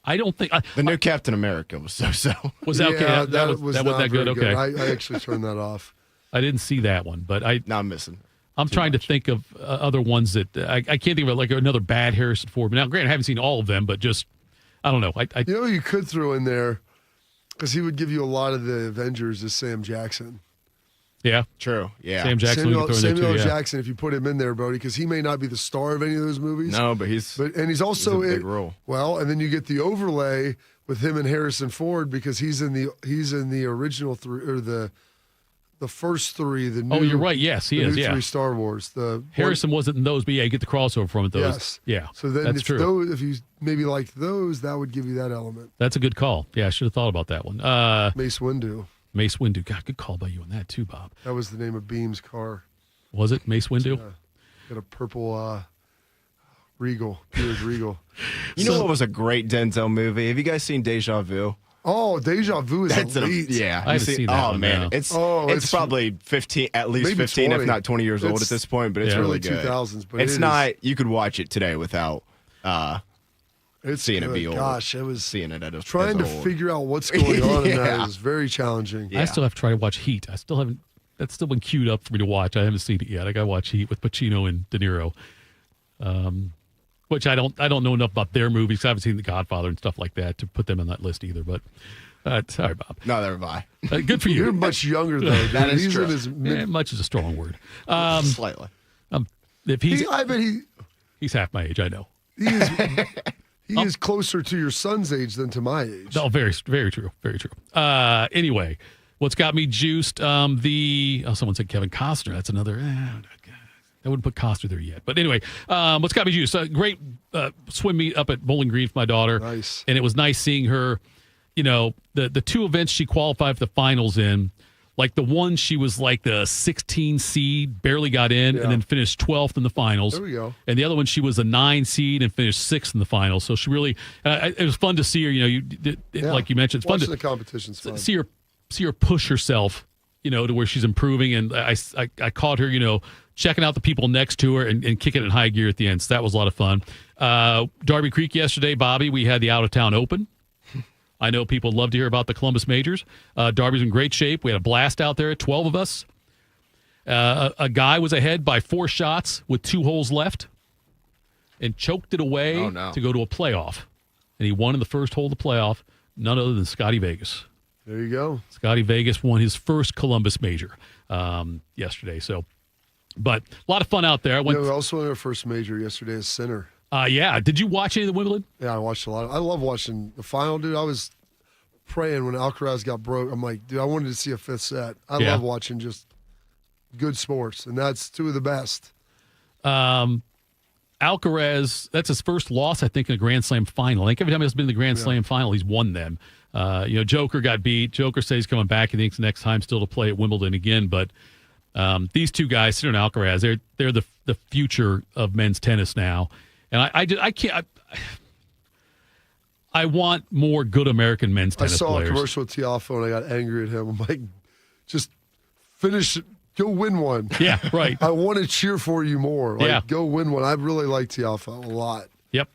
B: I don't think
D: the new Captain America was so.
B: Was that okay? That wasn't that good. Okay,
C: I actually turned that off.
B: I didn't see that one, but
D: I'm missing.
B: I'm trying to think of other ones that I can't think of like another bad Harrison Ford. Now, granted, I haven't seen all of them, but just I don't know.
C: You know, you could throw in there because he would give you a lot of the Avengers is Sam Jackson.
B: Yeah,
D: true. Yeah,
B: Sam Jackson.
C: Samuel Jackson. If you put him in there, Brody, because he may not be the star of any of those movies.
D: No, but he's
C: also
D: a big role.
C: Well, and then you get the overlay with him and Harrison Ford because he's in the original 3 or the first 3. The new,
B: you're right. Yes, he is.
C: 3 Star Wars.
B: Harrison wasn't in those, but yeah, you get the crossover from it. Those.
C: Yes.
B: Yeah.
C: So then,
B: that's true.
C: If you maybe liked those, that would give you that element.
B: That's a good call. Yeah, I should have thought about that one.
C: Mace Windu.
B: Mace Windu. God, good call by you on that too, Bob.
C: That was the name of Beam's car.
B: Was it Mace Windu?
C: Got a purple Regal, Piers Regal.
D: You know what was a great Denzel movie? Have you guys seen Deja Vu?
C: Oh, Deja Vu is elite.
D: Yeah,
B: I haven't seen that.
D: Oh
B: one
D: man,
B: now.
D: it's probably 15, at least 15,
C: 20.
D: if not 20 years old at this point. But it's really good.
C: 2000s, but
D: it's not. You could watch it today without seeing
C: good.
D: it be old.
C: Gosh, it was
D: seeing it at
C: trying to figure out what's going on in that is very challenging.
B: I still have to try to watch Heat. I still haven't. That's still been queued up for me to watch. I haven't seen it yet. I got to watch Heat with Pacino and De Niro. Which I don't know enough about their movies. I haven't seen The Godfather and stuff like that to put them on that list either. But sorry, Bob.
D: No, never mind.
B: Good for you.
C: You're much younger though. Dude.
D: That is
C: he's
D: true.
B: Much is a strong word.
D: Slightly.
B: If
C: I bet
B: he's half my age. I know.
C: He is closer to your son's age than to my age.
B: Oh, very, very true. Very true. Anyway, what's got me juiced? Someone said Kevin Costner. That's another. I wouldn't put Costner there yet. But anyway, what's got me juiced? Great swim meet up at Bowling Green for my daughter.
C: Nice.
B: And it was nice seeing her, the 2 events she qualified for the finals in. Like the one, she was like the 16 seed, barely got in, and then finished 12th in the finals.
C: There we go.
B: And the other one, she was a 9 seed and finished 6th in the finals. So she really, it was fun to see her. Like you mentioned, it's fun
C: Watching
B: to
C: the competition's fun.
B: see her push herself, to where she's improving. And I caught her, checking out the people next to her and kicking it in high gear at the end. So that was a lot of fun. Darby Creek yesterday, Bobby, we had the out-of-town open. I know people love to hear about the Columbus Majors. Darby's in great shape. We had a blast out there, 12 of us. A guy was ahead by 4 shots with 2 holes left and choked it away to go to a playoff. And he won in the first hole of the playoff, none other than Scotty Vegas.
C: There you go.
B: Scotty Vegas won his first Columbus Major yesterday. But a lot of fun out there.
C: We also won our first major yesterday as Sinner.
B: Yeah. Did you watch any of the Wimbledon?
C: Yeah, I watched a lot. I love watching the final, dude. I was praying when Alcaraz got broke. I'm like, dude, I wanted to see a 5th set. I love watching just good sports, and that's 2 of the best.
B: Alcaraz, that's his first loss, I think, in a Grand Slam final. I think every time he's been in the Grand Slam final, he's won them. Joker got beat. Joker says he's coming back. He thinks next time still to play at Wimbledon again. But these 2 guys, Sinner and Alcaraz, they're the future of men's tennis now. And I can't. I want more good American men's tennis players.
C: I saw a commercial with Thitoff and I got angry at him. I'm like, just finish it. Go win one.
B: Yeah, right.
C: I want to cheer for you more. Go win one. I really like Thitoff a lot.
B: Yep.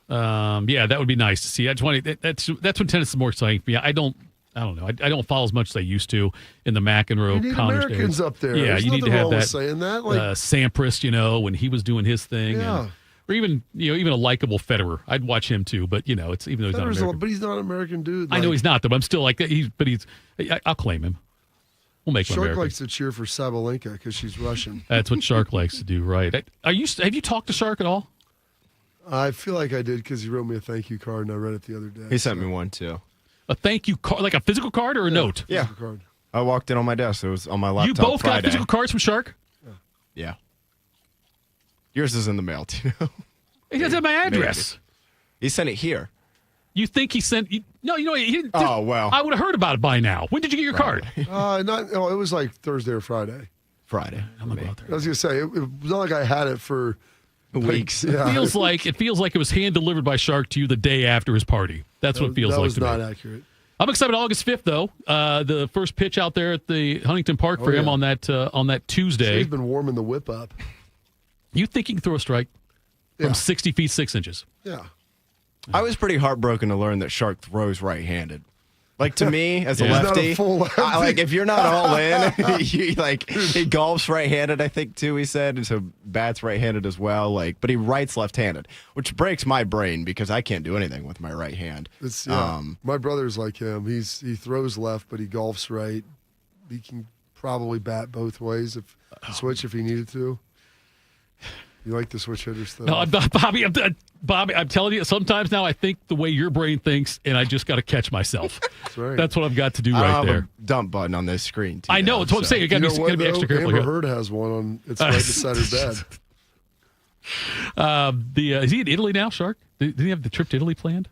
B: That would be nice to see. I just want that's when tennis is more exciting for me. I don't I don't know. I don't follow as much as I used to in the McEnroe.
C: You need
B: Connor
C: Americans
B: days.
C: up there.
B: Yeah,
C: There's
B: you need to
C: nothing
B: have
C: wrong
B: that.
C: with saying that. Like,
B: Sampras, when he was doing his thing.
C: Yeah.
B: Or even a likable Federer. I'd watch him too, but it's even though he's not American.
C: But he's not an American dude.
B: I know he's not, though. But I'm still like I'll claim him. We'll make him
C: Shark
B: American.
C: likes to cheer for Sabalenka because she's Russian.
B: That's what Shark likes to do, right? Have you talked to Shark at all?
C: I feel like I did because he wrote me a thank you card and I read it the other day.
D: He sent me one too.
B: A thank you card, like a physical card or a note?
D: Yeah.
C: Card.
D: I walked in on my desk. It was on my laptop.
B: You both
D: Friday.
B: got physical cards from Shark?
D: Yeah. Yours is in the mail too.
B: He doesn't have my address.
D: Maybe. He sent it here.
B: You think he sent? No, he didn't.
D: Oh, well.
B: I would have heard about it by now. When did you get your card?
C: It was like Thursday or Friday.
D: Friday.
B: I'm gonna go out there.
C: I was gonna say it was not like I had it for
D: weeks.
C: Yeah.
B: It feels like it was hand delivered by Shark to you the day after his party. That's what it feels like to me.
C: That was not accurate.
B: I'm excited. August 5th, though, the first pitch out there at the Huntington Park for him on that Tuesday.
C: He's been warming the whip up.
B: You think he can throw a strike from 60 feet 6 inches?
C: Yeah.
D: I was pretty heartbroken to learn that Shark throws right-handed. Like, to me, as a
C: He's not
D: lefty,
C: a full lefty.
D: if you're not all in, he golfs right-handed, I think, too, he said, and so bats right-handed as well. But he writes left-handed, which breaks my brain because I can't do anything with my right hand.
C: My brother's like him. He throws left, but he golfs right. He can probably bat both ways switch if he needed to. You like the switch hitter stuff?
B: No, Bobby, I'm telling you, sometimes now I think the way your brain thinks, and I just got to catch myself.
C: That's right.
B: That's what I've got to do
D: I
B: right
D: have
B: there.
D: a dump button on this screen.
B: I know. It's what I'm saying. You got to be extra careful.
C: Amber Heard has one on. It's right beside her bed.
B: Is he in Italy now, Shark? Did he have the trip to Italy planned?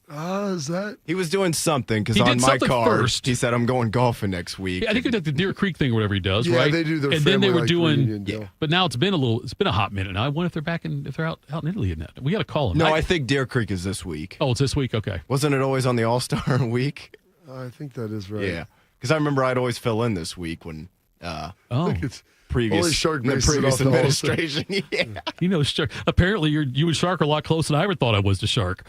C: Is that?
D: He was doing something because
B: He
D: on
B: did
D: my
B: something
D: card,
B: first.
D: he said, I'm going golfing next week.
B: Yeah, I think it was like the Deer Creek thing or whatever he does,
C: Yeah,
B: right?
C: they do their
B: and then they
C: family,
B: were doing,
C: reunion deal.
B: but now it's been a hot minute now. I wonder if if they're out in Italy in that. We got to call them.
D: No, I think Deer Creek is this week.
B: Oh, it's this week? Okay.
D: Wasn't it always on the All-Star week?
C: I think that is right.
D: Yeah. Because I remember I'd always fill in this week when
C: Only Shark
D: the
C: bases it
D: previous
C: off the All-Star.
D: administration. Yeah.
B: Shark. Apparently, you and Shark are a lot closer than I ever thought I was to Shark.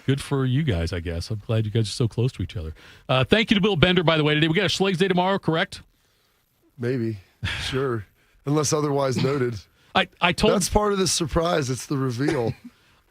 B: Good for you guys, I guess. I'm glad you guys are so close to each other. Thank you to Bill Bender, by the way, today. We got a Schlegs Day tomorrow, correct?
C: Maybe. Sure. Unless otherwise noted.
B: I told
C: That's part of the surprise. It's the reveal.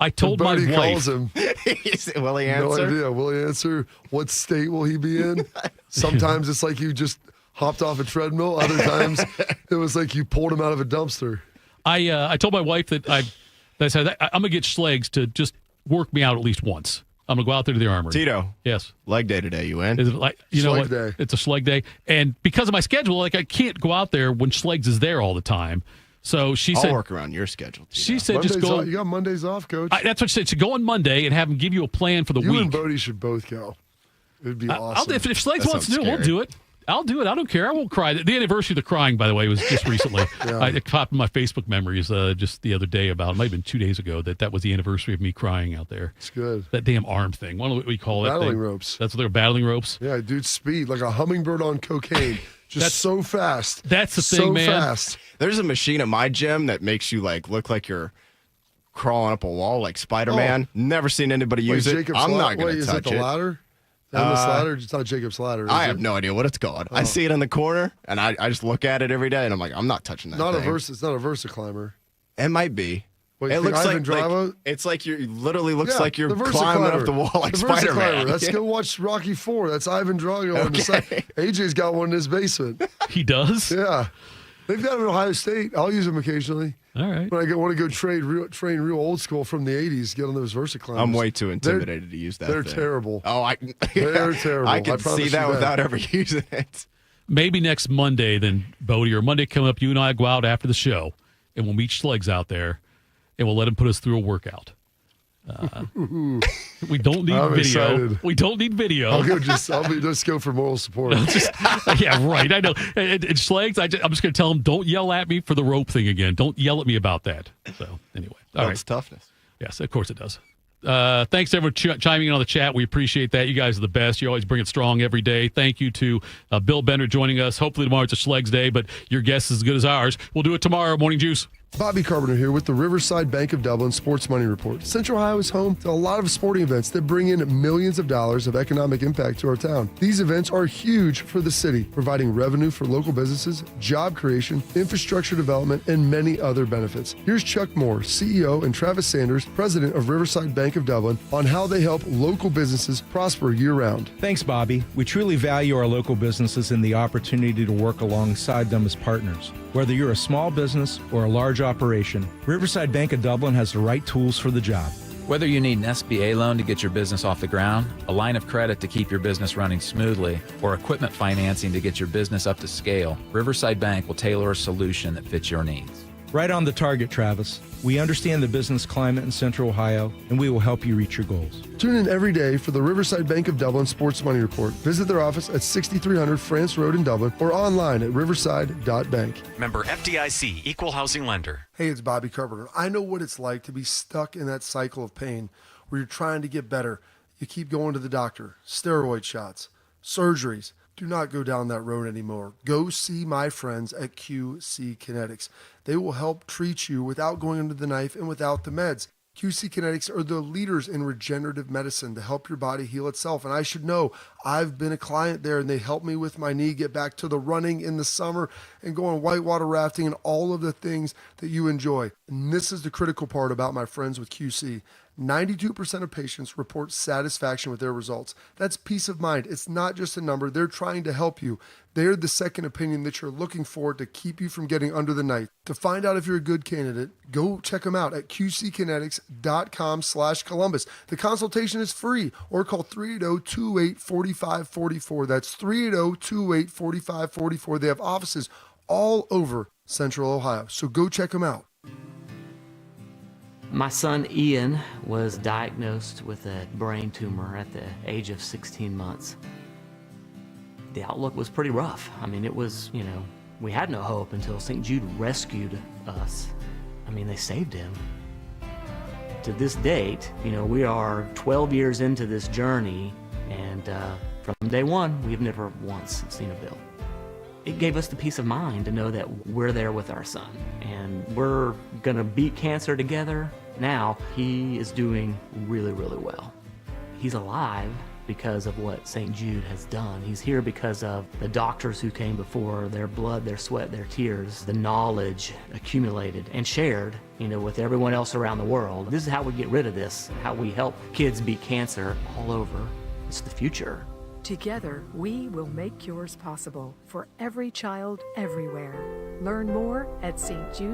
B: I told my
C: Bodie
B: wife.
C: calls him.
D: Will he answer?
C: No idea. Will he answer? What state will he be in? Sometimes it's like you just hopped off a treadmill. Other times it was like you pulled him out of a dumpster.
B: I told my wife that I said I'm gonna get Schlegs to just work me out at least once. I'm gonna go out there to the Armory.
D: Tito.
B: Yes.
D: Leg day today. You in?
B: Is it like you know
C: Schleg
B: what?
C: day.
B: It's a Schleg day, and because of my schedule, I can't go out there when Schlegs is there all the time. So she
D: I'll
B: said,
D: work around your schedule. Tito.
B: She said,
C: Mondays
B: just go.
C: off. You got Mondays off, Coach.
B: That's what she said. So go on Monday and have him give you a plan for the
C: You
B: week.
C: and Bodie should both go. It would be awesome.
B: If Schlegs
D: That
B: wants to
D: sounds
B: do it, we'll
D: scary.
B: do it. I'll do it. I don't care. I won't cry. The anniversary of the crying, by the way, was just recently. It popped in my Facebook memories just the other day about, it might have been 2 days ago, that was the anniversary of me crying out there.
C: It's good.
B: That damn arm thing. What do we call that
C: Battling
B: thing?
C: ropes.
B: That's what they're battling ropes?
C: Yeah, dude, speed. Like a hummingbird on cocaine. Just so fast.
B: That's the
C: so
B: thing, man.
C: fast.
D: There's a machine at my gym that makes you look like you're crawling up a wall like Spider-Man. Never seen anybody use it.
C: Jacob's
D: I'm not
C: ladder.
D: going to
C: Is
D: touch
C: it the ladder? Endless ladder? It's not Jacob's ladder. Is
D: I
C: it?
D: have no idea what it's called. I see it in the corner, and I just look at it every day, and I'm like, I'm not touching that
C: Not
D: thing.
C: it's not a Versa climber.
D: It might be.
C: Wait,
D: It
C: you think
D: looks
C: Ivan Drago?
D: it's like you're literally looks
C: Yeah,
D: like you're
C: the Versa
D: climbing
C: climber.
D: up the wall like
C: the Versa
D: Spider-Man.
C: climber. Let's go watch Rocky IV. That's Ivan Drago on the side. AJ's got one in his basement.
B: He does?
C: Yeah. They've got it in Ohio State. I'll use them occasionally.
B: All right.
C: When I want to go train real old school from the 80s, get on those Versa climbers.
D: I'm way too intimidated to use that
C: They're
D: thing.
C: terrible.
D: Oh,
C: They're terrible.
D: I can
C: promise
D: see
C: you
D: that without ever using it.
B: Maybe next Monday, then, Bodie, or Monday coming up, you and I go out after the show, and we'll meet Schlegs out there, and we'll let him put us through a workout. We don't need
C: I'm
B: video.
C: excited.
B: We don't need video.
C: I'll just go for moral support.
B: Yeah, right. I know. And Schlegs, I'm just going to tell him, don't yell at me for the rope thing again. Don't yell at me about that. So, anyway. All right.
D: That's toughness.
B: Yes, of course it does. Thanks, everyone, chiming in on the chat. We appreciate that. You guys are the best. You always bring it strong every day. Thank you to Bill Bender joining us. Hopefully tomorrow it's a Schlegs Day, but your guess is as good as ours. We'll do it tomorrow. Morning Juice.
C: Bobby Carpenter here with the Riverside Bank of Dublin Sports Money Report. Central Ohio is home to a lot of sporting events that bring in millions of dollars of economic impact to our town. These events are huge for the city, providing revenue for local businesses, job creation, infrastructure development, and many other benefits. Here's Chuck Moore, CEO, and Travis Sanders, president of Riverside Bank of Dublin, on how they help local businesses prosper year-round.
F: Thanks, Bobby. We truly value our local businesses and the opportunity to work alongside them as partners. Whether you're a small business or a large operation, Riverside Bank of Dublin has the right tools for the job.
G: Whether you need an SBA loan to get your business off the ground, a line of credit to keep your business running smoothly, or equipment financing to get your business up to scale, Riverside Bank will tailor a solution that fits your needs.
F: Right on the target, Travis. We understand the business climate in Central Ohio, and we will help you reach your goals.
C: Tune in every day for the Riverside Bank of Dublin Sports Money Report. Visit their office at 6300 France Road in Dublin or online at riverside.bank.
N: Member FDIC, Equal Housing Lender.
C: Hey, it's Bobby Carpenter. I know what it's like to be stuck in that cycle of pain where you're trying to get better. You keep going to the doctor, steroid shots, surgeries. Do not go down that road anymore. Go see my friends at QC Kinetics. They will help treat you without going under the knife and without the meds. QC Kinetics are the leaders in regenerative medicine to help your body heal itself. And I should know, I've been a client there and they helped me with my knee get back to the running in the summer and going whitewater rafting and all of the things that you enjoy. And this is the critical part about my friends with QC. 92% of patients report satisfaction with their results. That's peace of mind. It's not just a number. They're trying to help you. They're the second opinion that you're looking for to keep you from getting under the knife. To find out if you're a good candidate, go check them out at qckinetics.com/Columbus. The consultation is free, or call 380-284544. That's 380-284544. They have offices all over Central Ohio. So go check them out.
U: My son Ian was diagnosed with a brain tumor at the age of 16 months. The outlook was pretty rough. I mean, it was, we had no hope until St. Jude rescued us. I mean, they saved him. To this date, we are 12 years into this journey, and from day one, we've never once seen a bill. It gave us the peace of mind to know that we're there with our son, and we're gonna beat cancer together. Now, he is doing really, really well. He's alive because of what St. Jude has done. He's here because of the doctors who came before, their blood, their sweat, their tears, the knowledge accumulated and shared, with everyone else around the world. This is how we get rid of this, how we help kids beat cancer all over. It's the future.
V: Together, we will make cures possible for every child everywhere. Learn more at stjude.org.